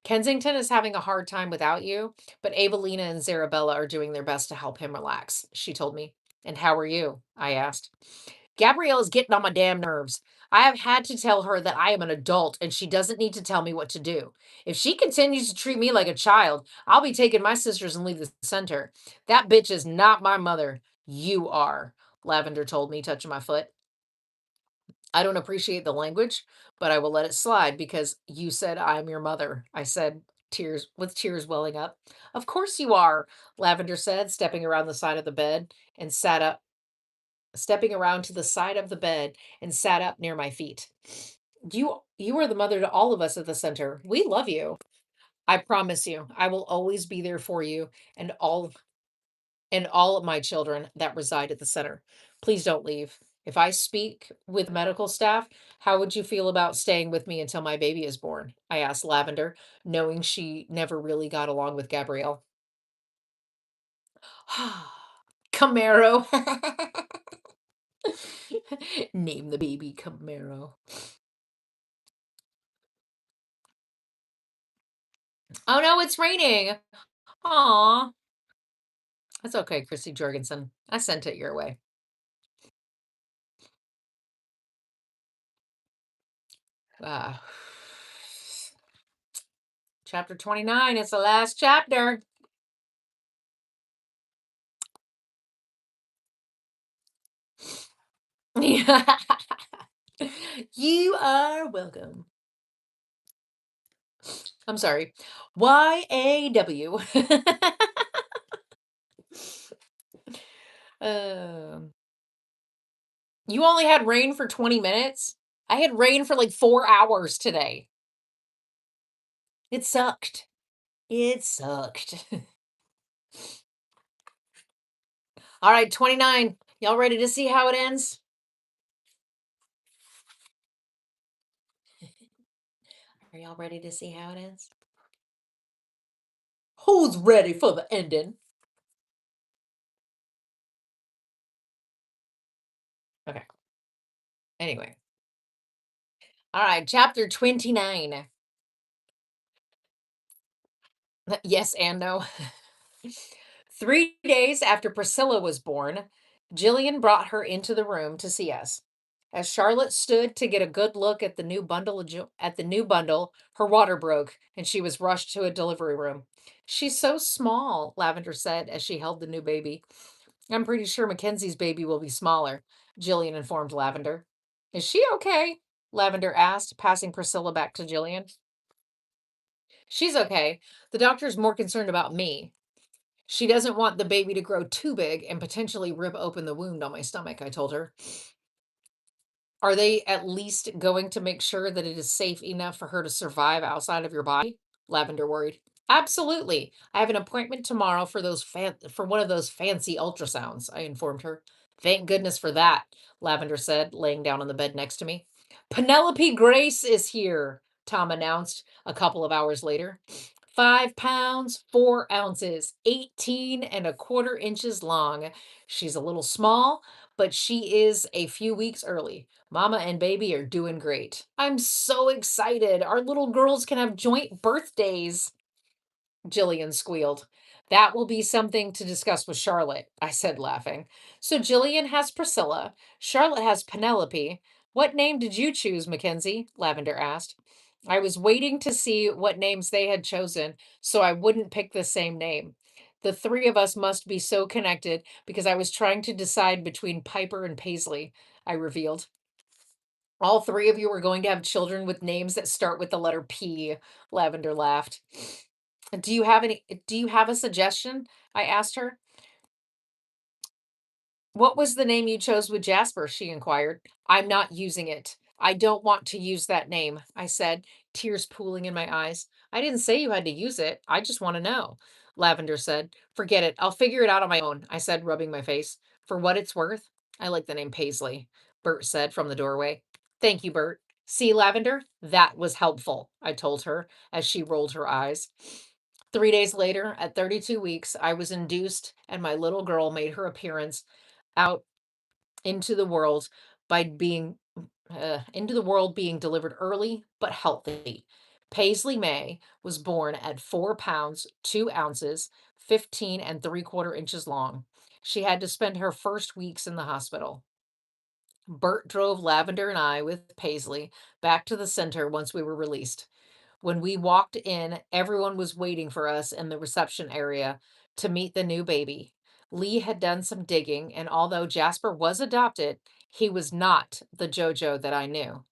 Kensington is having a hard time without you, but Evelina and Zarabella are doing their best to help him relax, she told me. And how are you? I asked. Gabrielle is getting on my damn nerves. I have had to tell her that I am an adult and she doesn't need to tell me what to do. If she continues to treat me like a child, I'll be taking my sisters and leave the center. That bitch is not my mother. You are, Lavender told me, touching my foot. I don't appreciate the language, but I will let it slide because you said I'm your mother. I said, tears with tears welling up. Of course you are, Lavender said, stepping around to the side of the bed and sat up near my feet. You are the mother to all of us at the center. We love you. I promise you, I will always be there for you and all of my children that reside at the center. Please don't leave. If I speak with medical staff, how would you feel about staying with me until my baby is born? I asked Lavender, knowing she never really got along with Gabrielle. Camaro. Name the baby Camaro. Oh no, it's raining. Aw. That's okay, Christy Jorgensen. I sent it your way. Ah. Chapter 29. It's the last chapter. You are welcome. I'm sorry. YAW. um, you only had rain for 20 minutes? I had rain for like 4 hours today. It sucked. It sucked. All right, 29. Y'all ready to see how it ends? Are y'all ready to see how it ends? Who's ready for the ending? Okay. Anyway. All right, chapter 29. Yes and no. 3 days after Priscilla was born, Jillian brought her into the room to see us. As Charlotte stood to get a good look at the new bundle, her water broke and she was rushed to a delivery room. She's so small, Lavender said as she held the new baby. I'm pretty sure Mackenzie's baby will be smaller, Jillian informed Lavender. Is she okay? Lavender asked, passing Priscilla back to Jillian. She's okay. The doctor's more concerned about me. She doesn't want the baby to grow too big and potentially rip open the wound on my stomach, I told her. Are they at least going to make sure that it is safe enough for her to survive outside of your body? Lavender worried. Absolutely. I have an appointment tomorrow for for one of those fancy ultrasounds, I informed her. Thank goodness for that, Lavender said, laying down on the bed next to me. Penelope Grace is here, Tom announced a couple of hours later. 5 pounds, 4 ounces, 18 and a quarter inches long. She's a little small, but she is a few weeks early. Mama and baby are doing great. I'm so excited. Our little girls can have joint birthdays. Jillian squealed. That will be something to discuss with Charlotte, I said, laughing. So Jillian has Priscilla. Charlotte has Penelope. What name did you choose, Mackenzie? Lavender asked. I was waiting to see what names they had chosen so I wouldn't pick the same name. The three of us must be so connected because I was trying to decide between Piper and Paisley, I revealed. All three of you are going to have children with names that start with the letter P, Lavender laughed. Do you have a suggestion? I asked her. What was the name you chose with Jasper? She inquired. I'm not using it. I don't want to use that name, I said, tears pooling in my eyes. I didn't say you had to use it. I just want to know. Lavender said. Forget it. I'll figure it out on my own, I said, rubbing my face. For what it's worth, I like the name Paisley, Bert said from the doorway. Thank you, Bert. See, Lavender? That was helpful, I told her as she rolled her eyes. 3 days later, at 32 weeks, I was induced, and my little girl made her appearance out into the world by being into the world being delivered early but healthy. Paisley May was born at 4 pounds 2 ounces, 15 and 3/4 inches long. She had to spend her first weeks in the hospital. Bert drove Lavender and I with Paisley back to the center once we were released. When we walked in, everyone was waiting for us in the reception area to meet the new baby. Lee had done some digging, and although Jasper was adopted, he was not the JoJo that I knew.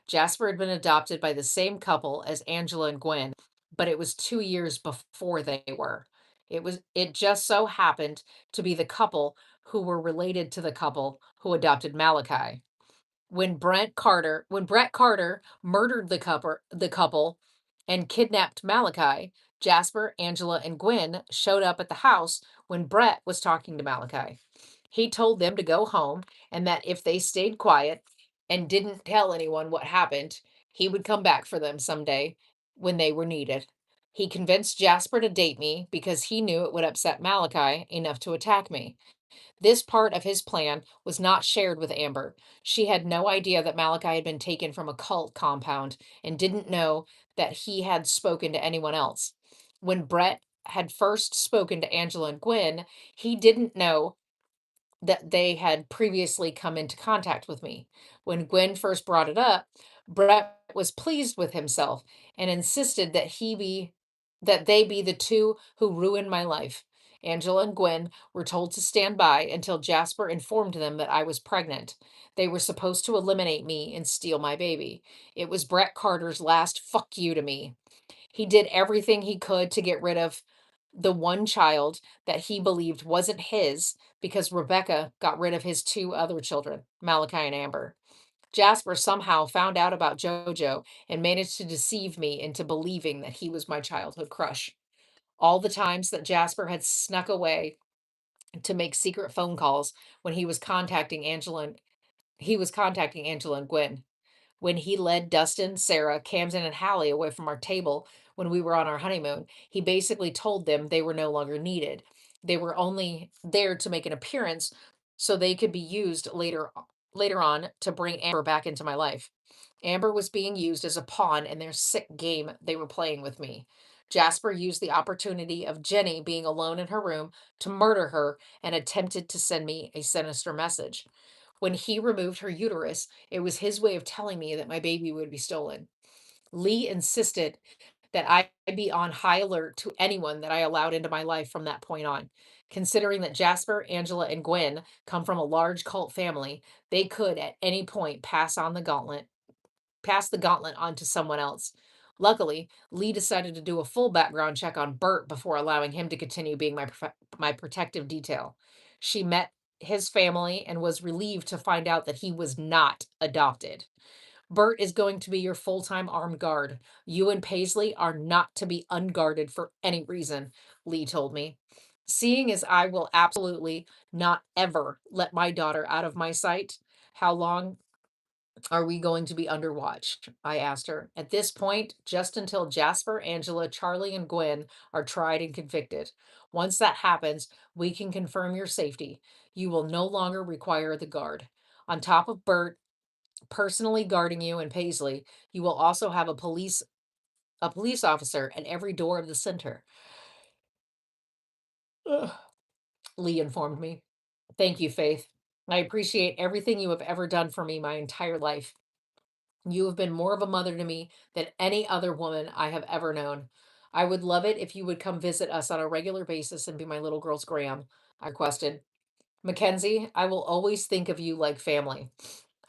Jasper had been adopted by the same couple as Angela and Gwen, but it was 2 years before they were. It just so happened to be the couple who were related to the couple who adopted Malachi. When Brett Carter murdered the couple and kidnapped Malachi, Jasper, Angela, and Gwen showed up at the house when Brett was talking to Malachi. He told them to go home and that if they stayed quiet and didn't tell anyone what happened, he would come back for them someday when they were needed. He convinced Jasper to date me because he knew it would upset Malachi enough to attack me. This part of his plan was not shared with Amber. She had no idea that Malachi had been taken from a cult compound and didn't know that he had spoken to anyone else. When Brett had first spoken to Angela and Gwen, he didn't know that they had previously come into contact with me. When Gwen first brought it up, Brett was pleased with himself and insisted that they be the two who ruined my life. Angela and Gwen were told to stand by until Jasper informed them that I was pregnant. They were supposed to eliminate me and steal my baby. It was Brett Carter's last fuck you to me. He did everything he could to get rid of the one child that he believed wasn't his because Rebecca got rid of his two other children, Malachi and Amber. Jasper somehow found out about JoJo and managed to deceive me into believing that he was my childhood crush. All the times that Jasper had snuck away to make secret phone calls when he was contacting Angela and Gwen. When he led Dustin, Sarah, Camden, and Hallie away from our table when we were on our honeymoon, he basically told them they were no longer needed. They were only there to make an appearance so they could be used later on to bring Amber back into my life. Amber was being used as a pawn in their sick game they were playing with me. Jasper used the opportunity of Jenny being alone in her room to murder her and attempted to send me a sinister message. When he removed her uterus, it was his way of telling me that my baby would be stolen. Lee insisted that I be on high alert to anyone that I allowed into my life from that point on. Considering that Jasper, Angela, and Gwen come from a large cult family, they could at any point pass the gauntlet on to someone else. Luckily, Lee decided to do a full background check on Bert before allowing him to continue being my protective detail. She met his family and was relieved to find out that he was not adopted. Bert is going to be your full time armed guard. You and Paisley are not to be unguarded for any reason, Lee told me. Seeing as I will absolutely not ever let my daughter out of my sight, how long are we going to be under watch? I asked her. At this point, just until Jasper, Angela, Charlie, and Gwen are tried and convicted. Once that happens, we can confirm your safety. You will no longer require the guard. On top of Bert personally guarding you and Paisley, you will also have a police officer at every door of the center. Ugh, Lee informed me. Thank you, Faith. I appreciate everything you have ever done for me my entire life. You have been more of a mother to me than any other woman I have ever known. I would love it if you would come visit us on a regular basis and be my little girl's gram, I requested. Mackenzie, I will always think of you like family.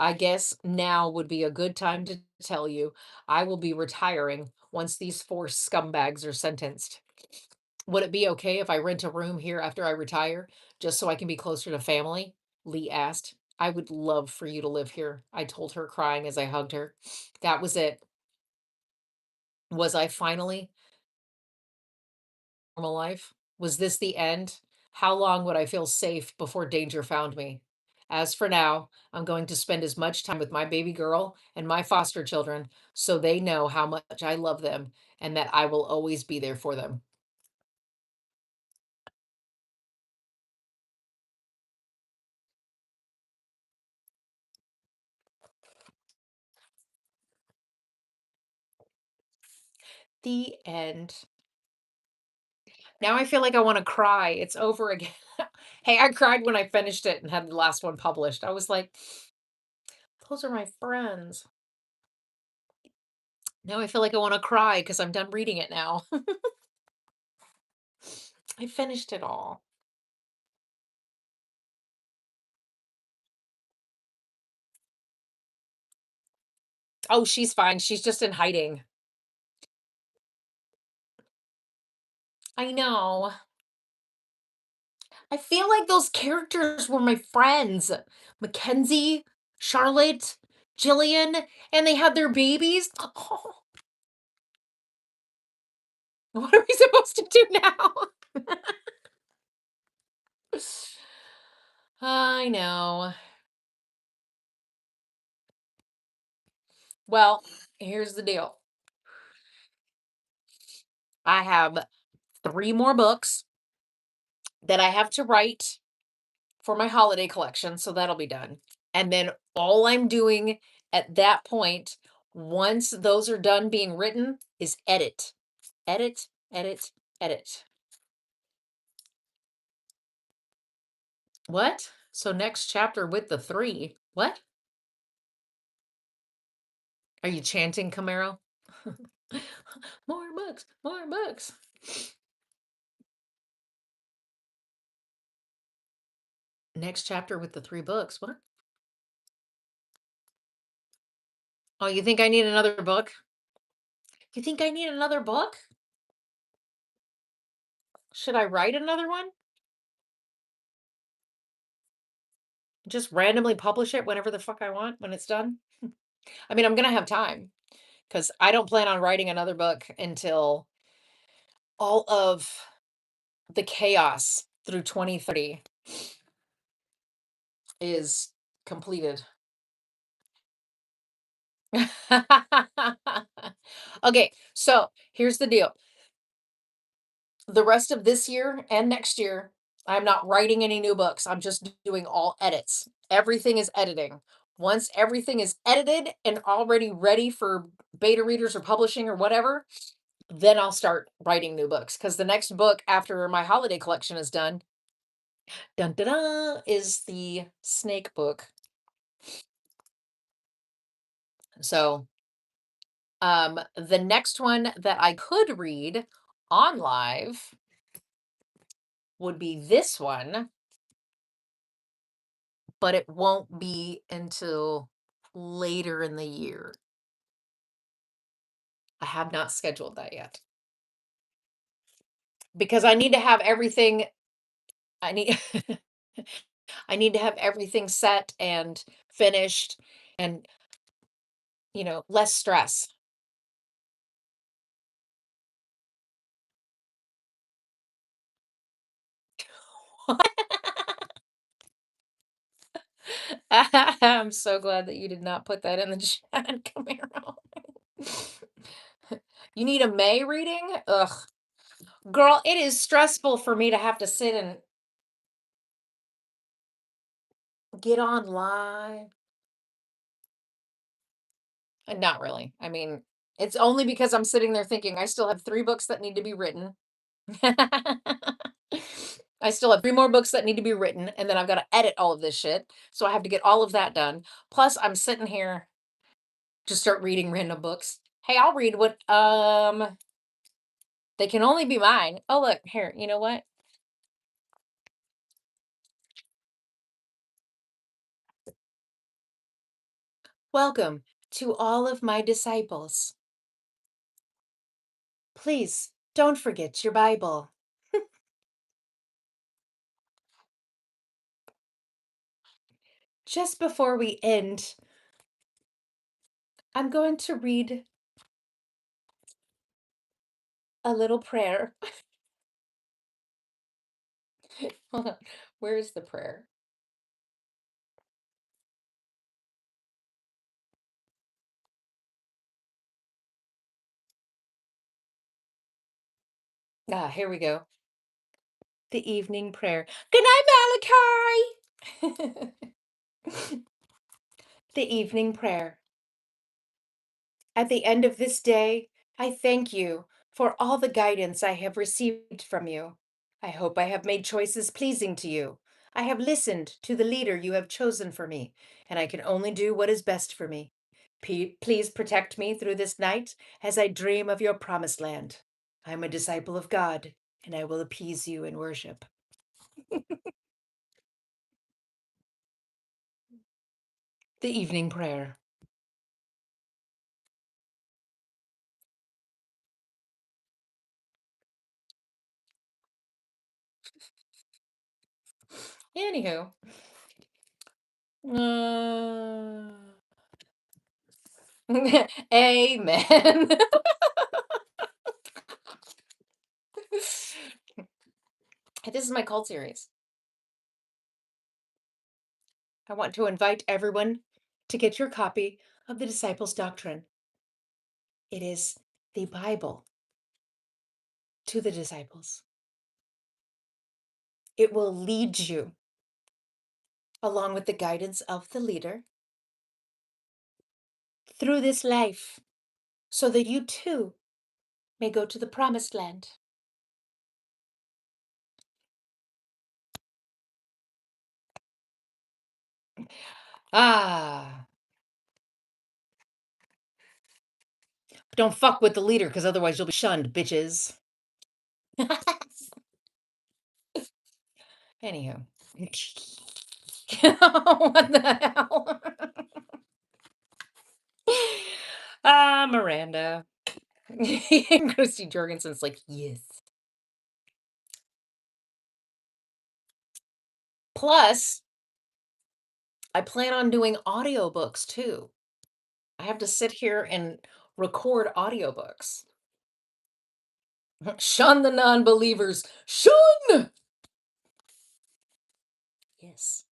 I guess now would be a good time to tell you I will be retiring once these four scumbags are sentenced. Would it be okay if I rent a room here after I retire, just so I can be closer to family? Lee asked. I would love for you to live here, I told her, crying as I hugged her. That was it. Was I finally normal life? Was this the end? How long would I feel safe before danger found me? As for now, I'm going to spend as much time with my baby girl and my foster children so they know how much I love them and that I will always be there for them. The end. Now I feel like I wanna cry. It's over again. Hey, I cried when I finished it and had the last one published. I was like, "Those are my friends." Now I feel like I wanna cry because 'cause I'm done reading it now. I finished it all. Oh, she's fine. She's just in hiding. I know. I feel like those characters were my friends. Mackenzie, Charlotte, Jillian, and they had their babies. Oh, what are we supposed to do now? I know. Well, here's the deal. I have 3 more books that I have to write for my holiday collection, so that'll be done. And then all I'm doing at that point, once those are done being written, is edit. Edit, edit, edit. What? So next chapter with the 3. What? Are you chanting, Camaro? More books, more books. Next chapter with the 3 books. What? Oh, you think I need another book? You think I need another book? Should I write another one? Just randomly publish it whenever the fuck I want when it's done? I mean, I'm gonna have time because I don't plan on writing another book until all of the chaos through 2030 is completed. Okay, so here's the deal. The rest of this year and next year, I'm not writing any new books. I'm just doing all edits. Everything is editing. Once everything is edited and already ready for beta readers or publishing or whatever, then I'll start writing new books. Because the next book after my holiday collection is done, dun dun dun, is the snake book. So the next one that I could read on live would be this one, but it won't be until later in the year. I have not scheduled that yet because I need to have everything I need I need to have everything set and finished and, less stress. I'm so glad that you did not put that in the chat, Camaro. You need a May reading? Ugh. Girl, it is stressful for me to have to sit and get on live. Not really. I mean, it's only because I'm sitting there thinking I still have 3 books that need to be written. I still have 3 more books that need to be written, and then I've gotta edit all of this shit, so I have to get all of that done. Plus, I'm sitting here to start reading random books. Hey, I'll read what, they can only be mine. Oh, look, here, you know what? Welcome to all of my disciples. Please don't forget your Bible. Just before we end, I'm going to read a little prayer. Hold on. Where is the prayer? Ah, here we go. The evening prayer. Good night, Malachi. The evening prayer. At the end of this day, I thank you for all the guidance I have received from you. I hope I have made choices pleasing to you. I have listened to the leader you have chosen for me, and I can only do what is best for me. Please protect me through this night as I dream of your promised land. I am a disciple of God, and I will appease you in worship. The evening prayer. Anywho, uh, amen. This is my cult series. I want to invite everyone to get your copy of the Disciples' Doctrine. It is the Bible to the disciples. It will lead you, along with the guidance of the leader, through this life so that you too may go to the promised land. Ah, don't fuck with the leader because otherwise you'll be shunned, bitches. Anywho. What the hell? Ah, Miranda. Christy Jorgensen's like, yes. Plus, I plan on doing audiobooks too. I have to sit here and record audiobooks. Shun the non-believers. Shun! Yes.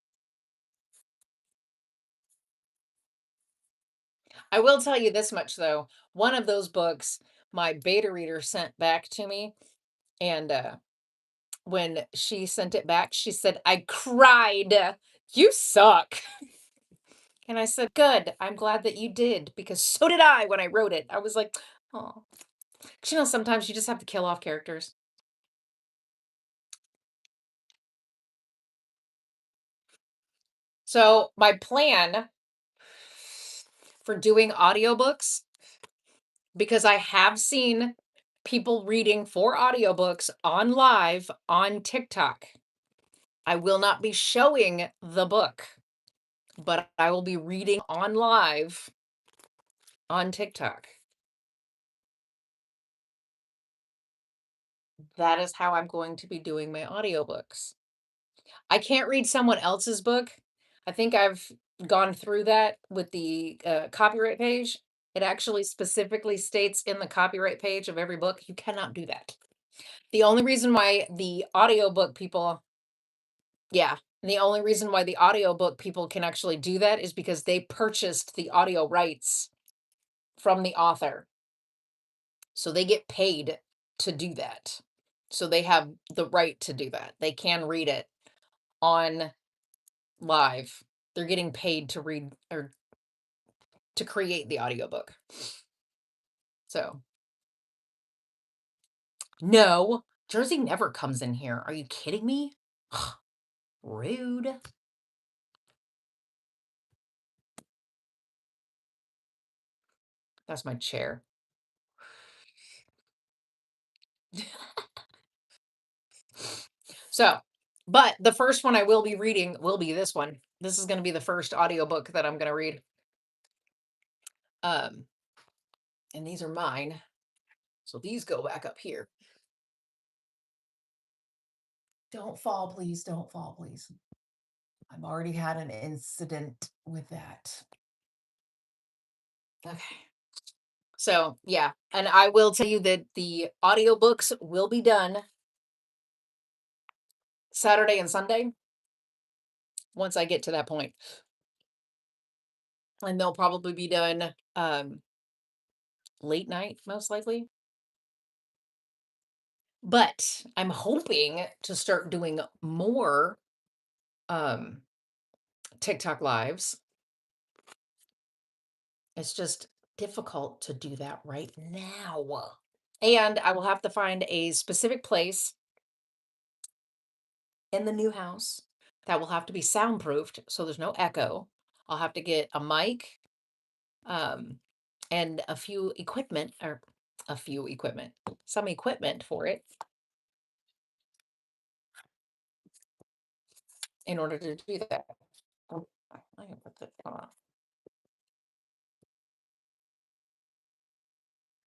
I will tell you this much though. One of those books my beta reader sent back to me, and when she sent it back, she said, I cried. You suck. And I said, good. I'm glad that you did because so did I when I wrote it. I was like, oh. Sometimes you just have to kill off characters. So my plan for doing audiobooks, because I have seen people reading for audiobooks on live on TikTok. I will not be showing the book, but I will be reading on live on TikTok. That is how I'm going to be doing my audiobooks. I can't read someone else's book. I think I've gone through that with the copyright page. It actually specifically states in the copyright page of every book, you cannot do that. The only reason why the audiobook people, yeah, the only reason why the audiobook people can actually do that is because they purchased the audio rights from the author. So they get paid to do that. So they have the right to do that. They can read it on live. They're getting paid to read or to create the audiobook. So, no, Jersey never comes in here. Are you kidding me? Rude. That's my chair. So, but the first one I will be reading will be this one. This is going to be the first audiobook that I'm going to read. Um, and these are mine. So these go back up here. Don't fall, please. Don't fall, please. I've already had an incident with that. Okay. So, yeah, and I will tell you that the audiobooks will be done Saturday and Sunday once I get to that point. And they'll probably be done late night, most likely. But I'm hoping to start doing more um TikTok lives. It's just difficult to do that right now. And I will have to find a specific place in the new house that will have to be soundproofed so there's no echo. I'll have to get a mic, um, and a few equipment, some equipment for it in order to do that. Oh, I can put that on.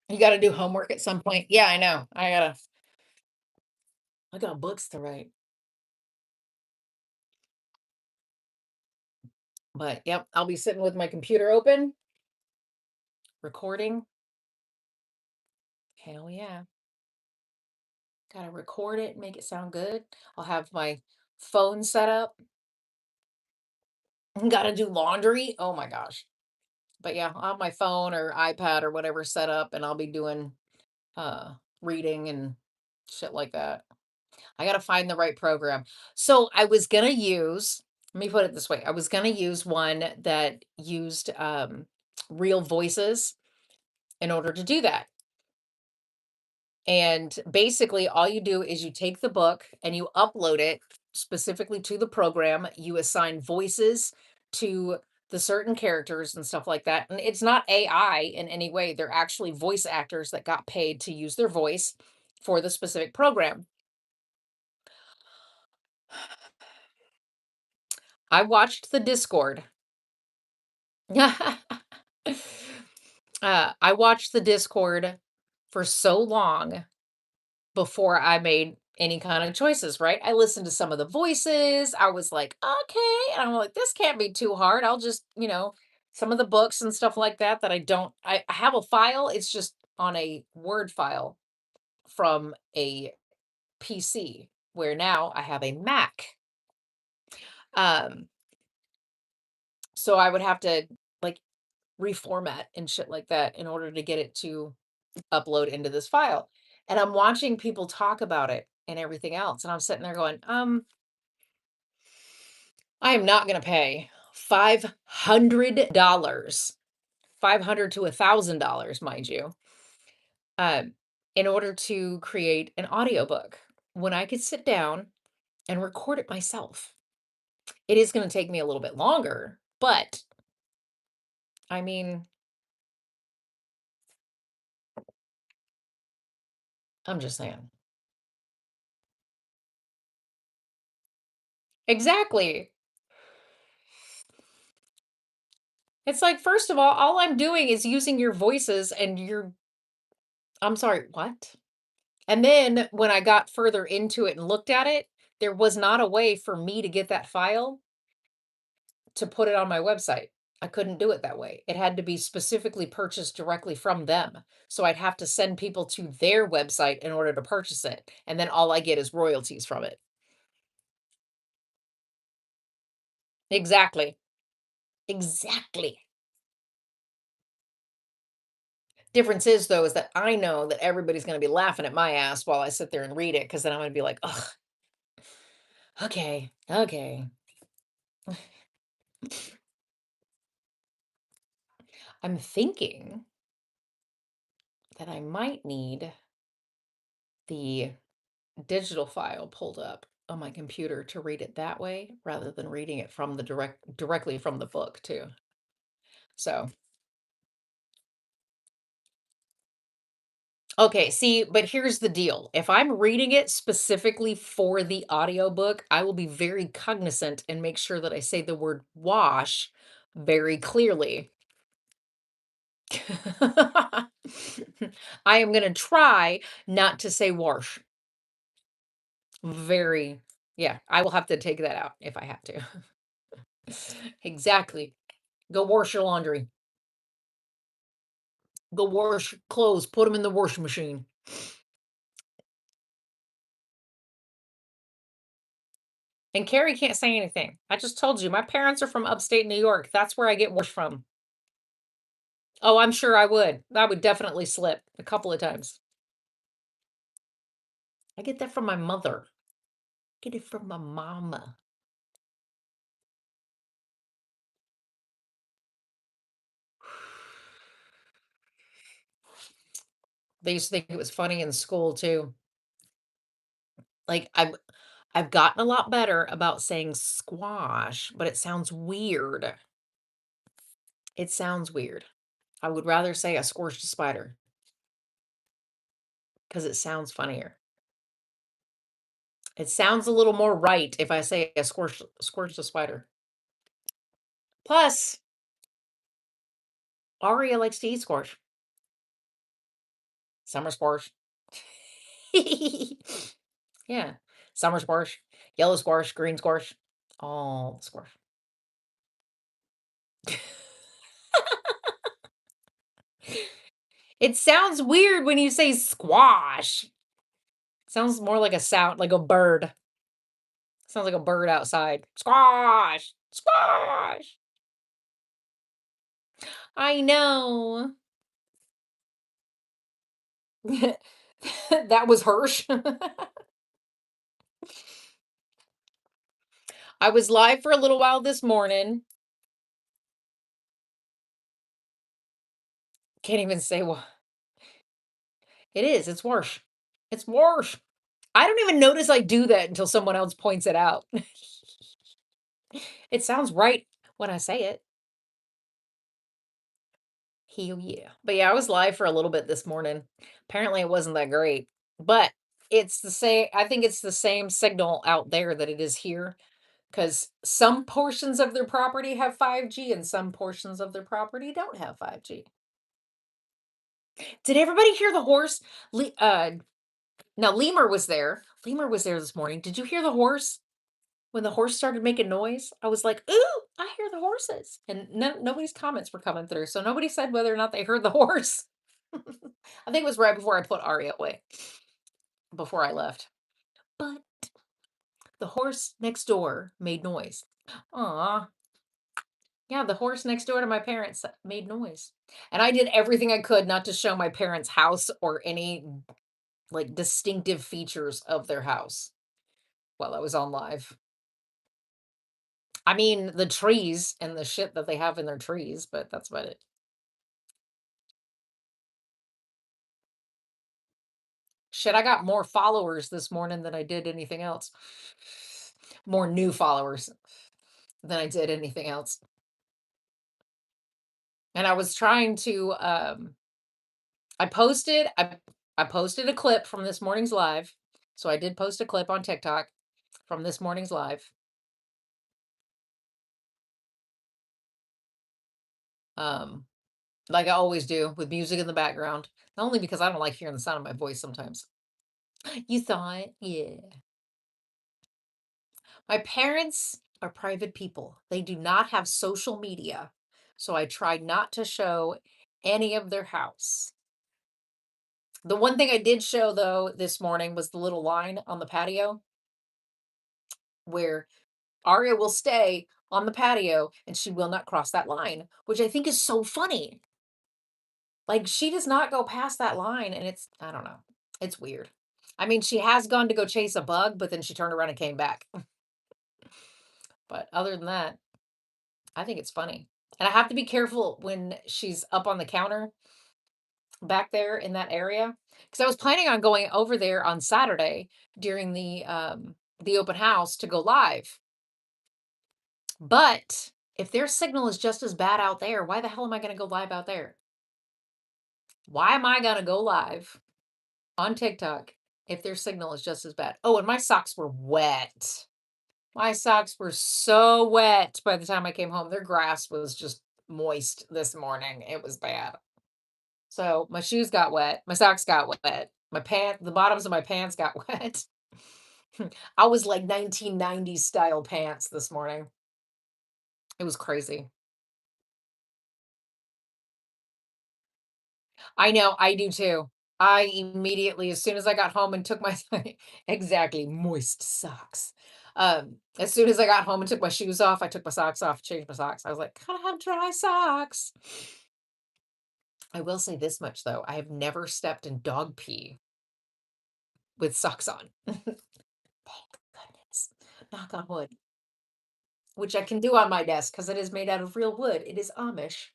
You got to do homework at some point. Yeah, I know. I got books to write. But yep, I'll be sitting with my computer open, recording. Hell yeah. Gotta record it, make it sound good. I'll have my phone set up. Gotta do laundry. Oh my gosh. But yeah, I'll have my phone or iPad or whatever set up and I'll be doing uh reading and shit like that. I gotta find the right program. So I was gonna use, let me put it this way. I was gonna use one that used real voices in order to do that. And basically, all you do is you take the book and you upload it specifically to the program. You assign voices to the certain characters and stuff like that. And it's not AI in any way. They're actually voice actors that got paid to use their voice for the specific program. I watched the Discord. I watched the Discord for so long before I made any kind of choices, right? I listened to some of the voices. I was like, okay. And I'm like, this can't be too hard. I'll just, some of the books and stuff like that that I have a file. It's just on a Word file from a PC where now I have a Mac. Um, so I would have to like reformat and shit like that in order to get it to upload into this file. And I'm watching people talk about it and everything else. And I'm sitting there going, I am not going to pay $500, 500 to $1,000, mind you, um, in order to create an audiobook when I could sit down and record it myself. It is going to take me a little bit longer, but I mean, I'm just saying. Exactly. It's like, first of all I'm doing is using your voices and I'm sorry, what? And then when I got further into it and looked at it, there was not a way for me to get that file to put it on my website. I couldn't do it that way. It had to be specifically purchased directly from them. So I'd have to send people to their website in order to purchase it. And then all I get is royalties from it. Exactly. Exactly. Difference is, though, is that I know that everybody's going to be laughing at my ass while I sit there and read it because then I'm going to be like, oh, okay, okay. I'm thinking that I might need the digital file pulled up on my computer to read it that way rather than reading it from the directly from the book too. So, okay, see, but here's the deal. If I'm reading it specifically for the audiobook, I will be very cognizant and make sure that I say the word wash very clearly. I am going to try not to say wash. Very, yeah, I will have to take that out if I have to. Exactly. Go wash your laundry. Go wash clothes, put them in the washing machine. And Carrie can't say anything. I just told you, my parents are from upstate New York. That's where I get wash from. Oh, I'm sure I would. I would definitely slip a couple of times. I get that from my mother. Get it from my mama. They used to think it was funny in school too. Like, I've gotten a lot better about saying squash, but it sounds weird. It sounds weird. I would rather say I squished a spider because it sounds funnier. It sounds a little more right if I say I squished a spider. Plus, Aria likes to eat squash. Summer squash. Yeah. Summer squash, yellow squash, green squash, all the squash. It sounds weird when you say squash. Sounds more like a sound, like a bird. Sounds like a bird outside. Squash! Squash! I know. That was Hirsch. I was live for a little while this morning. Can't even say what it is. It's worse. It's worse. I don't even notice I do that until someone else points it out. It sounds right when I say it. Hell yeah. But yeah, I was live for a little bit this morning. Apparently it wasn't that great, but it's the same. I think it's the same signal out there that it is here because some portions of their property have 5G and some portions of their property don't have 5G. Did everybody hear the horse? Now Lemur was there. Lemur was there this morning. Did you hear the horse? When the horse started making noise, I was like, "Ooh, I hear the horses." And nobody's comments were coming through. So nobody said whether or not they heard the horse. I think it was right before I put Ari away, before I left. But the horse next door made noise. Aw. Yeah, the horse next door to my parents made noise. And I did everything I could not to show my parents' house or any like distinctive features of their house while I was on live. I mean, the trees and the shit that they have in their trees, but that's about it. Shit, I got more followers this morning than I did anything else. More new followers than I did anything else. And I was trying to I posted a clip from this morning's live. So I did post a clip on TikTok from this morning's live. Um like I always do with music in the background. Only because I don't like hearing the sound of my voice sometimes. You saw it? Yeah. My parents are private people. They do not have social media. So I tried not to show any of their house. The one thing I did show though this morning was the little line on the patio where Aria will stay on the patio and she will not cross that line, which I think is so funny. Like she does not go past that line and it's I don't know. It's weird. I mean, she has gone to go chase a bug, but then she turned around and came back. But other than that, I think it's funny. And I have to be careful when she's up on the counter back there in that area because I was planning on going over there on Saturday during the open house to go live. But if their signal is just as bad out there, why the hell am I going to go live out there? Why am I going to go live on TikTok if their signal is just as bad? Oh, and my socks were wet. My socks were so wet by the time I came home. Their grass was just moist this morning. It was bad. So my shoes got wet. My socks got wet. The bottoms of my pants got wet. I was like 1990s style pants this morning. It was crazy. I know, I do too. I immediately, as soon as I got home and took my exactly moist socks. As soon as I got home and took my shoes off, I took my socks off, changed my socks. I was like, gotta have dry socks. I will say this much though, I have never stepped in dog pee. with socks on. Thank goodness. Knock on wood, which I can do on my desk because it is made out of real wood. It is Amish.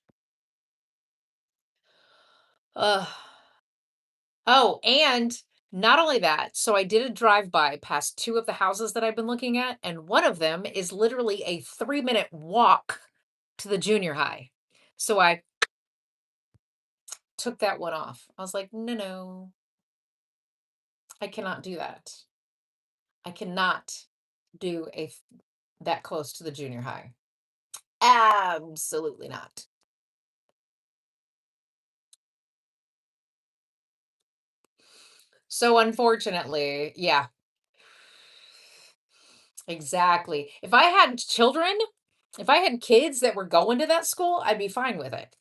Ugh. Oh, and not only that, so I did a drive-by past 2 of the houses that I've been looking at, and one of them is literally a 3-minute walk to the junior high. So I took that one off. I was like, "No, no, I cannot do that. I cannot do that close to the junior high. Absolutely not." So unfortunately, yeah, exactly. If I had kids that were going to that school, I'd be fine with it.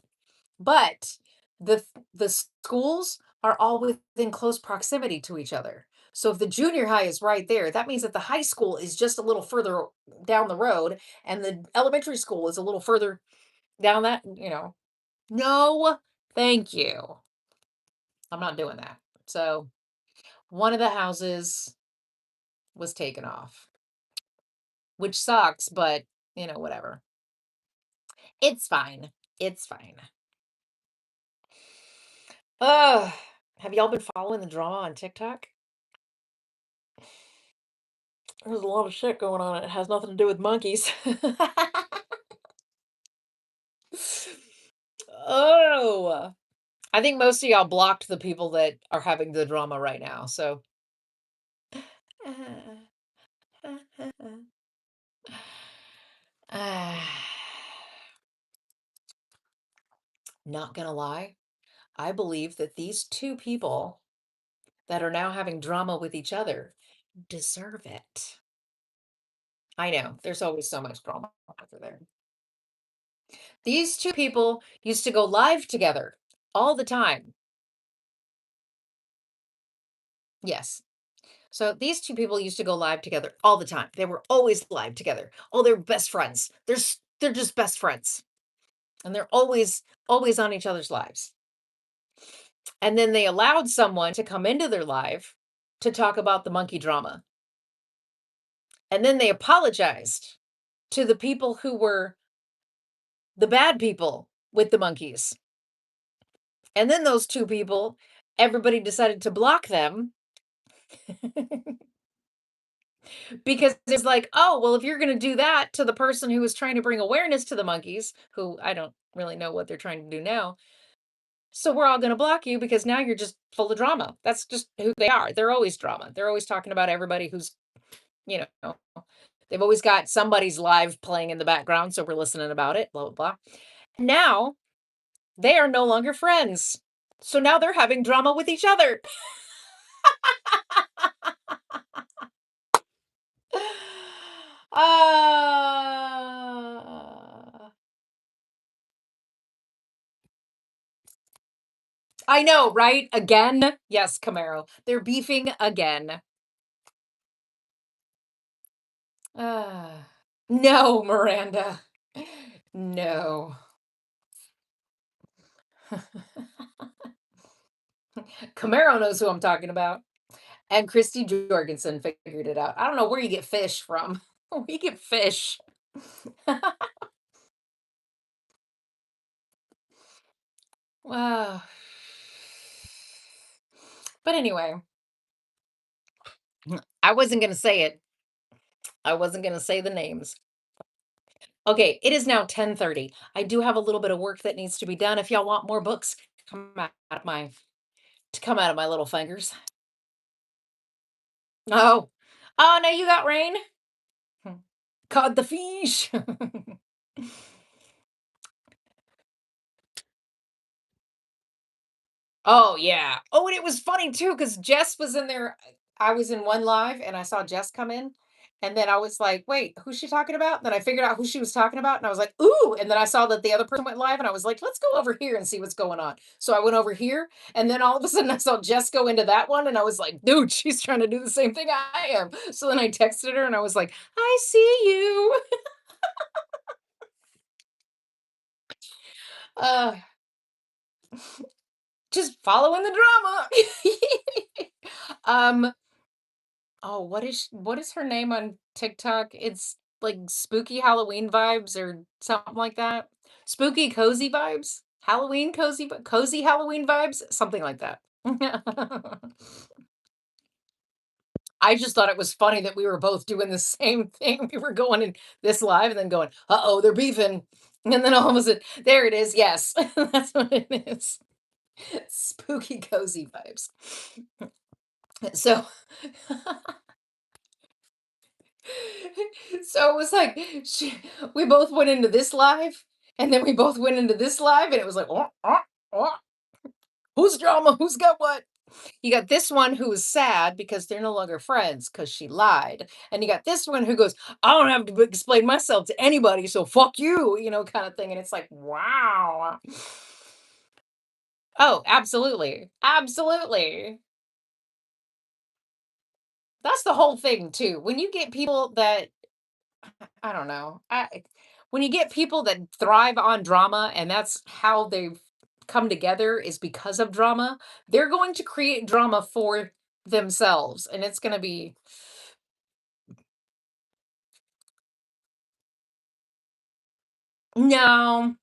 But the schools are all within close proximity to each other. So if the junior high is right there, that means that the high school is just a little further down the road and the elementary school is a little further down that. No, thank you. I'm not doing that. So one of the houses was taken off, which sucks, but whatever. It's fine. It's fine. Ugh. Have y'all been following the drama on TikTok? There's a lot of shit going on. It has nothing to do with monkeys. Oh, I think most of y'all blocked the people that are having the drama right now. So, Ah, not gonna lie, I believe that these two people that are now having drama with each other deserve it. I know there's always so much drama over there. These two people used to go live together all the time. Yes. So these two people used to go live together all the time. They were always live together. Oh, they're best friends. They're just best friends. And they're always on each other's lives. And then they allowed someone to come into their live to talk about the monkey drama. And then they apologized to the people who were the bad people with the monkeys. And then those two people, everybody decided to block them because it's like, oh, well, if you're going to do that to the person who was trying to bring awareness to the monkeys, who I don't really know what they're trying to do now. So we're all going to block you because now you're just full of drama. That's just who they are. They're always drama. They're always talking about everybody you know, they've always got somebody's live playing in the background. So we're listening about it, blah, blah, blah. Now they are no longer friends. So now they're having drama with each other. Ah. I know, right? Again? Yes, Camaro. They're beefing again. Ah. No, Miranda. No. Camaro knows who I'm talking about. And Christy Jorgensen figured it out. I don't know where you get fish from. Where you get fish. Wow. But anyway, I wasn't going to say it. I wasn't going to say the names. Okay, it is now 10:30. I do have a little bit of work that needs to be done. If y'all want more books, come out of my come out of my little fingers. Oh. Oh, no, you got rain? Hmm. Caught the fish. Oh, yeah. Oh, and it was funny too because Jess was in there. I was in one live and I saw Jess come in. And then I was like, wait, who's she talking about? Then I figured out who she was talking about. And I was like, ooh. And then I saw that the other person went live and I was like, let's go over here and see what's going on. So I went over here. And then all of a sudden I saw Jess go into that one. And I was like, dude, she's trying to do the same thing I am. So then I texted her and I was like, I see you. Uh, just following the drama. Oh, what is her name on TikTok? It's like spooky Halloween vibes or something like that. Spooky cozy vibes? Halloween cozy Halloween vibes? Something like that. I just thought it was funny that we were both doing the same thing. We were going in this live and then going, "Uh-oh, they're beefing." And then all of a sudden, there it is. Yes, that's what it is. Spooky cozy vibes. So so it was like we both went into this live and then we both went into this live and it was like, oh, who's drama? Who's got what? You got this one who is sad because they're no longer friends because she lied. And you got this one who goes, I don't have to explain myself to anybody, so fuck you, kind of thing. And it's like, wow. Oh, absolutely. Absolutely. That's the whole thing, too. When you get people that, I don't know, when you get people that thrive on drama and that's how they've come together is because of drama, they're going to create drama for themselves. And it's going to be, no,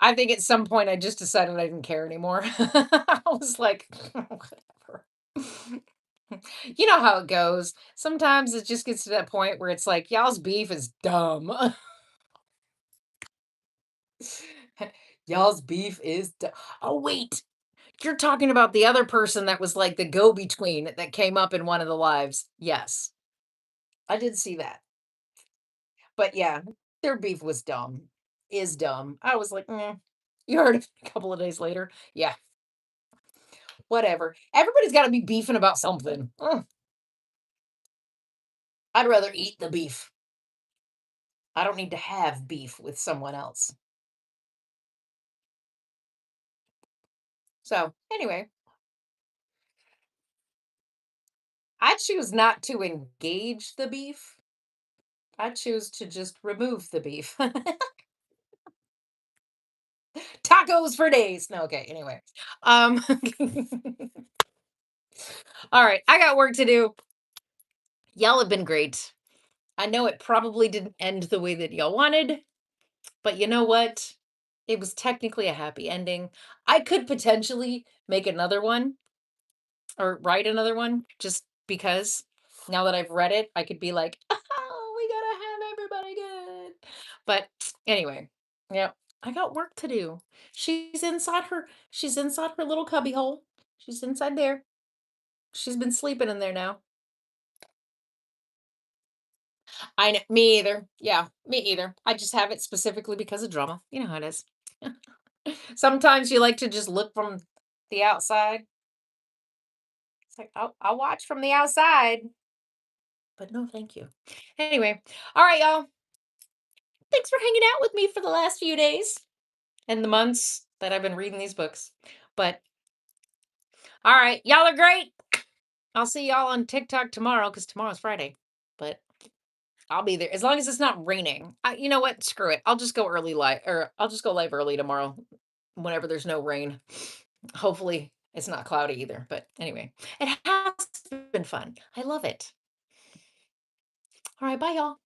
I think at some point I just decided I didn't care anymore. I was like, whatever. You know how it goes. Sometimes it just gets to that point where it's like, y'all's beef is dumb. Y'all's beef is dumb. Oh, wait. You're talking about the other person that was like the go between that came up in one of the lives. Yes, I did see that. But yeah, their beef was dumb, is dumb. I was like, you heard it a couple of days later. Yeah, whatever. Everybody's got to be beefing about something. I'd rather eat the beef. I don't need to have beef with someone else. So, anyway, I choose not to engage the beef. I choose to just remove the beef. Tacos for days. No, okay, anyway. Um all right, I got work to do. Y'all have been great. I know it probably didn't end the way that y'all wanted, but you know what? It was technically a happy ending. I could potentially make another one or write another one just because now that I've read it, I could be like, oh, we gotta have everybody good. But anyway, yeah, I got work to do. She's inside her little cubby hole. She's inside there. She's been sleeping in there now. I know, me either. Yeah, me either. I just have it specifically because of drama. You know how it is. Sometimes you like to just look from the outside. It's like, I'll watch from the outside, but no, thank you. Anyway, all right, y'all. Thanks for hanging out with me for the last few days and the months that I've been reading these books. But all right, y'all are great. I'll see y'all on TikTok tomorrow because tomorrow's Friday. But I'll be there as long as it's not raining. You know what? Screw it. I'll just go early live, or I'll just go live early tomorrow whenever there's no rain. Hopefully, it's not cloudy either. But anyway, it has been fun. I love it. All right, bye, y'all.